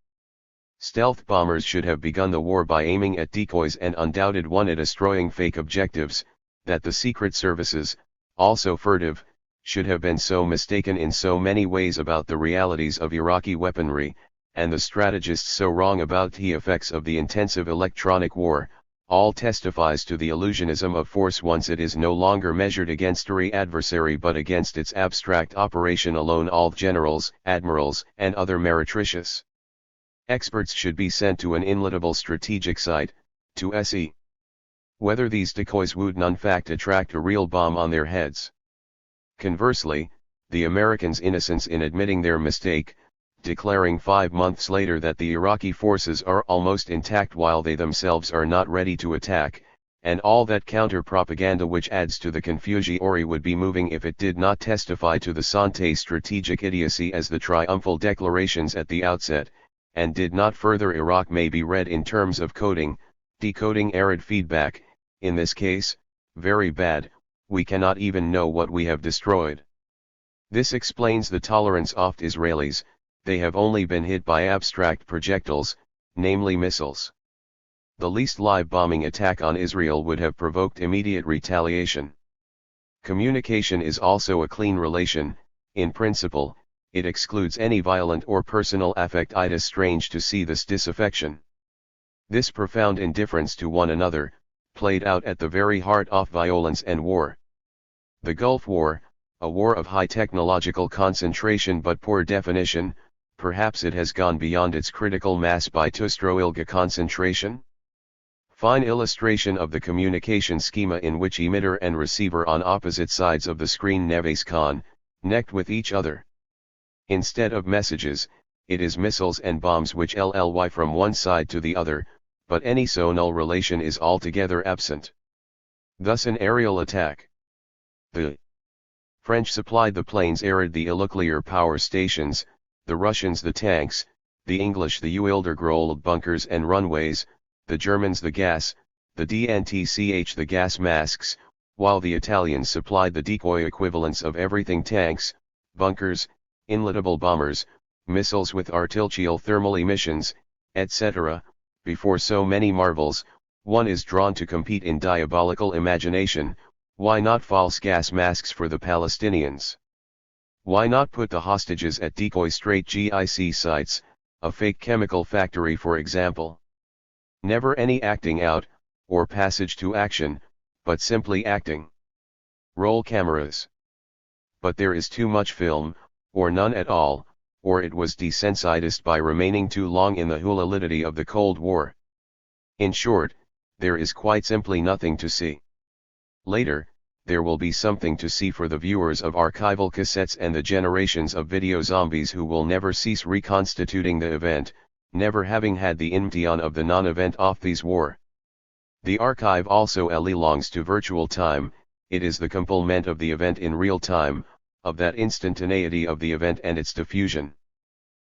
stealth bombers should have begun the war by aiming at decoys and undoubted one at destroying fake objectives, that the secret services, also furtive, should have been so mistaken in so many ways about the realities of Iraqi weaponry, and the strategists so wrong about the effects of the intensive electronic war, all testifies to the illusionism of force once it is no longer measured against the adversary but against its abstract operation alone. All generals, admirals, and other meretricious experts should be sent to an inletable strategic site, to see whether these decoys would in fact attract a real bomb on their heads. Conversely, the Americans' innocence in admitting their mistake, declaring 5 months later that the Iraqi forces are almost intact while they themselves are not ready to attack, and all that counter-propaganda which adds to the confusion would be moving if it did not testify to the Santé strategic idiocy as the triumphal declarations at the outset, and did not further. Iraq may be read in terms of coding, decoding arid feedback. In this case, very bad. We cannot even know what we have destroyed. This explains the tolerance of Israelis. They have only been hit by abstract projectiles, namely missiles. The least live bombing attack on Israel would have provoked immediate retaliation. Communication is also a clean relation. In principle, it excludes any violent or personal affect. It is strange to see this disaffection. This profound indifference to one another, played out at the very heart of violence and war. The Gulf War, a war of high technological concentration but poor definition, perhaps it has gone beyond its critical mass by too strong a concentration? Fine illustration of the communication schema in which emitter and receiver on opposite sides of the screen connect with each other. Instead of messages, it is missiles and bombs which fly from one side to the other, but any zonal relation is altogether absent. Thus an aerial attack. The French supplied the planes arid the nuclear power stations, the Russians the tanks, the English the Uildergrold bunkers and runways, the Germans the gas, the DNTCH the gas masks, while the Italians supplied the decoy equivalents of everything: tanks, bunkers, inletable bombers, missiles with artificial thermal emissions, etc. Before so many marvels, one is drawn to compete in diabolical imagination. Why not false gas masks for the Palestinians? Why not put the hostages at decoy strategic sites, a fake chemical factory for example? Never any acting out, or passage to action, but simply acting. Roll cameras. But there is too much film, or none at all, or it was desensitized by remaining too long in the humanity of the Cold War. In short, there is quite simply nothing to see. Later, there will be something to see for the viewers of archival cassettes and the generations of video zombies who will never cease reconstituting the event, never having had the imtihan of the non-event of this war. The archive also belongs to virtual time. It is the complement of the event in real time, of that instantaneity of the event and its diffusion.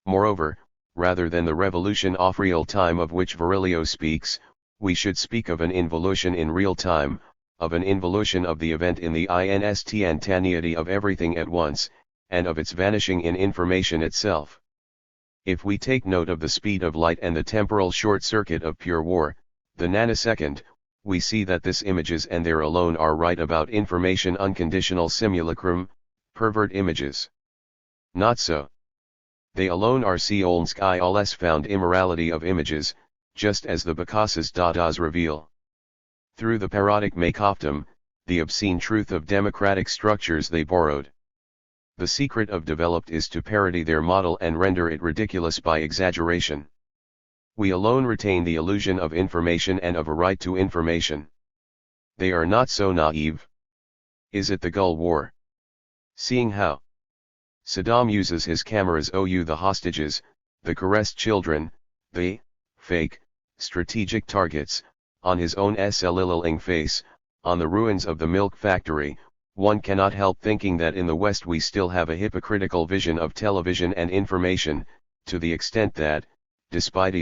Moreover, rather than the revolution of real time of which Virilio speaks, we should speak of an involution in real time, of an involution of the event in the instantaneity of everything at once, and of its vanishing in information itself. If we take note of the speed of light and the temporal short circuit of pure war, the nanosecond, we see that this images and there alone are right about information unconditional simulacrum, pervert images. Not so. They alone are Sionsk found immorality of images, just as the Bacchus's dadas reveal. Through the parodic make-oftum, the obscene truth of democratic structures they borrowed. The secret of developed is to parody their model and render it ridiculous by exaggeration. We alone retain the illusion of information and of a right to information. They are not so naive. Is it the Gulf War? Seeing how Saddam uses his cameras the hostages, the caressed children, the fake strategic targets, on his own sliling face, on the ruins of the milk factory, one cannot help thinking that in the West we still have a hypocritical vision of television and information, to the extent that, despite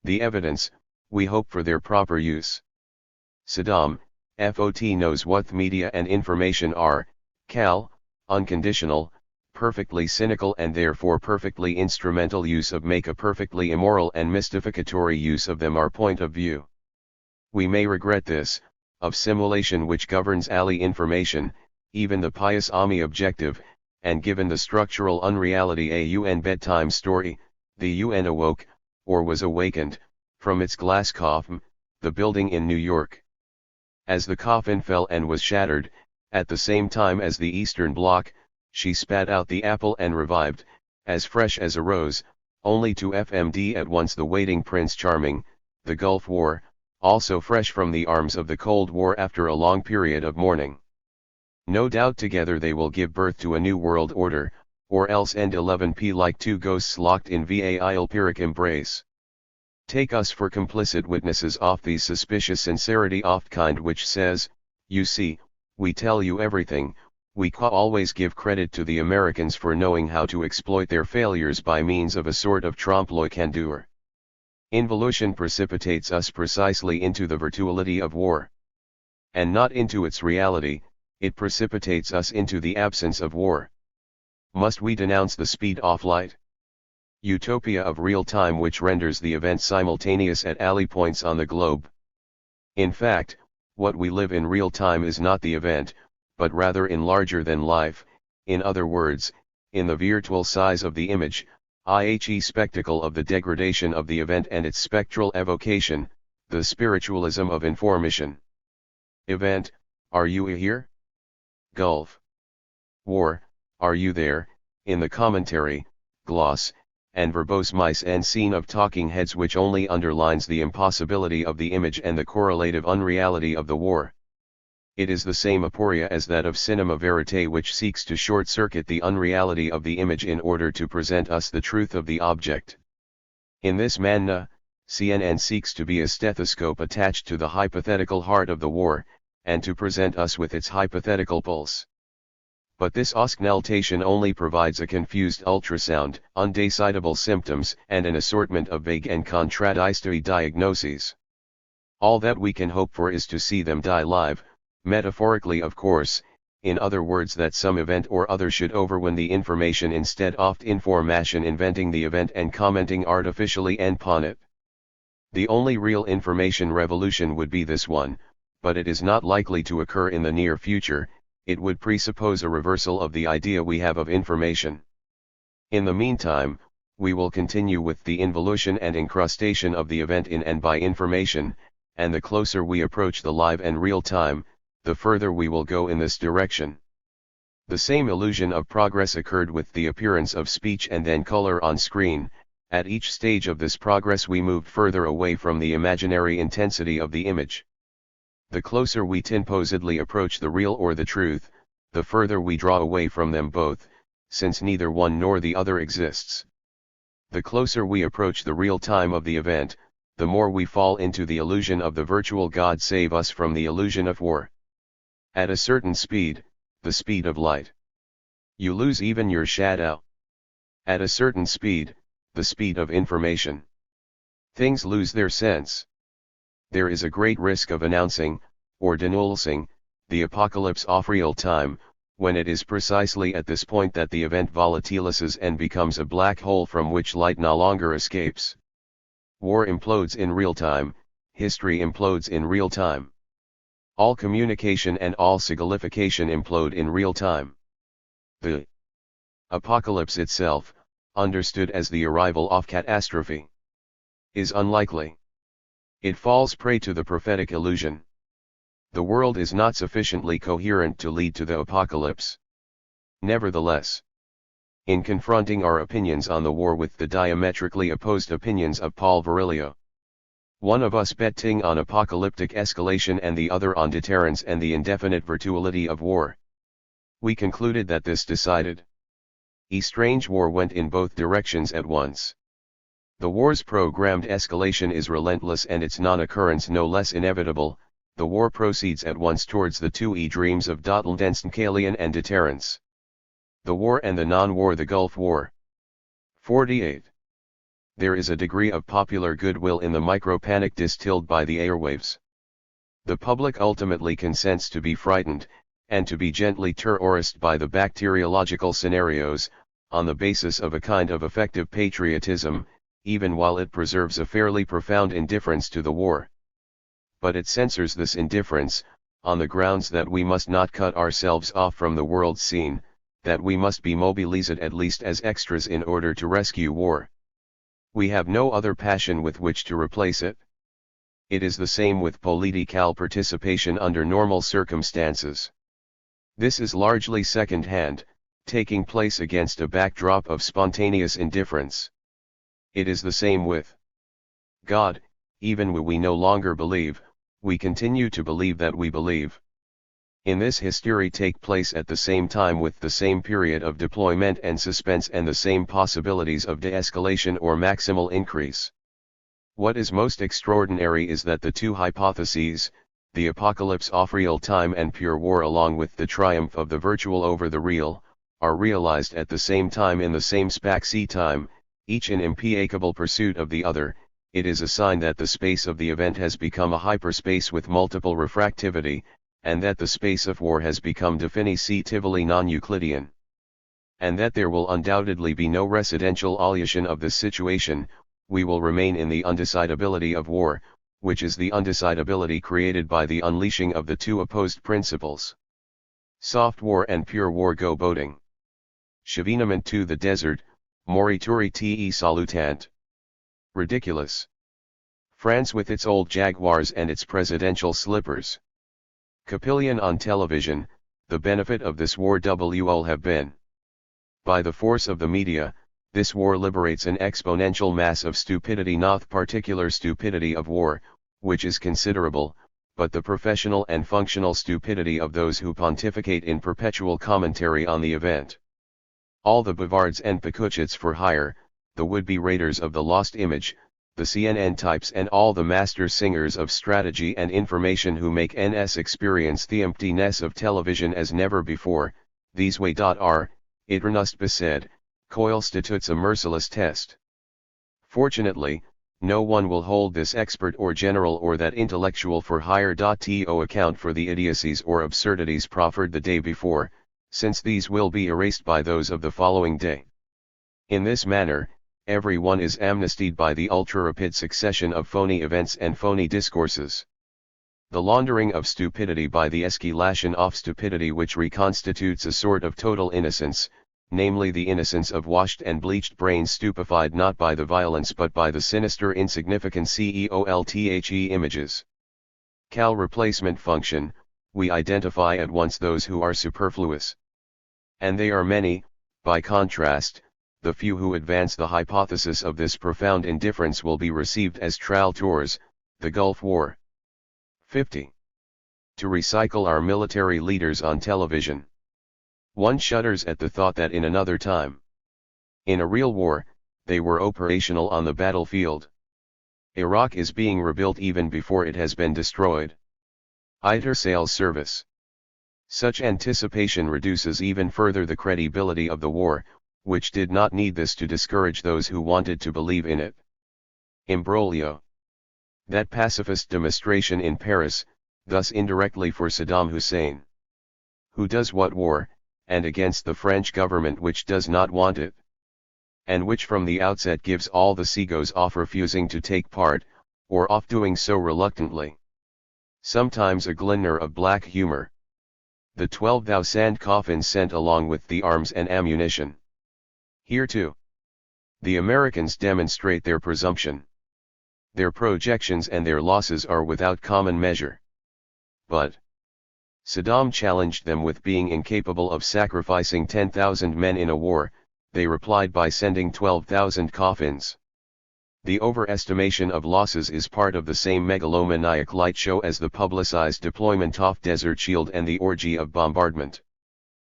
the evidence, we hope for their proper use. Saddam, FOT knows what media and information are: unconditional, perfectly cynical and therefore perfectly instrumental use of make a perfectly immoral and mystificatory use of them our point of view. We may regret this, of simulation which governs alley information, even the pious Ami objective, and given the structural unreality a UN bedtime story, the UN awoke, or was awakened, from its glass coffin, the building in New York. As the coffin fell and was shattered, at the same time as the Eastern Bloc, she spat out the apple and revived, as fresh as a rose, only to FMD at once the waiting Prince Charming, the Gulf War, also fresh from the arms of the Cold War after a long period of mourning. No doubt together they will give birth to a new world order, or else end 11p like two ghosts locked in VAIL Pyrrhic embrace. Take us for complicit witnesses of the suspicious sincerity of kind which says, you see, we tell you everything. We always give credit to the Americans for knowing how to exploit their failures by means of a sort of trompe-l'oeil candeur. Involution precipitates us precisely into the virtuality of war. And not into its reality, it precipitates us into the absence of war. Must we denounce the speed of light? Utopia of real time which renders the event simultaneous at all points on the globe. In fact, what we live in real time is not the event, but rather in larger than life, in other words, in the virtual size of the image, i.e. spectacle of the degradation of the event and its spectral evocation, the spiritualism of information. Event, are you here? Gulf. War, are you there, in the commentary, gloss, and verbose mise en scene of talking heads which only underlines the impossibility of the image and the correlative unreality of the war. It is the same aporia as that of cinema verite which seeks to short-circuit the unreality of the image in order to present us the truth of the object. In this manner, CNN seeks to be a stethoscope attached to the hypothetical heart of the war, and to present us with its hypothetical pulse. But this auscultation only provides a confused ultrasound, undecidable symptoms, and an assortment of vague and contradictory diagnoses. All that we can hope for is to see them die live, metaphorically of course, in other words that some event or other should overwin the information instead of information inventing the event and commenting artificially upon it. The only real information revolution would be this one, but it is not likely to occur in the near future. It would presuppose a reversal of the idea we have of information. In the meantime, we will continue with the involution and incrustation of the event in and by information, and the closer we approach the live and real time, the further we will go in this direction. The same illusion of progress occurred with the appearance of speech and then color on screen. At each stage of this progress we moved further away from the imaginary intensity of the image. The closer we supposedly approach the real or the truth, the further we draw away from them both, since neither one nor the other exists. The closer we approach the real time of the event, the more we fall into the illusion of the virtual God. Save us from the illusion of war. At a certain speed, the speed of light, you lose even your shadow. At a certain speed, the speed of information, things lose their sense. There is a great risk of announcing, or denouncing, the apocalypse of real time, when it is precisely at this point that the event volatilizes and becomes a black hole from which light no longer escapes. War implodes in real time, history implodes in real time. All communication and all signification implode in real time. The apocalypse itself, understood as the arrival of catastrophe, is unlikely. It falls prey to the prophetic illusion. The world is not sufficiently coherent to lead to the apocalypse. Nevertheless, in confronting our opinions on the war with the diametrically opposed opinions of Paul Virilio, one of us betting on apocalyptic escalation and the other on deterrence and the indefinite virtuality of war, we concluded that this decided strange war went in both directions at once. The war's programmed escalation is relentless and its non-occurrence no less inevitable. The war proceeds at once towards the two dreams of Doppeldenskalion and deterrence. The war and the non-war. The Gulf War. 48. There is a degree of popular goodwill in the micro-panic distilled by the airwaves. The public ultimately consents to be frightened, and to be gently terrorized by the bacteriological scenarios, on the basis of a kind of effective patriotism, even while it preserves a fairly profound indifference to the war. But it censors this indifference, on the grounds that we must not cut ourselves off from the world scene, that we must be mobilized at least as extras in order to rescue war. We have no other passion with which to replace it. It is the same with political participation under normal circumstances. This is largely second-hand, taking place against a backdrop of spontaneous indifference. It is the same with God. Even when we no longer believe, we continue to believe that we believe. In this hysteria take place at the same time with the same period of deployment and suspense and the same possibilities of de-escalation or maximal increase. What is most extraordinary is that the two hypotheses, the apocalypse of real time and pure war along with the triumph of the virtual over the real, are realized at the same time in the same space-time, each in implacable pursuit of the other. It is a sign that the space of the event has become a hyperspace with multiple refractivity, and that the space of war has become definitively non-Euclidean. and that there will undoubtedly be no residential solution of this situation, we will remain in the undecidability of war, which is the undecidability created by the unleashing of the two opposed principles. Soft war and pure war go boating. Chevenement to the desert, morituri te salutant. Ridiculous. France with its old Jaguars and its presidential slippers. Capillion on television, the benefit of this war will have been. By the force of the media, this war liberates an exponential mass of stupidity, not particular stupidity of war, which is considerable, but the professional and functional stupidity of those who pontificate in perpetual commentary on the event. All the Bavards and Pakuchits for hire, the would-be raiders of the lost image, the CNN types and all the master singers of strategy and information who make NS experience the emptiness of television as never before, these way.r, Iternust besaid, constitutes a merciless test. Fortunately, no one will hold this expert or general or that intellectual for hire to account for the idiocies or absurdities proffered the day before, since these will be erased by those of the following day. In this manner, every one is amnestied by the ultra-rapid succession of phony events and phony discourses. The laundering of stupidity by the escalation of stupidity which reconstitutes a sort of total innocence, namely the innocence of washed and bleached brains stupefied not by the violence but by the sinister insignificant CEOLTHE images. Cal replacement function, we identify at once those who are superfluous. And they are many, by contrast, the few who advance the hypothesis of this profound indifference will be received as traltors, the Gulf War. 50. To recycle our military leaders on television. One shudders at the thought that in another time, in a real war, they were operational on the battlefield. Iraq is being rebuilt even before it has been destroyed. ITER sales service. Such anticipation reduces even further the credibility of the war, which did not need this to discourage those who wanted to believe in it. Imbroglio. That pacifist demonstration in Paris, thus indirectly for Saddam Hussein. Who does what war, and against the French government which does not want it. And which from the outset gives all the seagulls off refusing to take part, or off doing so reluctantly. Sometimes a glimmer of black humor. The 12,000 coffins sent along with the arms and ammunition. Here too, the Americans demonstrate their presumption. Their projections and their losses are without common measure. But Saddam challenged them with being incapable of sacrificing 10,000 men in a war. They replied by sending 12,000 coffins. The overestimation of losses is part of the same megalomaniac light show as the publicized deployment of Desert Shield and the orgy of bombardment.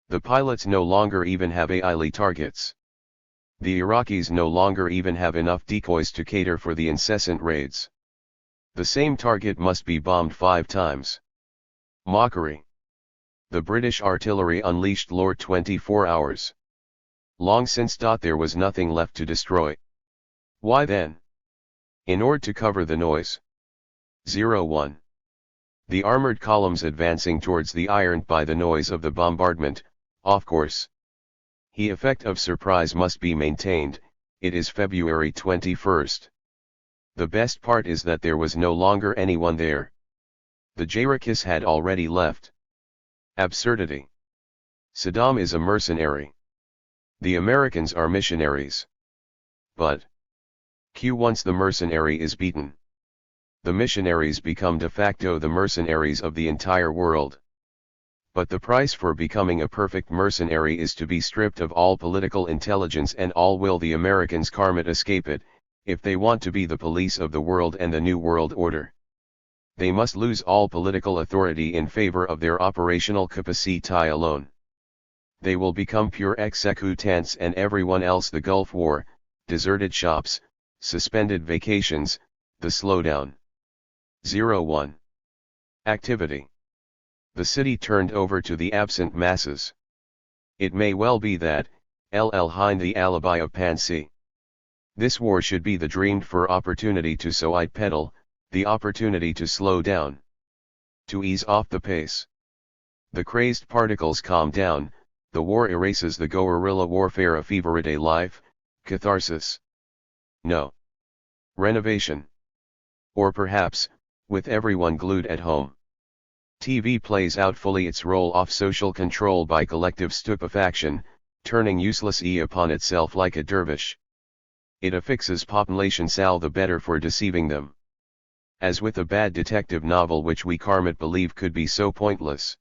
The pilots no longer even have AI targets. The Iraqis no longer even have enough decoys to cater for the incessant raids. The same target must be bombed 5 times. Mockery. The British artillery unleashed Lord 24 hours. Long since there was nothing left to destroy. Why then? In order to cover the noise. 01. The armored columns advancing towards the iron by the noise of the bombardment, of course. The effect of surprise must be maintained. It is February 21st. The best part is that there was no longer anyone there. The Jairakis had already left. Absurdity. Saddam is a mercenary. The Americans are missionaries. But once the mercenary is beaten, the missionaries become de facto the mercenaries of the entire world. But the price for becoming a perfect mercenary is to be stripped of all political intelligence, and all will the Americans can't escape it, if they want to be the police of the world and the new world order. They must lose all political authority in favor of their operational capacity alone. They will become pure executants, and everyone else the Gulf War, deserted shops, suspended vacations, the slowdown. 01. Activity. The city turned over to the absent masses. It may well be that, hind the alibi of Pansy. This war should be the dreamed for opportunity to side pedal, the opportunity to slow down. To ease off the pace. The crazed particles calm down, The war erases the guerrilla warfare of fever-a-day life, catharsis. No. Renovation. Or perhaps, with everyone glued at home. TV plays out fully its role of social control by collective stupefaction, turning useless upon itself like a dervish. It affixes populations all the better for deceiving them. As with a bad detective novel which we Karmat believe could be so pointless.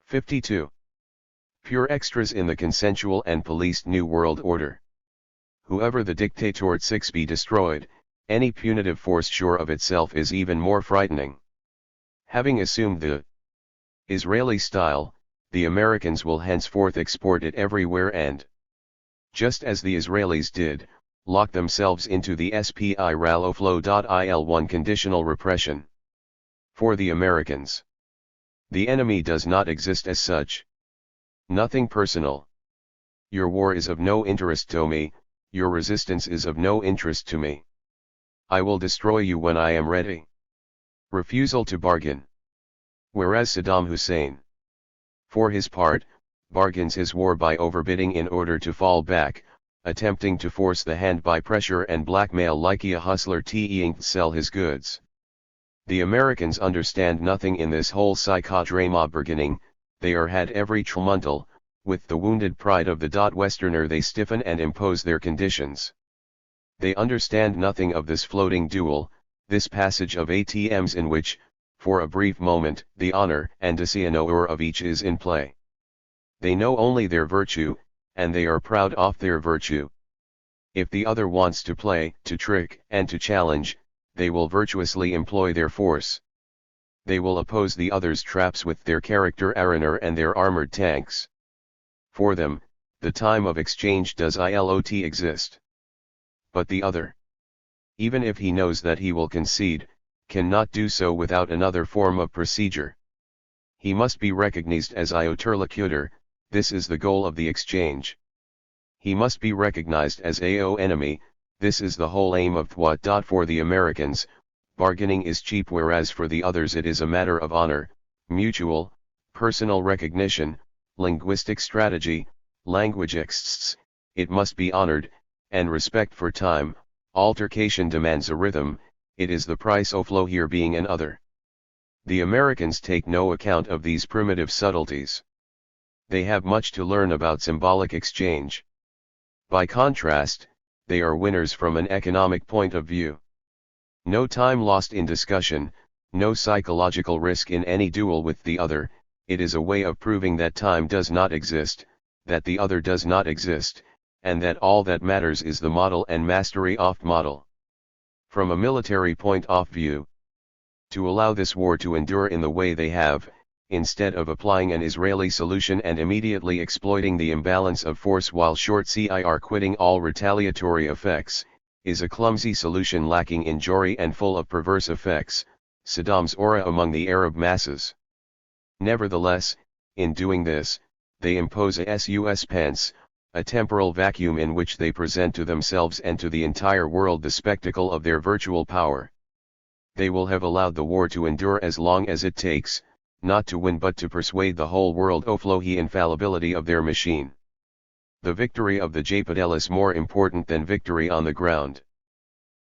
52. Pure extras in the consensual and policed New World Order. Whoever the dictator 6 be destroyed, any punitive force sure of itself is even more frightening. Having assumed the Israeli style, the Americans will henceforth export it everywhere and, just as the Israelis did, lock themselves into the SPI RALOFLOW.IL1 conditional repression. For the Americans, the enemy does not exist as such. Nothing personal. Your war is of no interest to me, your resistance is of no interest to me. I will destroy you when I am ready. Refusal to bargain. Whereas Saddam Hussein, for his part, bargains his war by overbidding in order to fall back, attempting to force the hand by pressure and blackmail like a hustler to sell his goods. The Americans understand nothing in this whole psychodrama bargaining, they are had every tramontal, with the wounded pride of the Westerner they stiffen and impose their conditions. They understand nothing of this floating duel, this passage of ATMs in which, for a brief moment, the honor and dishonor of each is in play. They know only their virtue, and they are proud of their virtue. If the other wants to play, to trick, and to challenge, they will virtuously employ their force. They will oppose the other's traps with their character armor and their armored tanks. For them, the time of exchange does not exist. But the other, even if he knows that he will concede, cannot do so without another form of procedure. He must be recognized as interlocutor, this is the goal of the exchange. He must be recognized as enemy, this is the whole aim of what. For the Americans, bargaining is cheap, whereas for the others it is a matter of honor, mutual, personal recognition, linguistic strategy, language exists, it must be honored, and respect for time. Altercation demands a rhythm, it is the price of flow here being an other. The Americans take no account of these primitive subtleties. They have much to learn about symbolic exchange. By contrast, they are winners from an economic point of view. No time lost in discussion, no psychological risk in any duel with the other, it is a way of proving that time does not exist, that the other does not exist, and that all that matters is the model and mastery of model. From a military point of view, to allow this war to endure in the way they have, instead of applying an Israeli solution and immediately exploiting the imbalance of force while short-circuiting quitting all retaliatory effects, is a clumsy solution lacking in joy and full of perverse effects, Saddam's aura among the Arab masses. Nevertheless, in doing this, they impose a suspense, a temporal vacuum in which they present to themselves and to the entire world the spectacle of their virtual power. They will have allowed the war to endure as long as it takes, not to win but to persuade the whole world of the infallibility of their machine. The victory of the Japhet is more important than victory on the ground.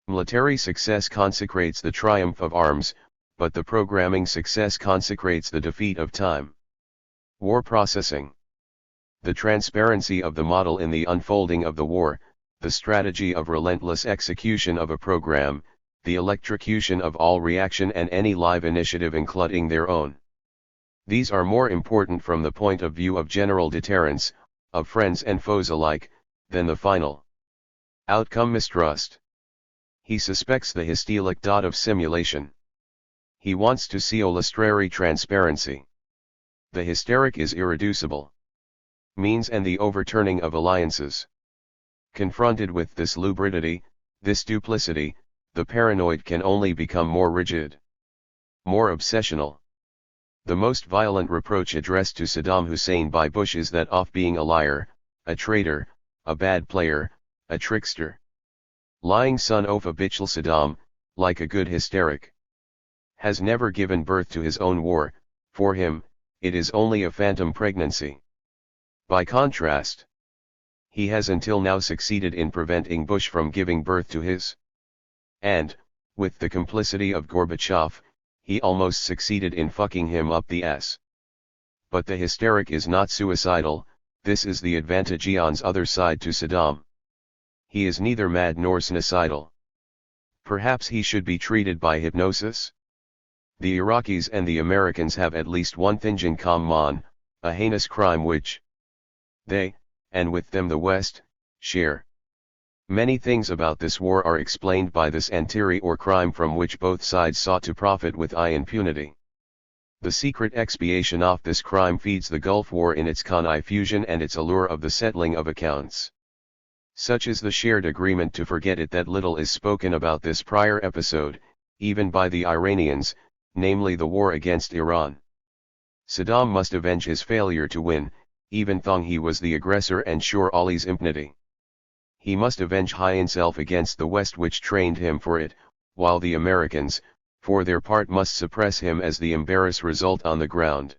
Military success consecrates the triumph of arms, but the programming success consecrates the defeat of time. War processing. The transparency of the model in the unfolding of the war, the strategy of relentless execution of a program, the electrocution of all reaction and any live initiative including their own. These are more important from the point of view of general deterrence, of friends and foes alike, than the final outcome mistrust. He suspects the hystelic dot of simulation. He wants to see illustrary transparency. The hysteric is irreducible. Means and the overturning of alliances. Confronted with this lubridity, this duplicity, the paranoid can only become more rigid, more obsessional. The most violent reproach addressed to Saddam Hussein by Bush is that of being a liar, a traitor, a bad player, a trickster. Lying son of a bitchel. Saddam, like a good hysteric, has never given birth to his own war, for him, it is only a phantom pregnancy. By contrast, he has until now succeeded in preventing Bush from giving birth to his. And, with the complicity of Gorbachev, he almost succeeded in fucking him up the ass. But the hysteric is not suicidal, this is the advantage Iran's other side to Saddam. He is neither mad nor suicidal. Perhaps he should be treated by hypnosis? The Iraqis and the Americans have at least one thing in common, a heinous crime which they, and with them the West, share. Many things about this war are explained by this anterior crime from which both sides sought to profit with impunity. The secret expiation of this crime feeds the Gulf War in its confusion and its allure of the settling of accounts. Such is the shared agreement to forget it that little is spoken about this prior episode, even by the Iranians, namely the war against Iran. Saddam must avenge his failure to win, even though he was the aggressor and sure Ali's impunity. He must avenge himself against the West which trained him for it, while the Americans, for their part must suppress him as the embarrassed result on the ground.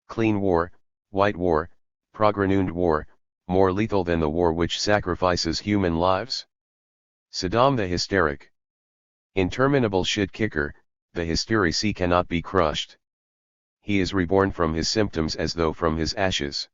Clean war, white war, progranund war, more lethal than the war which sacrifices human lives? Saddam the hysteric. Interminable shit kicker, the hysterecy cannot be crushed. He is reborn from his symptoms as though from his ashes.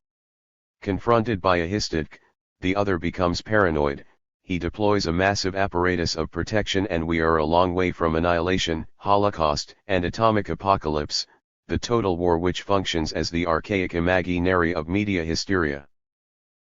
Confronted by a hystic, the other becomes paranoid, he deploys a massive apparatus of protection and we are a long way from annihilation, holocaust and atomic apocalypse, the total war which functions as the archaic imaginary of media hysteria.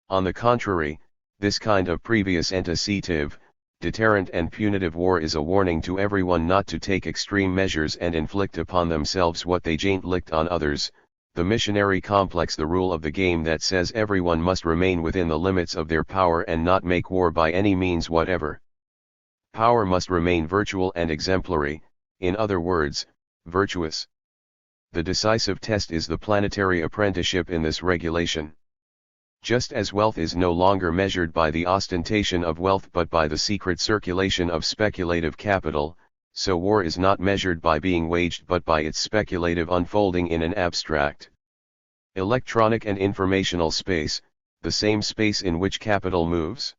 On the contrary, this kind of previous anticipative, deterrent and punitive war is a warning to everyone not to take extreme measures and inflict upon themselves what they ain't licked on others, the missionary complex, the rule of the game that says everyone must remain within the limits of their power and not make war by any means whatever. Power must remain virtual and exemplary, in other words, virtuous. The decisive test is the planetary apprenticeship in this regulation. Just as wealth is no longer measured by the ostentation of wealth but by the secret circulation of speculative capital, so war is not measured by being waged but by its speculative unfolding in an abstract, electronic and informational space, the same space in which capital moves.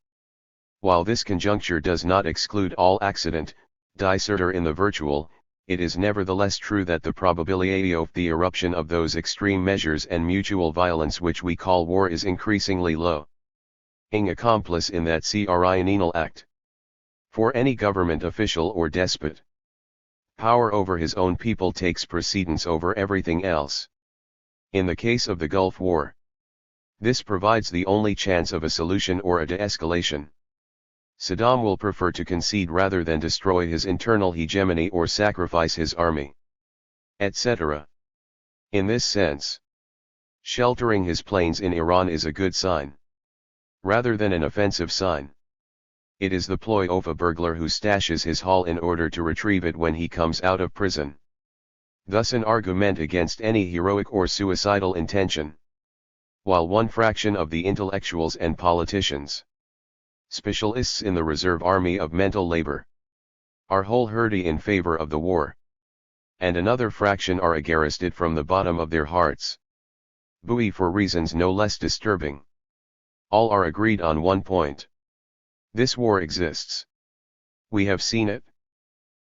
While this conjuncture does not exclude all accident, discerter in the virtual, it is nevertheless true that the probability of the eruption of those extreme measures and mutual violence which we call war is increasingly low. Ing accomplice in that criminal act. For any government official or despot, power over his own people takes precedence over everything else. In the case of the Gulf War, this provides the only chance of a solution or a de-escalation. Saddam will prefer to concede rather than destroy his internal hegemony or sacrifice his army, etc. In this sense, sheltering his planes in Iran is a good sign, rather than an offensive sign. It is the ploy of a burglar who stashes his haul in order to retrieve it when he comes out of prison. Thus an argument against any heroic or suicidal intention. While one fraction of the intellectuals and politicians, specialists in the reserve army of mental labor, are wholehearted in favor of the war, and another fraction are aghast from the bottom of their hearts, buoy for reasons no less disturbing. All are agreed on one point. This war exists. We have seen it.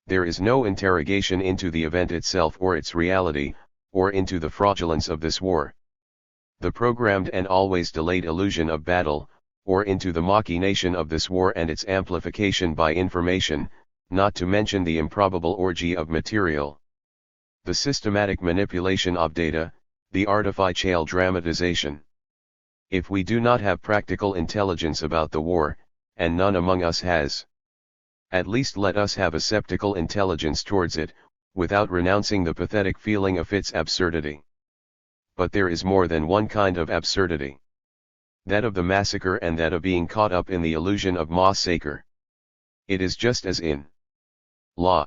There is no interrogation into the event itself or its reality, or into the fraudulence of this war. The programmed and always delayed illusion of battle, or into the machination of this war and its amplification by information, not to mention the improbable orgy of material, the systematic manipulation of data, the artificial dramatization. If we do not have practical intelligence about the war, and none among us has, at least let us have a sceptical intelligence towards it, without renouncing the pathetic feeling of its absurdity. But there is more than one kind of absurdity. That of the massacre and that of being caught up in the illusion of massacre. It is just as in La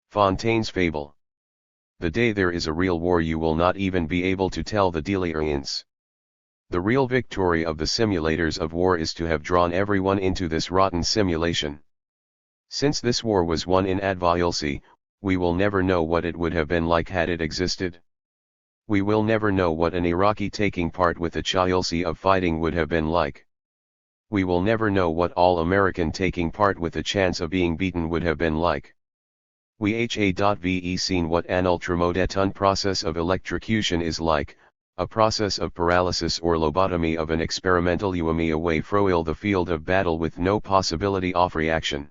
Fontaine's fable. The day there is a real war you will not even be able to tell the deliriants. The real victory of the simulators of war is to have drawn everyone into this rotten simulation. Since this war was won in adviolcy, we will never know what it would have been like had it existed. We will never know what an Iraqi taking part with the Chelsea of fighting would have been like. We will never know what all American taking part with the chance of being beaten would have been like. We have seen what an ultramodeton process of electrocution is like, a process of paralysis or lobotomy of an experimental UME away froil the field of battle with no possibility of reaction.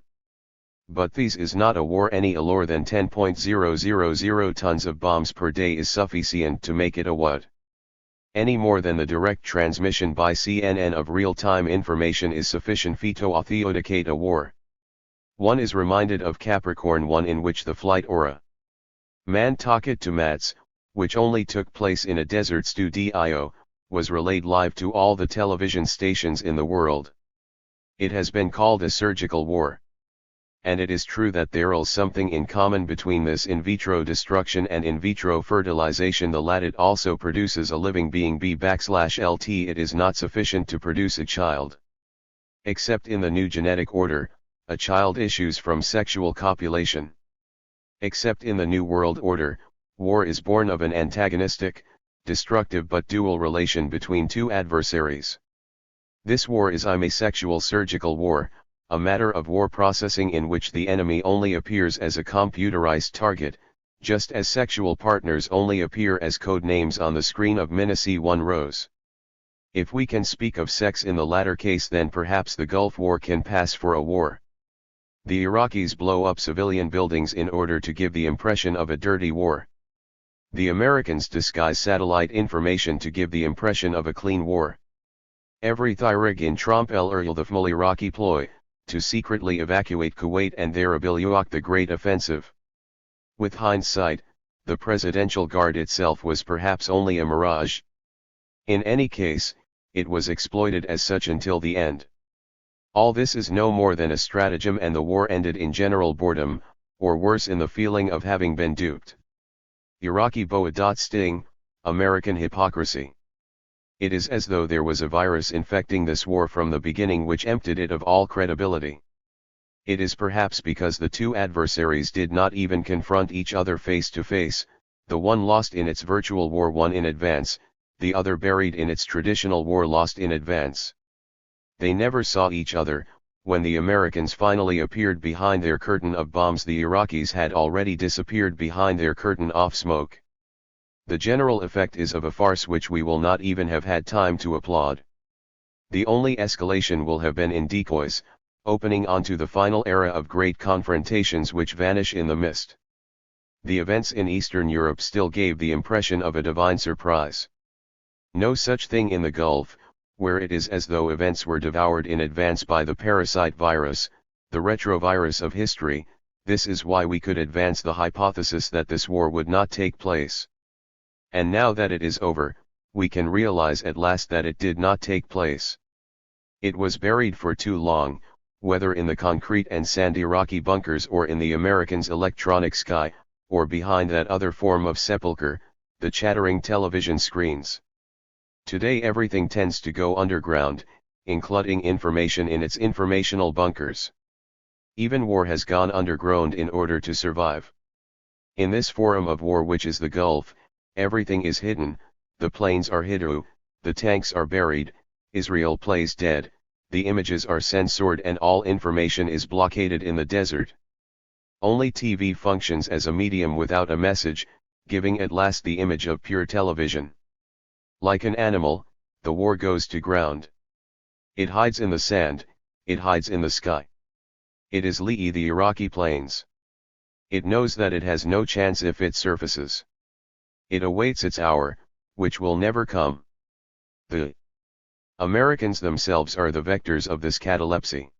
But this is not a war any allure than 10.000 tons of bombs per day is sufficient to make it a what? Any more than the direct transmission by CNN of real-time information is sufficient to authenticate a war. One is reminded of Capricorn 1 in which the flight aura man talked to Mats, which only took place in a desert studio, was relayed live to all the television stations in the world. It has been called a surgical war. And it is true that there is something in common between this in vitro destruction and in vitro fertilization. The latter also produces a living being B/LT. It is not sufficient to produce a child. Except in the new genetic order, a child issues from sexual copulation. Except in the New World Order, war is born of an antagonistic, destructive but dual relation between two adversaries. This war is a sexual surgical war, a matter of war processing in which the enemy only appears as a computerized target, just as sexual partners only appear as code names on the screen of C1 rows. If we can speak of sex in the latter case, then perhaps the Gulf War can pass for a war. The Iraqis blow up civilian buildings in order to give the impression of a dirty war. The Americans disguise satellite information to give the impression of a clean war. Every Thirig in Trump el the FML Iraqi ploy, to secretly evacuate Kuwait and there evaluate the Great Offensive. With hindsight, the Presidential Guard itself was perhaps only a mirage. In any case, it was exploited as such until the end. All this is no more than a stratagem, and the war ended in general boredom, or worse, in the feeling of having been duped. Iraqi sting, American hypocrisy. It is as though there was a virus infecting this war from the beginning which emptied it of all credibility. It is perhaps because the two adversaries did not even confront each other face to face, the one lost in its virtual war won in advance, the other buried in its traditional war lost in advance. They never saw each other. When the Americans finally appeared behind their curtain of bombs, the Iraqis had already disappeared behind their curtain of smoke. The general effect is of a farce which we will not even have had time to applaud. The only escalation will have been in decoys, opening onto the final era of great confrontations which vanish in the mist. The events in Eastern Europe still gave the impression of a divine surprise. No such thing in the Gulf, where it is as though events were devoured in advance by the parasite virus, the retrovirus of history. This is why we could advance the hypothesis that this war would not take place. And now that it is over, we can realize at last that it did not take place. It was buried for too long, whether in the concrete and sand Iraqi bunkers or in the Americans' electronic sky, or behind that other form of sepulchre, the chattering television screens. Today everything tends to go underground, including information in its informational bunkers. Even war has gone underground in order to survive. In this forum of war which is the Gulf, everything is hidden, the planes are hidden, the tanks are buried, Israel plays dead, the images are censored, and all information is blockaded in the desert. Only TV functions as a medium without a message, giving at last the image of pure television. Like an animal, the war goes to ground. It hides in the sand, it hides in the sky. It is the Iraqi plains. It knows that it has no chance if it surfaces. It awaits its hour, which will never come. The Americans themselves are the vectors of this catalepsy.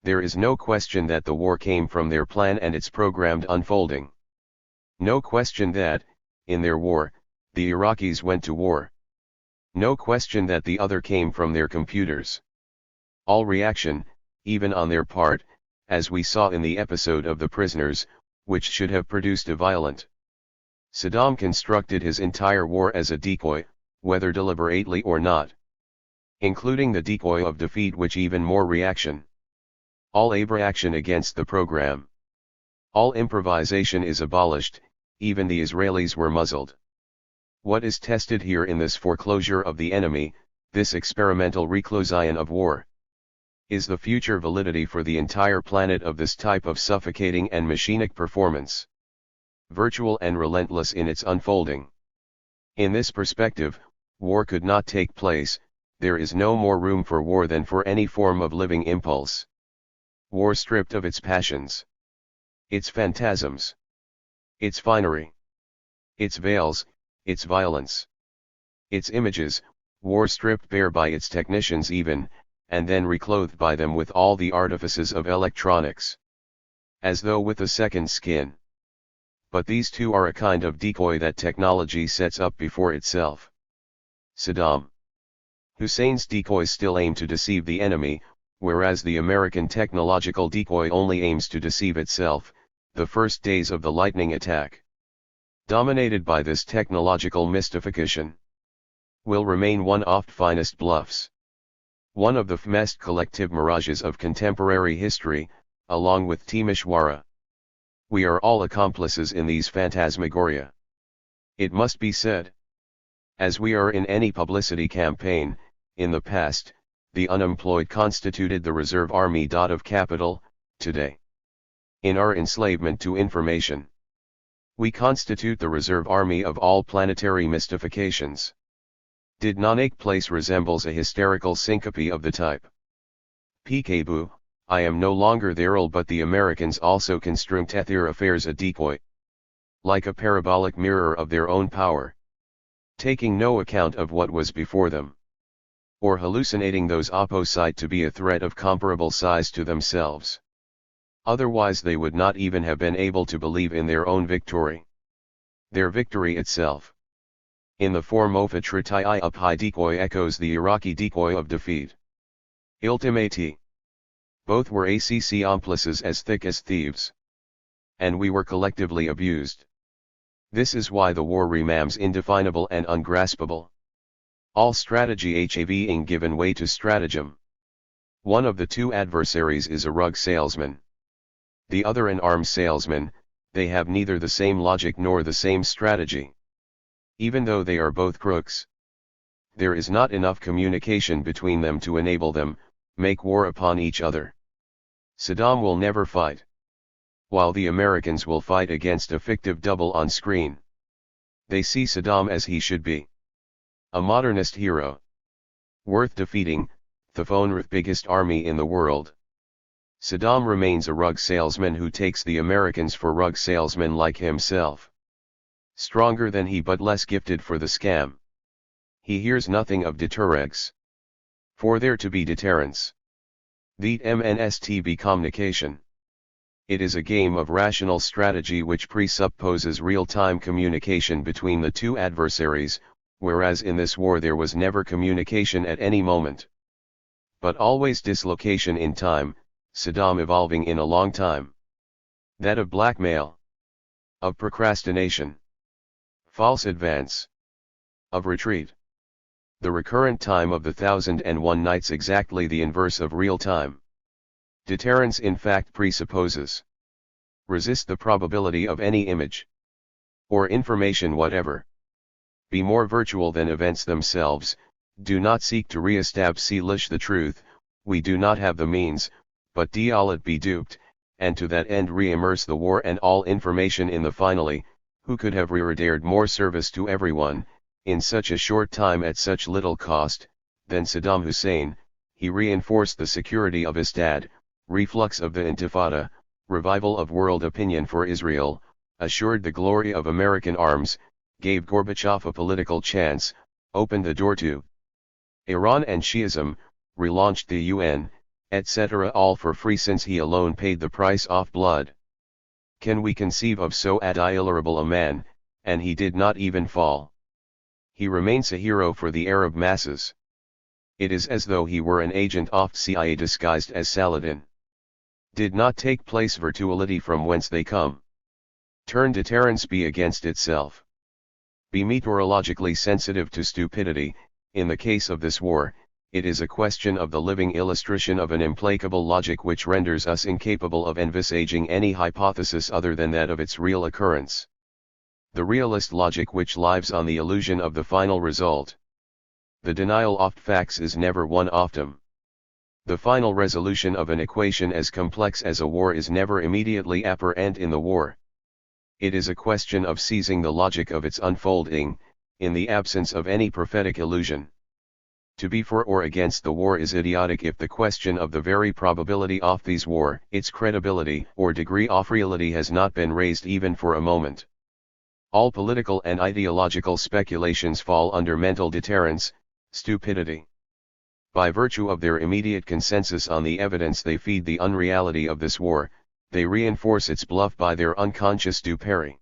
There is no question that the war came from their plan and its programmed unfolding. No question that, in their war, the Iraqis went to war. No question that the other came from their computers. All reaction, even on their part, as we saw in the episode of the prisoners, which should have produced a violent. Saddam constructed his entire war as a decoy, whether deliberately or not. Including the decoy of defeat, which even more reaction. All reaction against the program. All improvisation is abolished, even the Israelis were muzzled. What is tested here in this foreclosure of the enemy, this experimental reclosion of war, is the future validity for the entire planet of this type of suffocating and machinic performance, virtual and relentless in its unfolding. In this perspective, war could not take place. There is no more room for war than for any form of living impulse. War stripped of its passions, its phantasms, its finery, its veils, its violence, its images, war stripped bare by its technicians even, and then reclothed by them with all the artifices of electronics, as though with a second skin. But these two are a kind of decoy that technology sets up before itself. Saddam Hussein's decoys still aim to deceive the enemy, whereas the American technological decoy only aims to deceive itself. The first days of the lightning attack, dominated by this technological mystification, will remain one of the finest bluffs, one of the finest collective mirages of contemporary history, along with Timisoara. We are all accomplices in these phantasmagoria. It must be said, as we are in any publicity campaign, in the past, the unemployed constituted the reserve army of capital. Today, in our enslavement to information, we constitute the reserve army of all planetary mystifications. Didnot place resembles a hysterical syncope of the type. Peekaboo, I am no longer there'll, but the Americans also construct their affairs a decoy, like a parabolic mirror of their own power, taking no account of what was before them, or hallucinating those opposite to be a threat of comparable size to themselves. Otherwise they would not even have been able to believe in their own victory. Their victory itself, in the form of a Tritai up high decoy, echoes the Iraqi decoy of defeat. Ultimati. Both were accomplices as thick as thieves. And we were collectively abused. This is why the war remains indefinable and ungraspable. All strategy having given way to stratagem. One of the two adversaries is a rug salesman, the other an arms salesman. They have neither the same logic nor the same strategy. Even though they are both crooks, there is not enough communication between them to enable them make war upon each other. Saddam will never fight, while the Americans will fight against a fictive double on screen. They see Saddam as he should be, a modernist hero, worth defeating, the fourth biggest army in the world. Saddam remains a rug salesman who takes the Americans for rug salesmen like himself. Stronger than he but less gifted for the scam. He hears nothing of deterrence. For there to be deterrence, the must be communication. It is a game of rational strategy which presupposes real-time communication between the two adversaries, whereas in this war there was never communication at any moment, but always dislocation in time. Saddam evolving in a long time, that of blackmail, of procrastination, false advance, of retreat. The recurrent time of the 1001 Nights, exactly the inverse of real time. Deterrence in fact presupposes resist the probability of any image or information whatever. Be more virtual than events themselves. Do not seek to re-establish the truth. We do not have the means, but let be duped, and to that end re-immerse the war and all information in the finally. Who could have rendered more service to everyone, in such a short time at such little cost, than Saddam Hussein? He reinforced the security of Istad, reflux of the Intifada, revival of world opinion for Israel, assured the glory of American arms, gave Gorbachev a political chance, opened the door to Iran and Shiism, relaunched the UN, etc., all for free since he alone paid the price of blood. Can we conceive of so admirable a man, and he did not even fall? He remains a hero for the Arab masses. It is as though he were an agent of CIA disguised as Saladin. Did not take place virtuality from whence they come. Turn deterrence be against itself. Be meteorologically sensitive to stupidity. In the case of this war, it is a question of the living illustration of an implacable logic which renders us incapable of envisaging any hypothesis other than that of its real occurrence. The realist logic which lives on the illusion of the final result. The denial of facts is never one of them. The final resolution of an equation as complex as a war is never immediately apparent in the war. It is a question of seizing the logic of its unfolding, in the absence of any prophetic illusion. To be for or against the war is idiotic if the question of the very probability of this war, its credibility or degree of reality has not been raised even for a moment. All political and ideological speculations fall under mental deterrence, stupidity. By virtue of their immediate consensus on the evidence they feed the unreality of this war, they reinforce its bluff by their unconscious stupidity.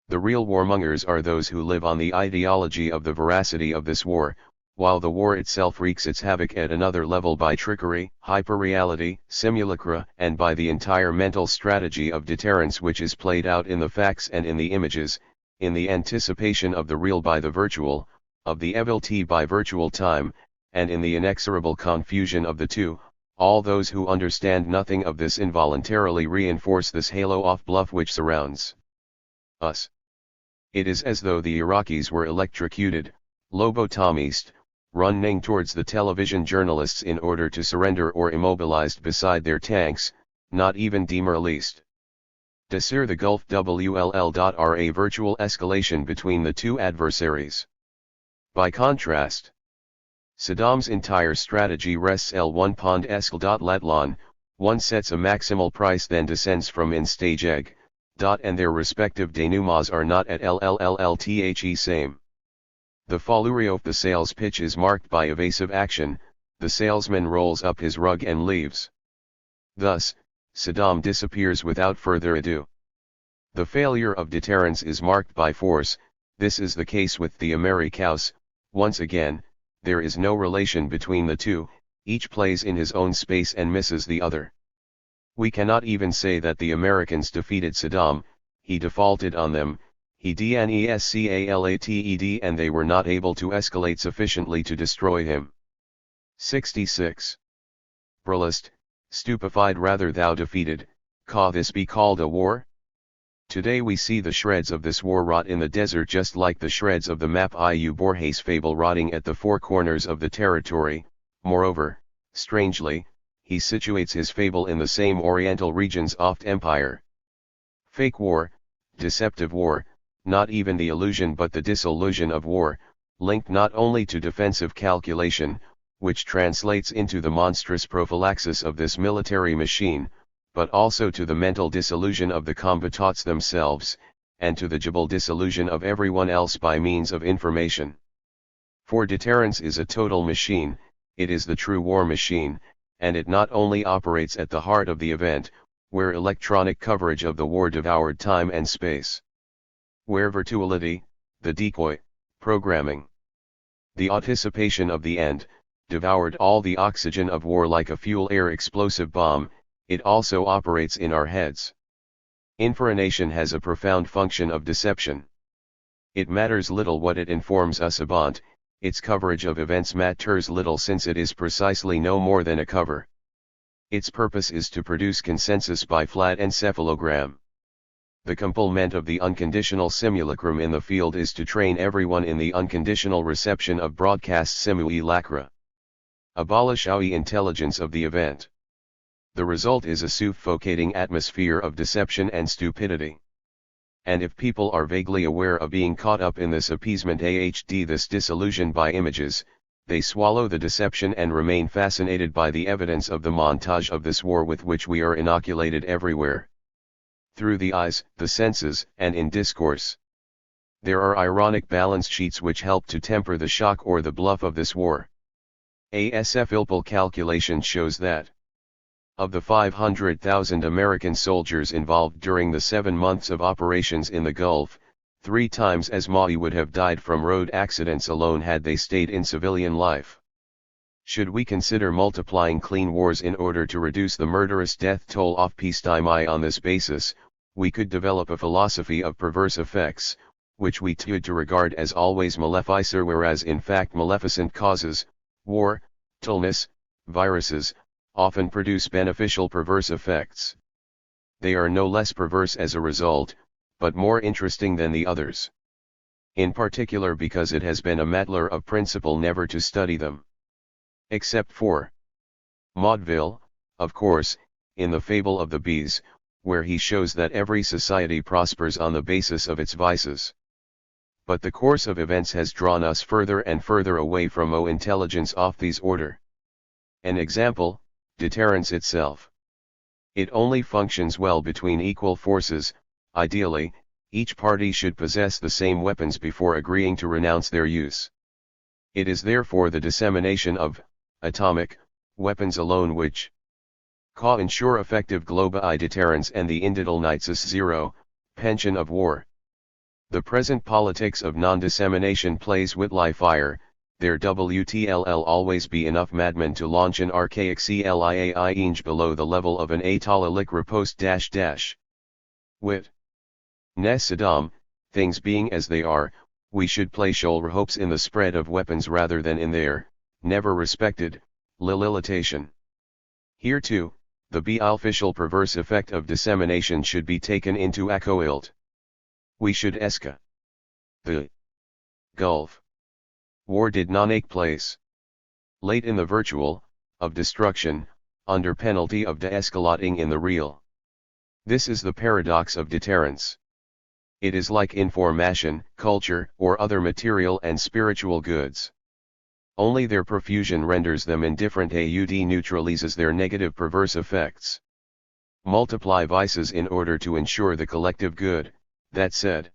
The real warmongers are those who live on the ideology of the veracity of this war, while the war itself wreaks its havoc at another level by trickery, hyperreality, simulacra, and by the entire mental strategy of deterrence which is played out in the facts and in the images, in the anticipation of the real by the virtual, of the evility by virtual time, and in the inexorable confusion of the two. All those who understand nothing of this involuntarily reinforce this halo of bluff which surrounds us. It is as though the Iraqis were electrocuted, lobotomized, running towards the television journalists in order to surrender or immobilized beside their tanks, not even demoralized. Desir the Gulf WLL.RA virtual escalation between the two adversaries. By contrast, Saddam's entire strategy rests L1 pond escal.latlon, one sets a maximal price then descends from in stage egg, and their respective denouements are not at LLLLTHE same. The fallurio of the sales pitch is marked by evasive action, the salesman rolls up his rug and leaves. Thus, Saddam disappears without further ado. The failure of deterrence is marked by force, this is the case with the Americaus. Once again, there is no relation between the two, each plays in his own space and misses the other. We cannot even say that the Americans defeated Saddam, he defaulted on them, he dnescalated and they were not able to escalate sufficiently to destroy him. 66. Brillist, stupefied rather thou defeated, ca this be called a war? Today we see the shreds of this war rot in the desert just like the shreds of the map Iu Borges fable rotting at the four corners of the territory. Moreover, strangely, he situates his fable in the same oriental regions of empire. Fake war, deceptive war, not even the illusion but the disillusion of war, linked not only to defensive calculation, which translates into the monstrous prophylaxis of this military machine, but also to the mental disillusion of the combatants themselves, and to the gibal disillusion of everyone else by means of information. For deterrence is a total machine, it is the true war machine, and it not only operates at the heart of the event, where electronic coverage of the war devoured time and space. Where virtuality, the decoy, programming, the anticipation of the end, devoured all the oxygen of war like a fuel-air explosive bomb, it also operates in our heads. Information has a profound function of deception. It matters little what it informs us about, its coverage of events matters little since it is precisely no more than a cover. Its purpose is to produce consensus by flat encephalogram. The complement of the unconditional simulacrum in the field is to train everyone in the unconditional reception of broadcast simulacra. Abolish our intelligence of the event. The result is a suffocating atmosphere of deception and stupidity. And if people are vaguely aware of being caught up in this appeasement this disillusion by images, they swallow the deception and remain fascinated by the evidence of the montage of this war with which we are inoculated everywhere. Through the eyes, the senses, and in discourse. There are ironic balance sheets which help to temper the shock or the bluff of this war. ASF-ILPL calculation shows that of the 500,000 American soldiers involved during the 7 months of operations in the Gulf, 3 times as many would have died from road accidents alone had they stayed in civilian life. Should we consider multiplying clean wars in order to reduce the murderous death toll of peacetime on this basis, we could develop a philosophy of perverse effects, which we tend to regard as always maleficer whereas in fact maleficent causes, war, dullness, viruses, often produce beneficial perverse effects. They are no less perverse as a result, but more interesting than the others. In particular because it has been a matter of principle never to study them. Except for Maudeville, of course, in the fable of the bees, where he shows that every society prospers on the basis of its vices. But the course of events has drawn us further and further away from intelligence of these order. An example, deterrence itself. It only functions well between equal forces. Ideally, each party should possess the same weapons before agreeing to renounce their use. It is therefore the dissemination of atomic weapons alone which can ensure effective global deterrence and the indeternizes zero pension of war. The present politics of non-dissemination plays with fire. There WTLL always be enough madmen to launch an archaic CLIAI inch below the level of an atollic riposte -- wit. Nes Saddam, things being as they are, we should place shoulder hopes in the spread of weapons rather than in their, never respected, lilitation. Here too, the beneficial perverse effect of dissemination should be taken into account. We should esca. The Gulf War did not take place late in the virtual, of destruction, under penalty of de-escalating in the real. This is the paradox of deterrence. It is like information, culture, or other material and spiritual goods. Only their profusion renders them indifferent and neutralizes their negative perverse effects. Multiply vices in order to ensure the collective good. That said,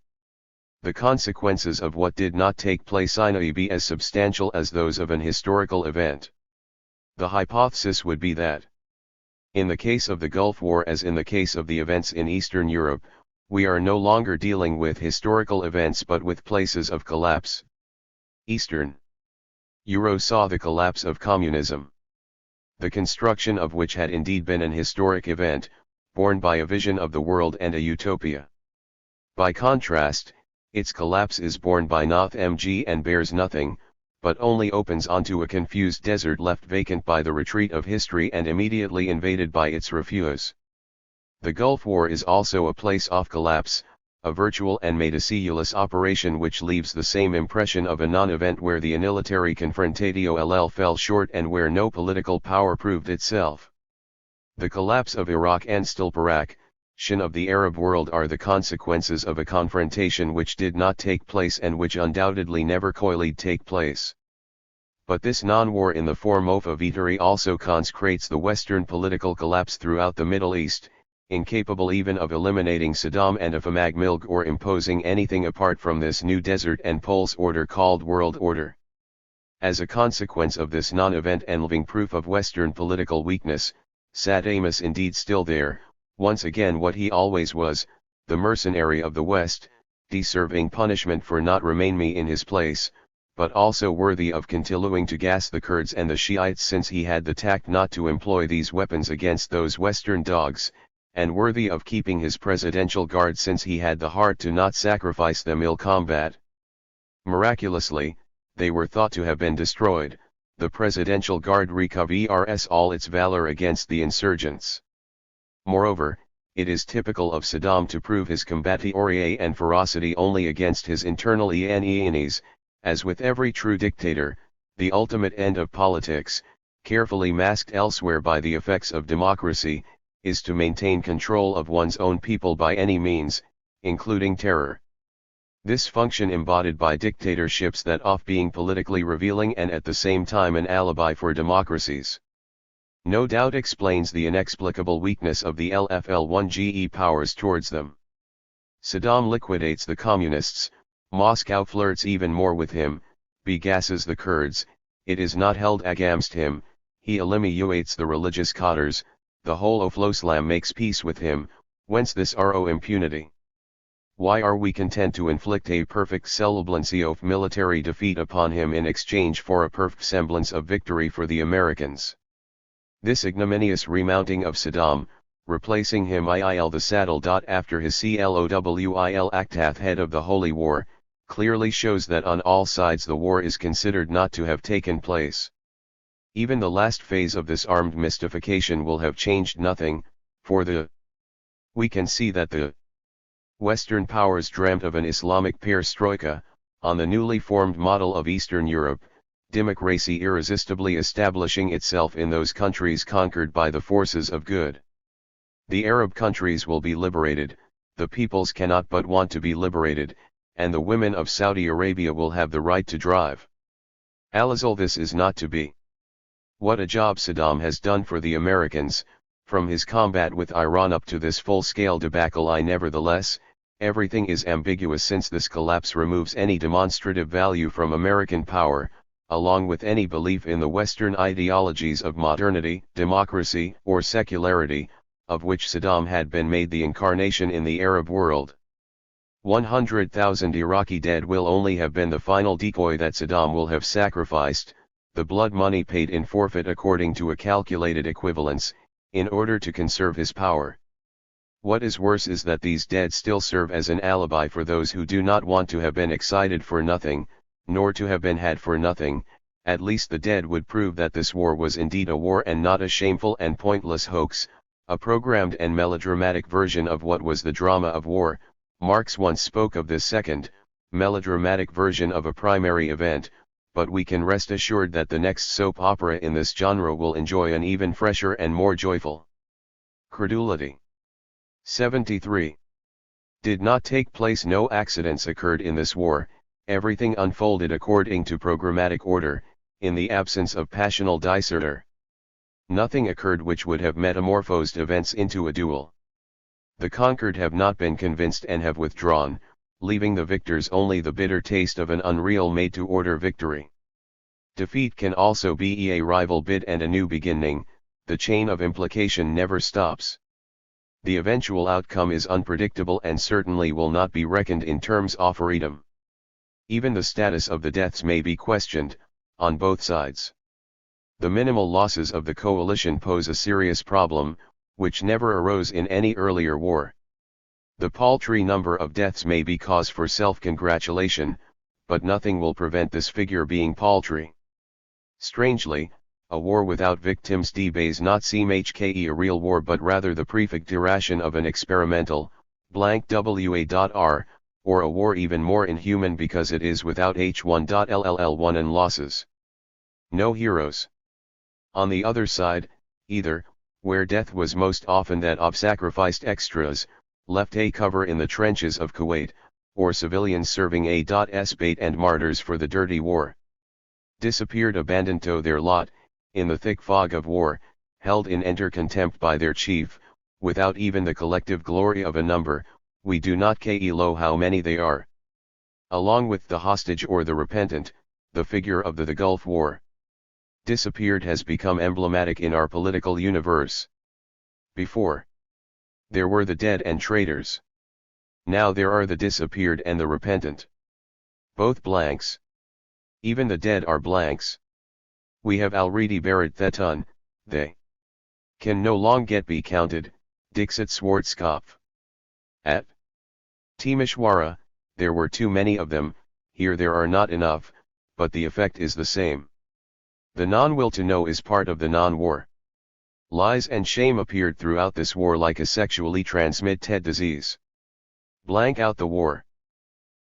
the consequences of what did not take place may be as substantial as those of an historical event. The hypothesis would be that, in the case of the Gulf War as in the case of the events in Eastern Europe, we are no longer dealing with historical events but with places of collapse. Eastern Europe saw the collapse of communism, the construction of which had indeed been an historic event, born by a vision of the world and a utopia. By contrast, its collapse is born by nothing and bears nothing, but only opens onto a confused desert left vacant by the retreat of history and immediately invaded by its refuse. The Gulf War is also a place of collapse, a virtual and meticulous operation which leaves the same impression of a non-event where the unitary confrontatio fell short and where no political power proved itself. The collapse of Iraq and Stilparak, of the Arab world are the consequences of a confrontation which did not take place and which undoubtedly never could take place. But this non-war in the form of a victory also consecrates the Western political collapse throughout the Middle East, incapable even of eliminating Saddam and of Milk or imposing anything apart from this new desert and poles order called world order. As a consequence of this non-event and living proof of Western political weakness, Saddam is indeed still there, once again what he always was, the mercenary of the West, deserving punishment for not remaining in his place, but also worthy of continuing to gas the Kurds and the Shiites since he had the tact not to employ these weapons against those Western dogs, and worthy of keeping his presidential guard since he had the heart to not sacrifice them in combat. Miraculously, they were thought to have been destroyed, the presidential guard recovers all its valor against the insurgents. Moreover, it is typical of Saddam to prove his combativity and ferocity only against his internal enemies, as with every true dictator, the ultimate end of politics, carefully masked elsewhere by the effects of democracy, is to maintain control of one's own people by any means, including terror. This function embodied by dictatorships that off being politically revealing and at the same time an alibi for democracies, no doubt explains the inexplicable weakness of the LFL-1GE powers towards them. Saddam liquidates the communists, Moscow flirts even more with him, begasses the Kurds, it is not held against him, he eliminates the religious cadres, the whole of Islam makes peace with him, whence this RO impunity? Why are we content to inflict a perfect semblance of military defeat upon him in exchange for a perfect semblance of victory for the Americans? This ignominious remounting of Saddam, replacing him il the saddle. After his CLOWIL Akhtath head of the Holy War, clearly shows that on all sides the war is considered not to have taken place. Even the last phase of this armed mystification will have changed nothing, for we can see that the Western powers dreamt of an Islamic perestroika, on the newly formed model of Eastern Europe, democracy irresistibly establishing itself in those countries conquered by the forces of good. The Arab countries will be liberated, the peoples cannot but want to be liberated, and the women of Saudi Arabia will have the right to drive. Alazal, this is not to be. What a job Saddam has done for the Americans, from his combat with Iran up to this full-scale debacle. Nevertheless, everything is ambiguous since this collapse removes any demonstrative value from American power, along with any belief in the Western ideologies of modernity, democracy, or secularity, of which Saddam had been made the incarnation in the Arab world. 100,000 Iraqi dead will only have been the final decoy that Saddam will have sacrificed, the blood money paid in forfeit according to a calculated equivalence, in order to conserve his power. What is worse is that these dead still serve as an alibi for those who do not want to have been excited for nothing, nor to have been had for nothing. At least the dead would prove that this war was indeed a war and not a shameful and pointless hoax, a programmed and melodramatic version of what was the drama of war. Marx once spoke of this second, melodramatic version of a primary event, but we can rest assured that the next soap opera in this genre will enjoy an even fresher and more joyful credulity. 73. Did not take place. No accidents occurred in this war, everything unfolded according to programmatic order, in the absence of passional disorder. Nothing occurred which would have metamorphosed events into a duel. The conquered have not been convinced and have withdrawn, leaving the victors only the bitter taste of an unreal made-to-order victory. Defeat can also be a rival bid and a new beginning, the chain of implication never stops. The eventual outcome is unpredictable and certainly will not be reckoned in terms of freedom. Even the status of the deaths may be questioned, on both sides. The minimal losses of the coalition pose a serious problem, which never arose in any earlier war. The paltry number of deaths may be cause for self-congratulation, but nothing will prevent this figure being paltry. Strangely, a war without victims does not seem hke a real war but rather the prefiguration of an experimental, wa.r, or a war even more inhuman because it is without h1.ll1 and losses. No heroes. On the other side, either, where death was most often that of sacrificed extras, left a cover in the trenches of Kuwait, or civilians serving as bait and martyrs for the dirty war. Disappeared, abandoned to their lot, in the thick fog of war, held in enter contempt by their chief, without even the collective glory of a number, we do not know how many they are. Along with the hostage or the repentant, the figure of the Gulf War disappeared has become emblematic in our political universe. Before, there were the dead and traitors. Now there are the disappeared and the repentant. Both blanks. Even the dead are blanks. We have already buried Thetun, they can no longer be counted, Dixit Schwarzkopf. At Timisoara, there were too many of them, here there are not enough, but the effect is the same. The non-will to know is part of the non-war. Lies and shame appeared throughout this war like a sexually transmitted disease. Blank out the war.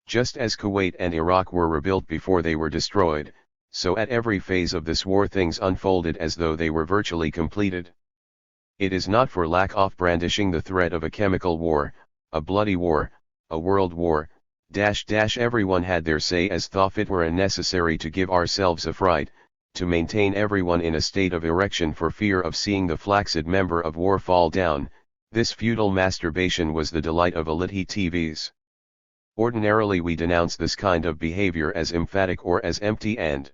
Just as Kuwait and Iraq were rebuilt before they were destroyed, so at every phase of this war things unfolded as though they were virtually completed. It is not for lack of brandishing the threat of a chemical war, a bloody war, a world war, everyone had their say as though it were unnecessary to give ourselves a fright, to maintain everyone in a state of erection for fear of seeing the flaccid member of war fall down. This futile masturbation was the delight of elite TVs. Ordinarily we denounce this kind of behavior as emphatic or as empty and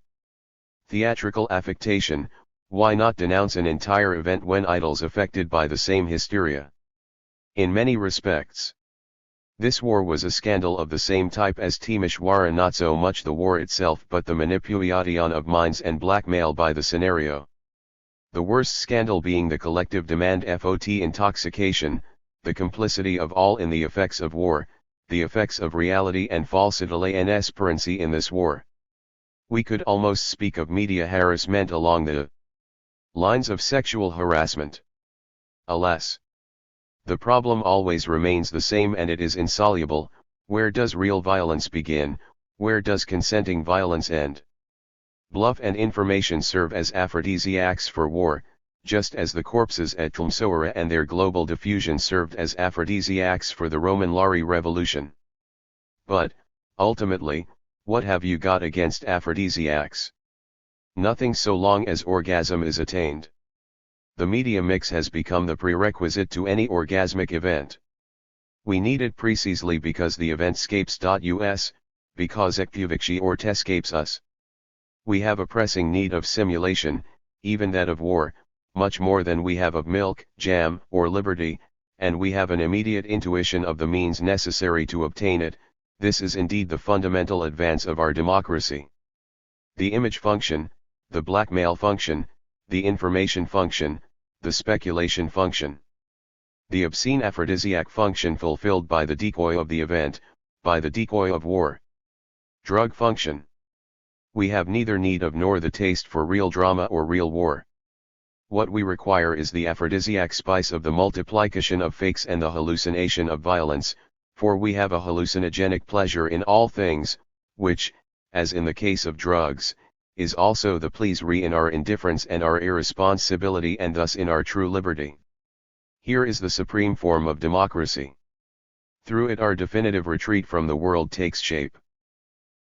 theatrical affectation. Why not denounce an entire event when idols affected by the same hysteria? In many respects, this war was a scandal of the same type as Timisoara, not so much the war itself but the manipulation of minds and blackmail by the scenario. The worst scandal being the collective demand FOT intoxication, the complicity of all in the effects of war, the effects of reality and falsity and esperancy in this war. We could almost speak of media harassment along the lines of sexual harassment. Alas! The problem always remains the same and it is insoluble: where does real violence begin, where does consenting violence end? Bluff and information serve as aphrodisiacs for war, just as the corpses at Tlemcenoura and their global diffusion served as aphrodisiacs for the Roman Lari Revolution. But, ultimately, what have you got against aphrodisiacs? Nothing, so long as orgasm is attained. The media mix has become the prerequisite to any orgasmic event. We need it precisely because the event scapes.us, because ekpuvicci or tescapes us. We have a pressing need of simulation, even that of war, much more than we have of milk, jam, or liberty, and we have an immediate intuition of the means necessary to obtain it. This is indeed the fundamental advance of our democracy. The image function, the blackmail function, the information function, the speculation function. The obscene aphrodisiac function fulfilled by the decoy of the event, by the decoy of war. Drug function. We have neither need of nor the taste for real drama or real war. What we require is the aphrodisiac spice of the multiplication of fakes and the hallucination of violence, for we have a hallucinogenic pleasure in all things, which, as in the case of drugs, is also the pleasure in our indifference and our irresponsibility and thus in our true liberty. Here is the supreme form of democracy. Through it our definitive retreat from the world takes shape.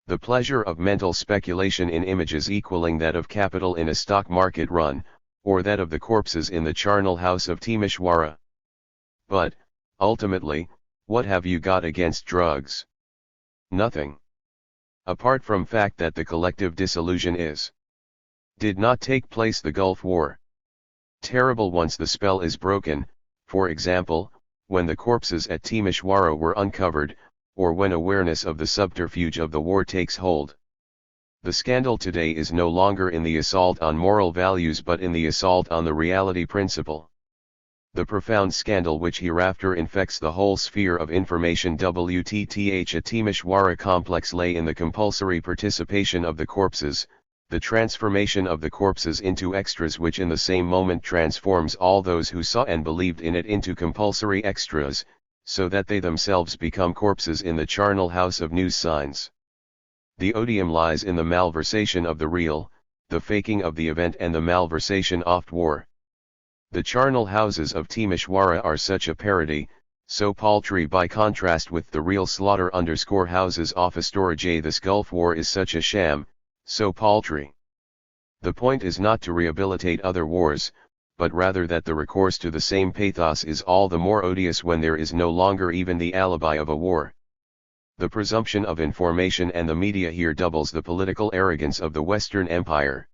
The pleasure of mental speculation in images equaling that of capital in a stock market run, or that of the corpses in the charnel house of Timișoara. But, ultimately, what have you got against drugs? Nothing. Apart from fact that the collective dissolution did not take place the Gulf War. Terrible once the spell is broken, for example, when the corpses at Timișoara were uncovered, or when awareness of the subterfuge of the war takes hold. The scandal today is no longer in the assault on moral values but in the assault on the reality principle. The profound scandal which hereafter infects the whole sphere of information WTTH at Timișoara complex lay in the compulsory participation of the corpses, the transformation of the corpses into extras which in the same moment transforms all those who saw and believed in it into compulsory extras, so that they themselves become corpses in the charnel house of news signs. The odium lies in the malversation of the real, the faking of the event and the malversation oft war. The charnel houses of Timișoara are such a parody, so paltry by contrast with the real slaughter_houses off Astorage. This Gulf War is such a sham, so paltry. The point is not to rehabilitate other wars, but rather that the recourse to the same pathos is all the more odious when there is no longer even the alibi of a war. The presumption of information and the media here doubles the political arrogance of the Western Empire.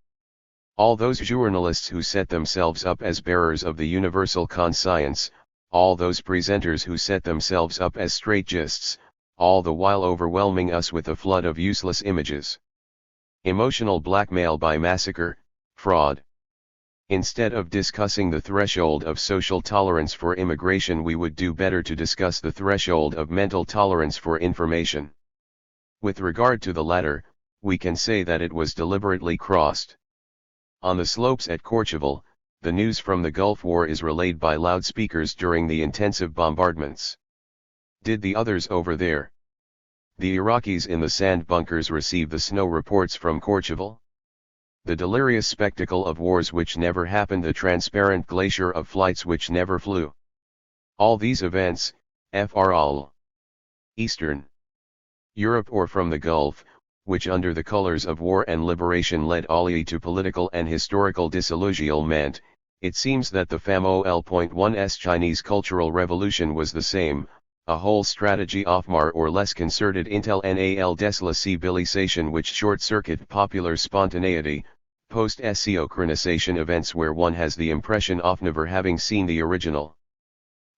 All those journalists who set themselves up as bearers of the universal conscience, all those presenters who set themselves up as strategists, all the while overwhelming us with a flood of useless images. Emotional blackmail by massacre, fraud. Instead of discussing the threshold of social tolerance for immigration, we would do better to discuss the threshold of mental tolerance for information. With regard to the latter, we can say that it was deliberately crossed. On the slopes at Courchevel, the news from the Gulf War is relayed by loudspeakers during the intensive bombardments. Did the others over there, the Iraqis in the sand bunkers, receive the snow reports from Courchevel? The delirious spectacle of wars which never happened, the transparent glacier of flights which never flew. All these events, all Eastern Europe or from the Gulf, which under the colors of war and liberation led Ali to political and historical disillusionment, it seems that the FAMOL.1's Chinese Cultural Revolution was the same, a whole strategy of more or less concerted intel NAL déstabilization which short-circuit popular spontaneity, post-synchronization events where one has the impression of never having seen the original.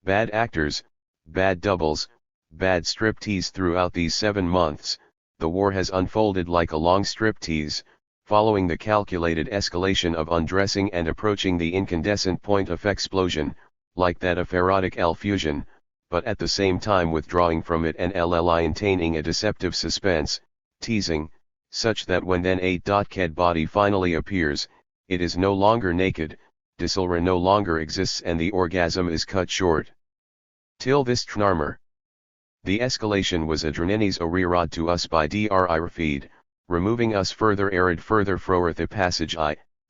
Bad actors, bad doubles, bad striptease. Throughout these 7 months, the war has unfolded like a long striptease, following the calculated escalation of undressing and approaching the incandescent point of explosion, like that of erotic fusion, but at the same time withdrawing from it and maintaining a deceptive suspense, teasing, such that when then a dead body finally appears, it is no longer naked, dysphoria no longer exists and the orgasm is cut short. Till this Trnarmer. The escalation was adrenanis orirad to us by dri rafid, removing us further arid further froer the passage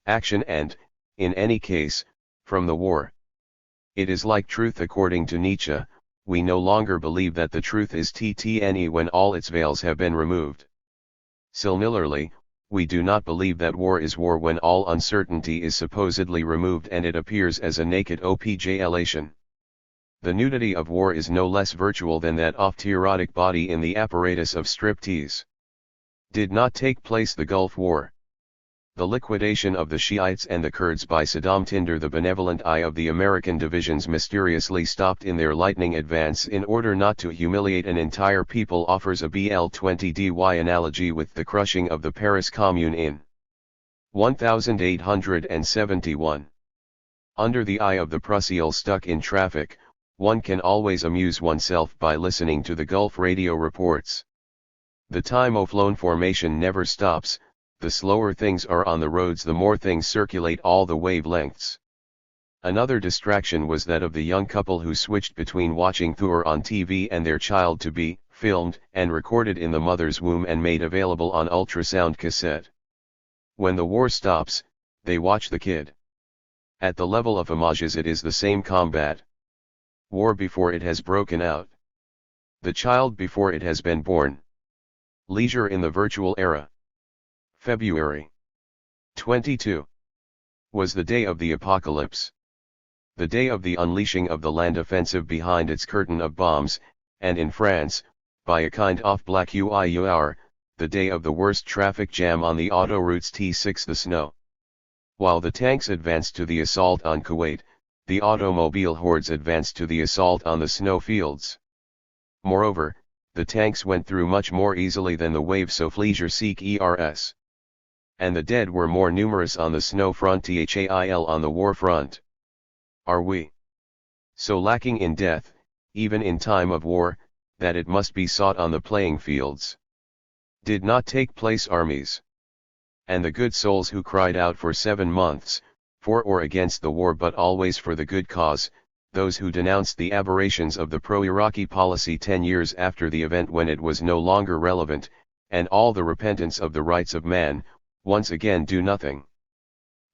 action and, in any case, from the war. It is like truth according to Nietzsche, we no longer believe that the truth is ttne when all its veils have been removed. Similarly, we do not believe that war is war when all uncertainty is supposedly removed and it appears as a naked objectlation. The nudity of war is no less virtual than that oft-erotic body in the apparatus of striptease. Did not take place the Gulf War. The liquidation of the Shiites and the Kurds by Saddam Tinder, the benevolent eye of the American divisions mysteriously stopped in their lightning advance in order not to humiliate an entire people, offers a BL-20dy analogy with the crushing of the Paris Commune in 1871. Under the eye of the Prussian stuck in traffic, one can always amuse oneself by listening to the Gulf radio reports. The time of lone formation never stops. The slower things are on the roads, the more things circulate all the wavelengths. Another distraction was that of the young couple who switched between watching Thor on TV and their child to be filmed and recorded in the mother's womb and made available on ultrasound cassette. When the war stops, they watch the kid. At the level of images it is the same combat. War before it has broken out. The child before it has been born. Leisure in the virtual era. February 22 was the day of the apocalypse. The day of the unleashing of the land offensive behind its curtain of bombs, and in France, by a kind of black UIUR, the day of the worst traffic jam on the autoroutes T6, the snow. While the tanks advanced to the assault on Kuwait, the automobile hordes advanced to the assault on the snow fields. Moreover, the tanks went through much more easily than the waves of leisure seek ERS. And the dead were more numerous on the snow front thail on the war front. Are we so lacking in death, even in time of war, that it must be sought on the playing fields? Did not take place armies. And the good souls who cried out for 7 months, for or against the war but always for the good cause, those who denounced the aberrations of the pro-Iraqi policy 10 years after the event when it was no longer relevant, and all the repentance of the rights of man, once again do nothing.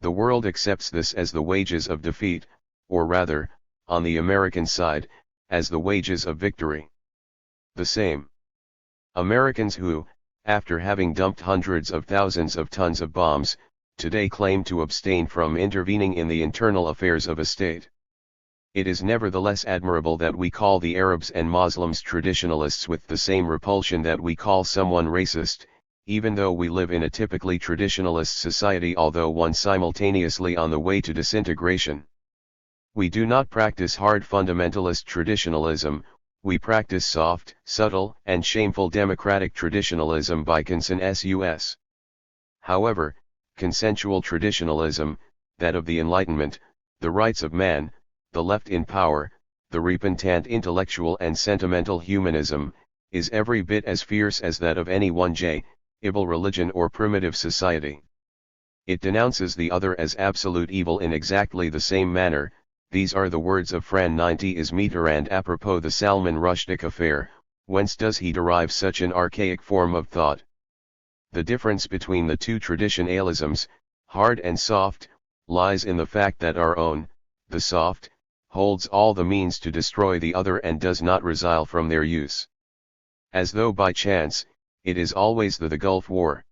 The world accepts this as the wages of defeat, or rather, on the American side, as the wages of victory. The same Americans who, after having dumped hundreds of thousands of tons of bombs, today claim to abstain from intervening in the internal affairs of a state. It is nevertheless admirable that we call the Arabs and Muslims traditionalists with the same repulsion that we call someone racist, even though we live in a typically traditionalist society, although one simultaneously on the way to disintegration. We do not practice hard fundamentalist traditionalism, we practice soft, subtle, and shameful democratic traditionalism by consensus. However, consensual traditionalism, that of the Enlightenment, the rights of man, the left in power, the repentant intellectual and sentimental humanism, is every bit as fierce as that of any one evil religion or primitive society. It denounces the other as absolute evil in exactly the same manner. These are the words of Fran 90 is Mitterrand apropos the Salman Rushdie affair. Whence does he derive such an archaic form of thought? The difference between the two traditionalisms, hard and soft, lies in the fact that our own, the soft, holds all the means to destroy the other and does not resile from their use. As though by chance, it is always the Gulf War.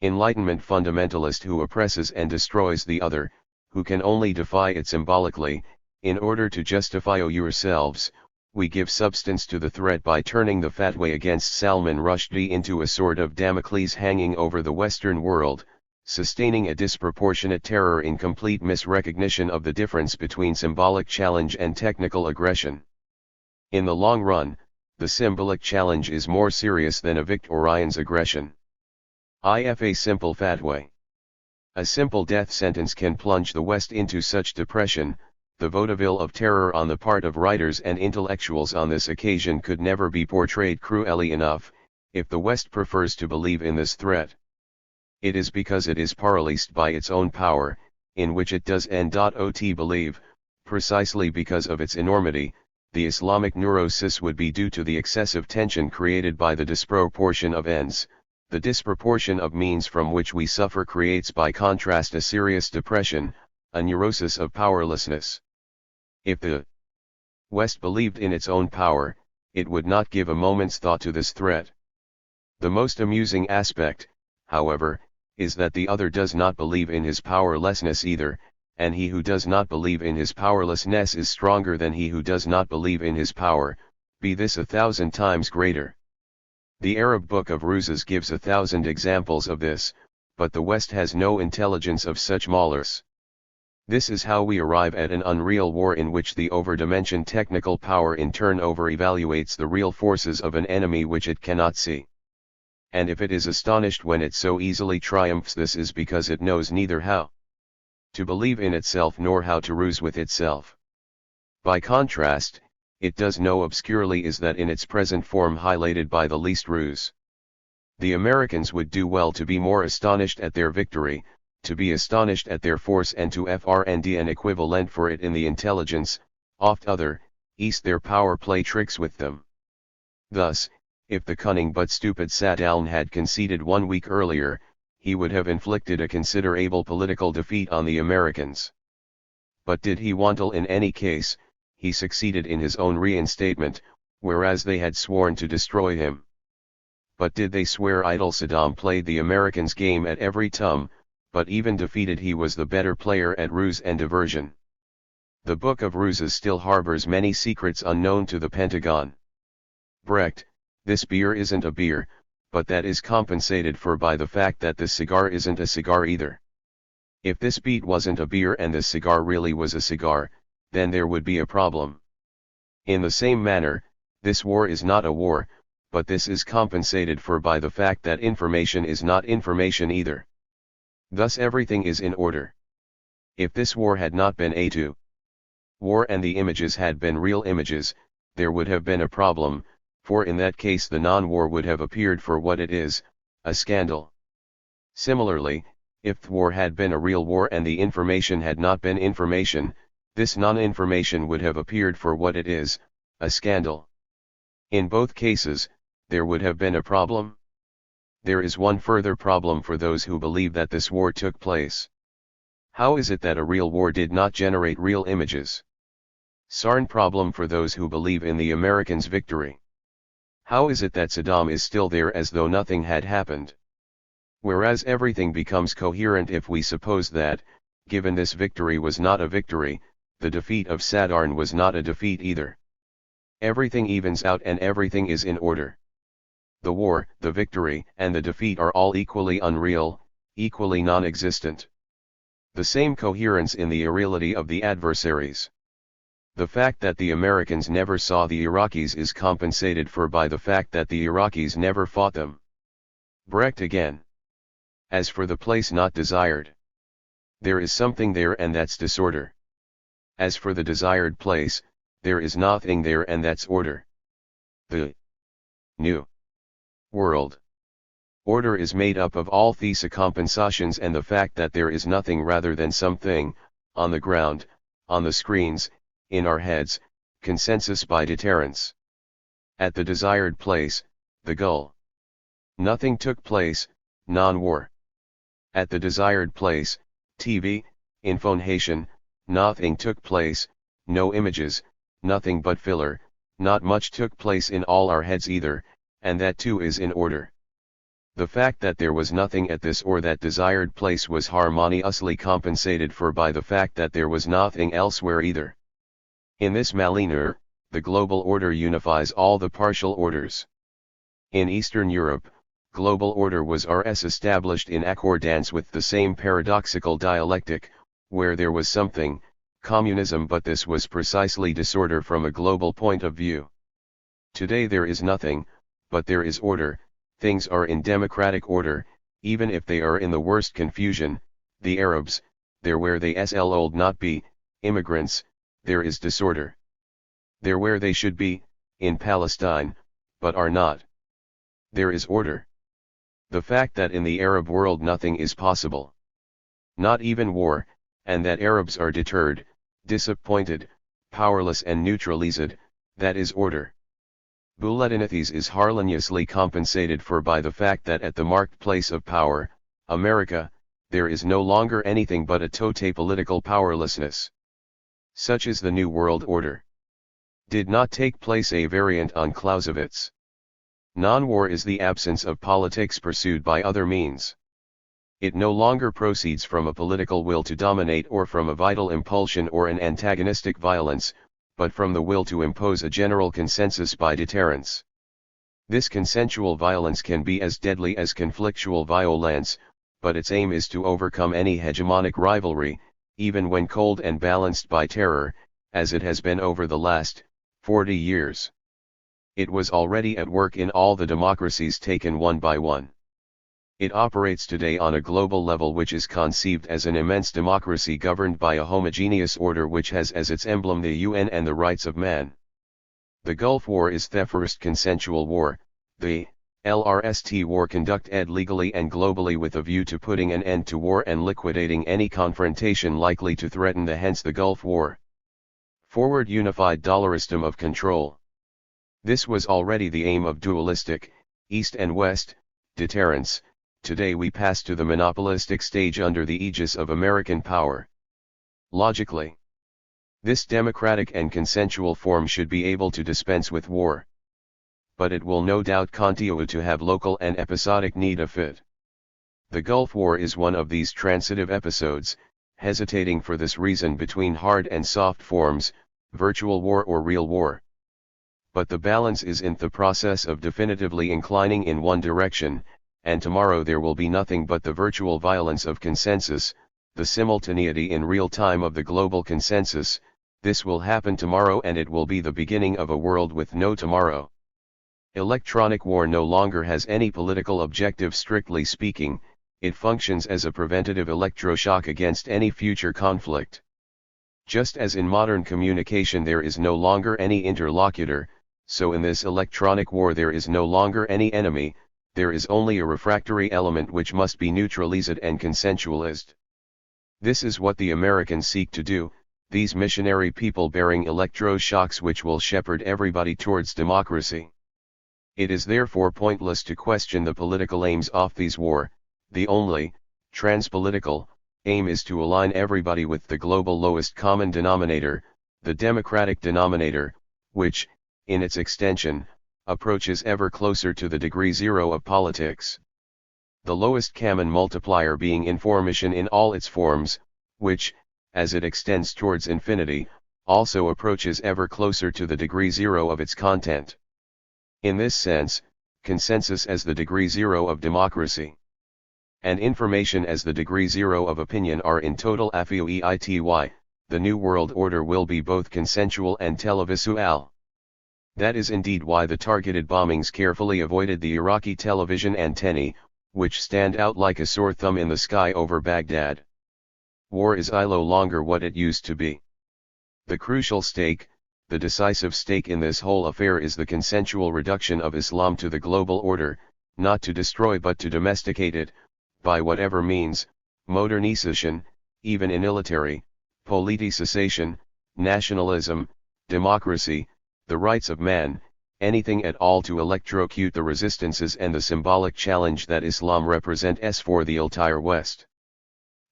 Enlightenment fundamentalist who oppresses and destroys the other, who can only defy it symbolically, in order to justify yourselves, we give substance to the threat by turning the fatwa against Salman Rushdie into a sword of Damocles hanging over the Western world, sustaining a disproportionate terror in complete misrecognition of the difference between symbolic challenge and technical aggression. In the long run, the symbolic challenge is more serious than a Victorian's aggression. If a simple fatwa, a simple death sentence can plunge the West into such depression, the vaudeville of terror on the part of writers and intellectuals on this occasion could never be portrayed cruelly enough. If the West prefers to believe in this threat, it is because it is paralyzed by its own power, in which it does not believe, precisely because of its enormity, the Islamic neurosis would be due to the excessive tension created by the disproportion of ends. The disproportion of means from which we suffer creates by contrast a serious depression, a neurosis of powerlessness. If the West believed in its own power, it would not give a moment's thought to this threat. The most amusing aspect, however, is that the other does not believe in his powerlessness either, and he who does not believe in his powerlessness is stronger than he who does not believe in his power, be this 1,000 times greater. The Arab Book of Ruses gives 1,000 examples of this, but the West has no intelligence of such maulers. This is how we arrive at an unreal war in which the overdimensioned technical power in turn over-evaluates the real forces of an enemy which it cannot see. And if it is astonished when it so easily triumphs, this is because it knows neither how to believe in itself nor how to ruse with itself. By contrast, it does know obscurely is that in its present form highlighted by the least ruse. The Americans would do well to be more astonished at their victory, to be astonished at their force and to find an equivalent for it in the intelligence, oft other, east their power play tricks with them. Thus, if the cunning but stupid Saddam had conceded 1 week earlier, he would have inflicted a considerable political defeat on the Americans. But did he wantle in any case, he succeeded in his own reinstatement, whereas they had sworn to destroy him. But did they swear idle? Saddam played the Americans' game at every turn, but even defeated he was the better player at ruse and diversion. The Book of Ruses still harbors many secrets unknown to the Pentagon. Brecht, this beer isn't a beer, but that is compensated for by the fact that this cigar isn't a cigar either. If this beat wasn't a beer and this cigar really was a cigar, then there would be a problem. In the same manner, this war is not a war, but this is compensated for by the fact that information is not information either. Thus everything is in order. If this war had not been a war and the images had been real images, there would have been a problem, for in that case the non-war would have appeared for what it is, a scandal. Similarly, if the war had been a real war and the information had not been information, this non-information would have appeared for what it is, a scandal. In both cases, there would have been a problem. There is one further problem for those who believe that this war took place. How is it that a real war did not generate real images? Sarn problem for those who believe in the Americans' victory. How is it that Saddam is still there as though nothing had happened? Whereas everything becomes coherent if we suppose that, given this victory was not a victory, the defeat of Saddam was not a defeat either. Everything evens out and everything is in order. The war, the victory, and the defeat are all equally unreal, equally non-existent. The same coherence in the irreality of the adversaries. The fact that the Americans never saw the Iraqis is compensated for by the fact that the Iraqis never fought them. Brecht again. As for the place not desired, there is something there and that's disorder. As for the desired place, there is nothing there and that's order. The new world order is made up of all these compensations and the fact that there is nothing rather than something, on the ground, on the screens, in our heads, consensus by deterrence. At the desired place, the goal. Nothing took place, non-war. At the desired place, TV, information, nothing took place, no images, nothing but filler, not much took place in all our heads either, and that too is in order. The fact that there was nothing at this or that desired place was harmoniously compensated for by the fact that there was nothing elsewhere either. In this malheur, the global order unifies all the partial orders. In Eastern Europe, global order was established in accordance with the same paradoxical dialectic, where there was something, communism, but this was precisely disorder from a global point of view. Today there is nothing, but there is order, things are in democratic order, even if they are in the worst confusion. The Arabs, there where they old not be, immigrants, there is disorder. There where they should be, in Palestine, but are not, there is order. The fact that in the Arab world nothing is possible, not even war, and that Arabs are deterred, disappointed, powerless and neutralized, that is order. Bulletinathes is harmoniously compensated for by the fact that at the marketplace of power, America, there is no longer anything but a total political powerlessness. Such is the New World Order. Did not take place a variant on Clausewitz. Non-war is the absence of politics pursued by other means. It no longer proceeds from a political will to dominate or from a vital impulsion or an antagonistic violence, but from the will to impose a general consensus by deterrence. This consensual violence can be as deadly as conflictual violence, but its aim is to overcome any hegemonic rivalry, even when cold and balanced by terror, as it has been over the last 40 years. It was already at work in all the democracies taken one by one. It operates today on a global level which is conceived as an immense democracy governed by a homogeneous order which has as its emblem the UN and the rights of man. The Gulf War is the first consensual war, the LRST war conducted legally and globally with a view to putting an end to war and liquidating any confrontation likely to threaten hence the Gulf War. Forward unified dollarism of control. This was already the aim of dualistic, East and West, deterrence. Today we pass to the monopolistic stage under the aegis of American power. Logically, this democratic and consensual form should be able to dispense with war. But it will no doubt continue to have local and episodic need of it. The Gulf War is one of these transitive episodes, hesitating for this reason between hard and soft forms, virtual war or real war. But the balance is in the process of definitively inclining in one direction, and tomorrow there will be nothing but the virtual violence of consensus, the simultaneity in real time of the global consensus. This will happen tomorrow and it will be the beginning of a world with no tomorrow. Electronic war no longer has any political objective strictly speaking, it functions as a preventative electroshock against any future conflict. Just as in modern communication there is no longer any interlocutor, so in this electronic war there is no longer any enemy, there is only a refractory element which must be neutralized and consensualized. This is what the Americans seek to do, these missionary people bearing electroshocks which will shepherd everybody towards democracy. It is therefore pointless to question the political aims of these war, the only, transpolitical, aim is to align everybody with the global lowest common denominator, the democratic denominator, which, in its extension, approaches ever closer to the degree zero of politics. The lowest common multiplier being information in all its forms, which, as it extends towards infinity, also approaches ever closer to the degree zero of its content. In this sense, consensus as the degree zero of democracy, and information as the degree zero of opinion are in total affioity, the New World Order will be both consensual and televisual. That is indeed why the targeted bombings carefully avoided the Iraqi television antennae, which stand out like a sore thumb in the sky over Baghdad. War is no longer what it used to be. The crucial stake, the decisive stake in this whole affair is the consensual reduction of Islam to the global order, not to destroy but to domesticate it, by whatever means, modernization, even inilitary, politicization, nationalism, democracy, the rights of man, anything at all to electrocute the resistances and the symbolic challenge that Islam represents for the entire West.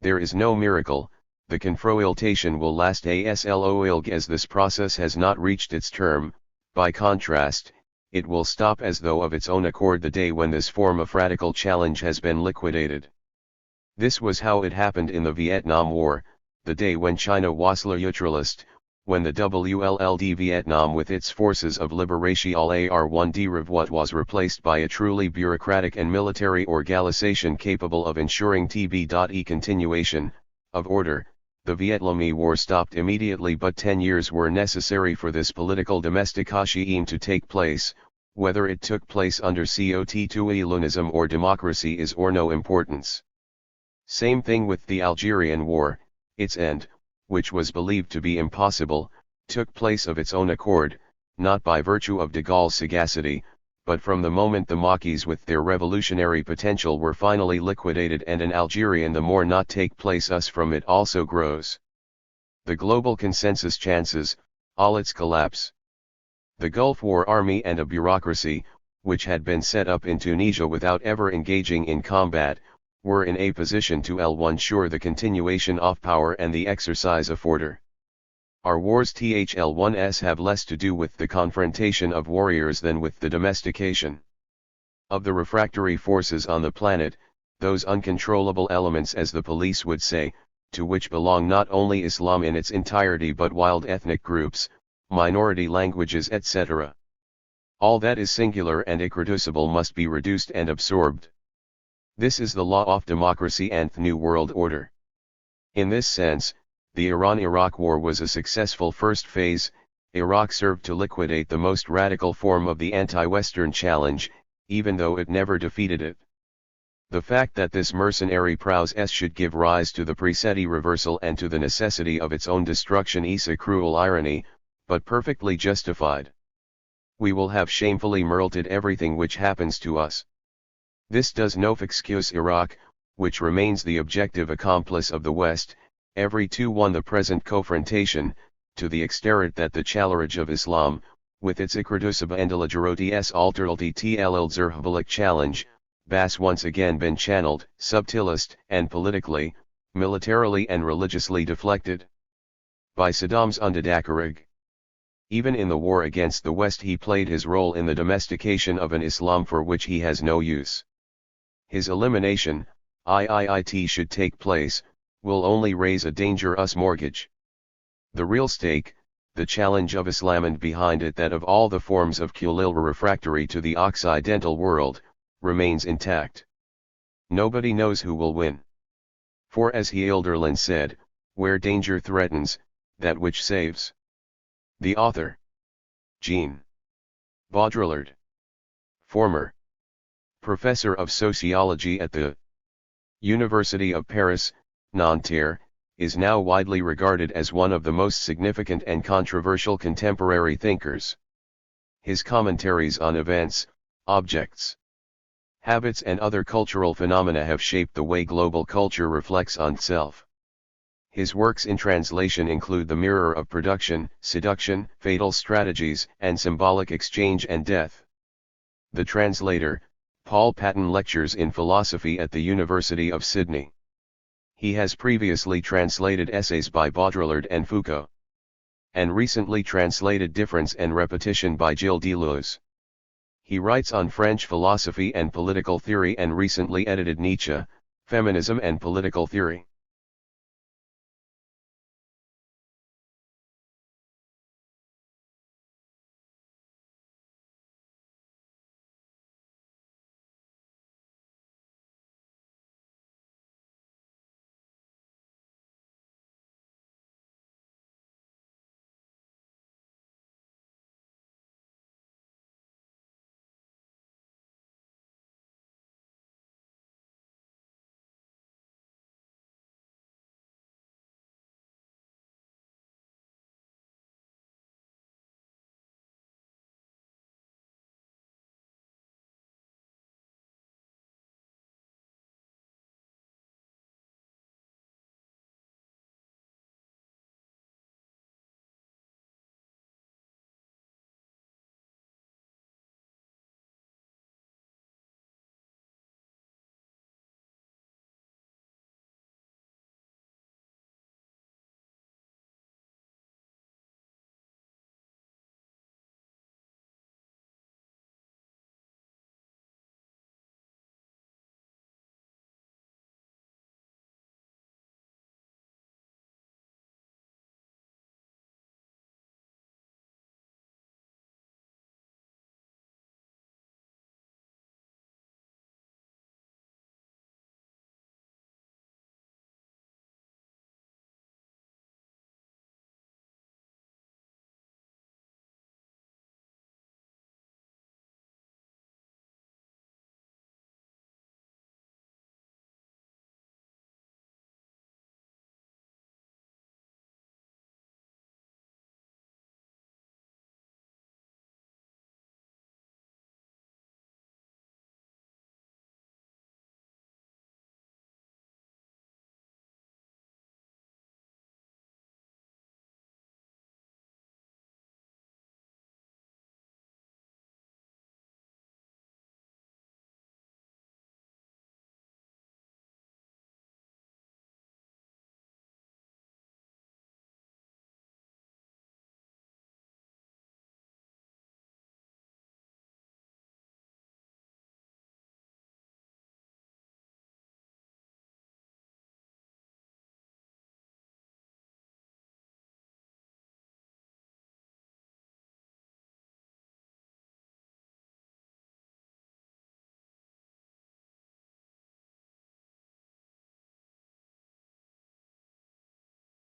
There is no miracle, the confrontation will last as long as this process has not reached its term. By contrast, it will stop as though of its own accord the day when this form of radical challenge has been liquidated. This was how it happened in the Vietnam War, the day when China was neutralist, when the WLLD Vietnam with its forces of liberation AR-1D Revolt was replaced by a truly bureaucratic and military organization capable of ensuring THIRD continuation of order. The Vietnamese War stopped immediately, but 10 years were necessary for this political domestication to take place. Whether it took place under THIRD-WORLDism or democracy is or no importance. Same thing with the Algerian War, its end, which was believed to be impossible, took place of its own accord, not by virtue of de Gaulle's sagacity, but from the moment the Maquis with their revolutionary potential were finally liquidated and an Algerian the more not take place thus from it also grows. The global consensus chances, all its collapse. The Gulf War army and a bureaucracy, which had been set up in Tunisia without ever engaging in combat, were in a position to ensure the continuation of power and the exercise of order. Our wars THL1s have less to do with the confrontation of warriors than with the domestication of the refractory forces on the planet, those uncontrollable elements, as the police would say, to which belong not only Islam in its entirety but wild ethnic groups, minority languages, etc. All that is singular and irreducible must be reduced and absorbed. This is the law of democracy and the New World Order. In this sense, the Iran-Iraq War was a successful first phase. Iraq served to liquidate the most radical form of the anti-Western challenge, even though it never defeated it. The fact that this mercenary prowess should give rise to the Preseti reversal and to the necessity of its own destruction is a cruel irony, but perfectly justified. We will have shamefully melted everything which happens to us. This does not excuse Iraq, which remains the objective accomplice of the West, every 2-1 the present confrontation, to the extent that the challenge of Islam, with its irreducible and elagerotes alterality tll zerhabilic challenge, has once again been channeled, subtilist, and politically, militarily and religiously deflected by Saddam's Undadakarig. Even in the war against the West he played his role in the domestication of an Islam for which he has no use. His elimination, IIIT should take place, will only raise a dangerous mortgage. The real stake, the challenge of Islam, and behind it that of all the forms of kulil refractory to the Occidental world, remains intact. Nobody knows who will win. For as Hölderlin said, where danger threatens, that which saves. The author. Jean Baudrillard. Former Professor of Sociology at the University of Paris, Nanterre, is now widely regarded as one of the most significant and controversial contemporary thinkers. His commentaries on events, objects, habits and other cultural phenomena have shaped the way global culture reflects on itself. His works in translation include The Mirror of Production, Seduction, Fatal Strategies, and Symbolic Exchange and Death. The translator, Paul Patton, lectures in philosophy at the University of Sydney. He has previously translated essays by Baudrillard and Foucault, and recently translated Difference and Repetition by Gilles Deleuze. He writes on French philosophy and political theory and recently edited Nietzsche, Feminism and Political Theory.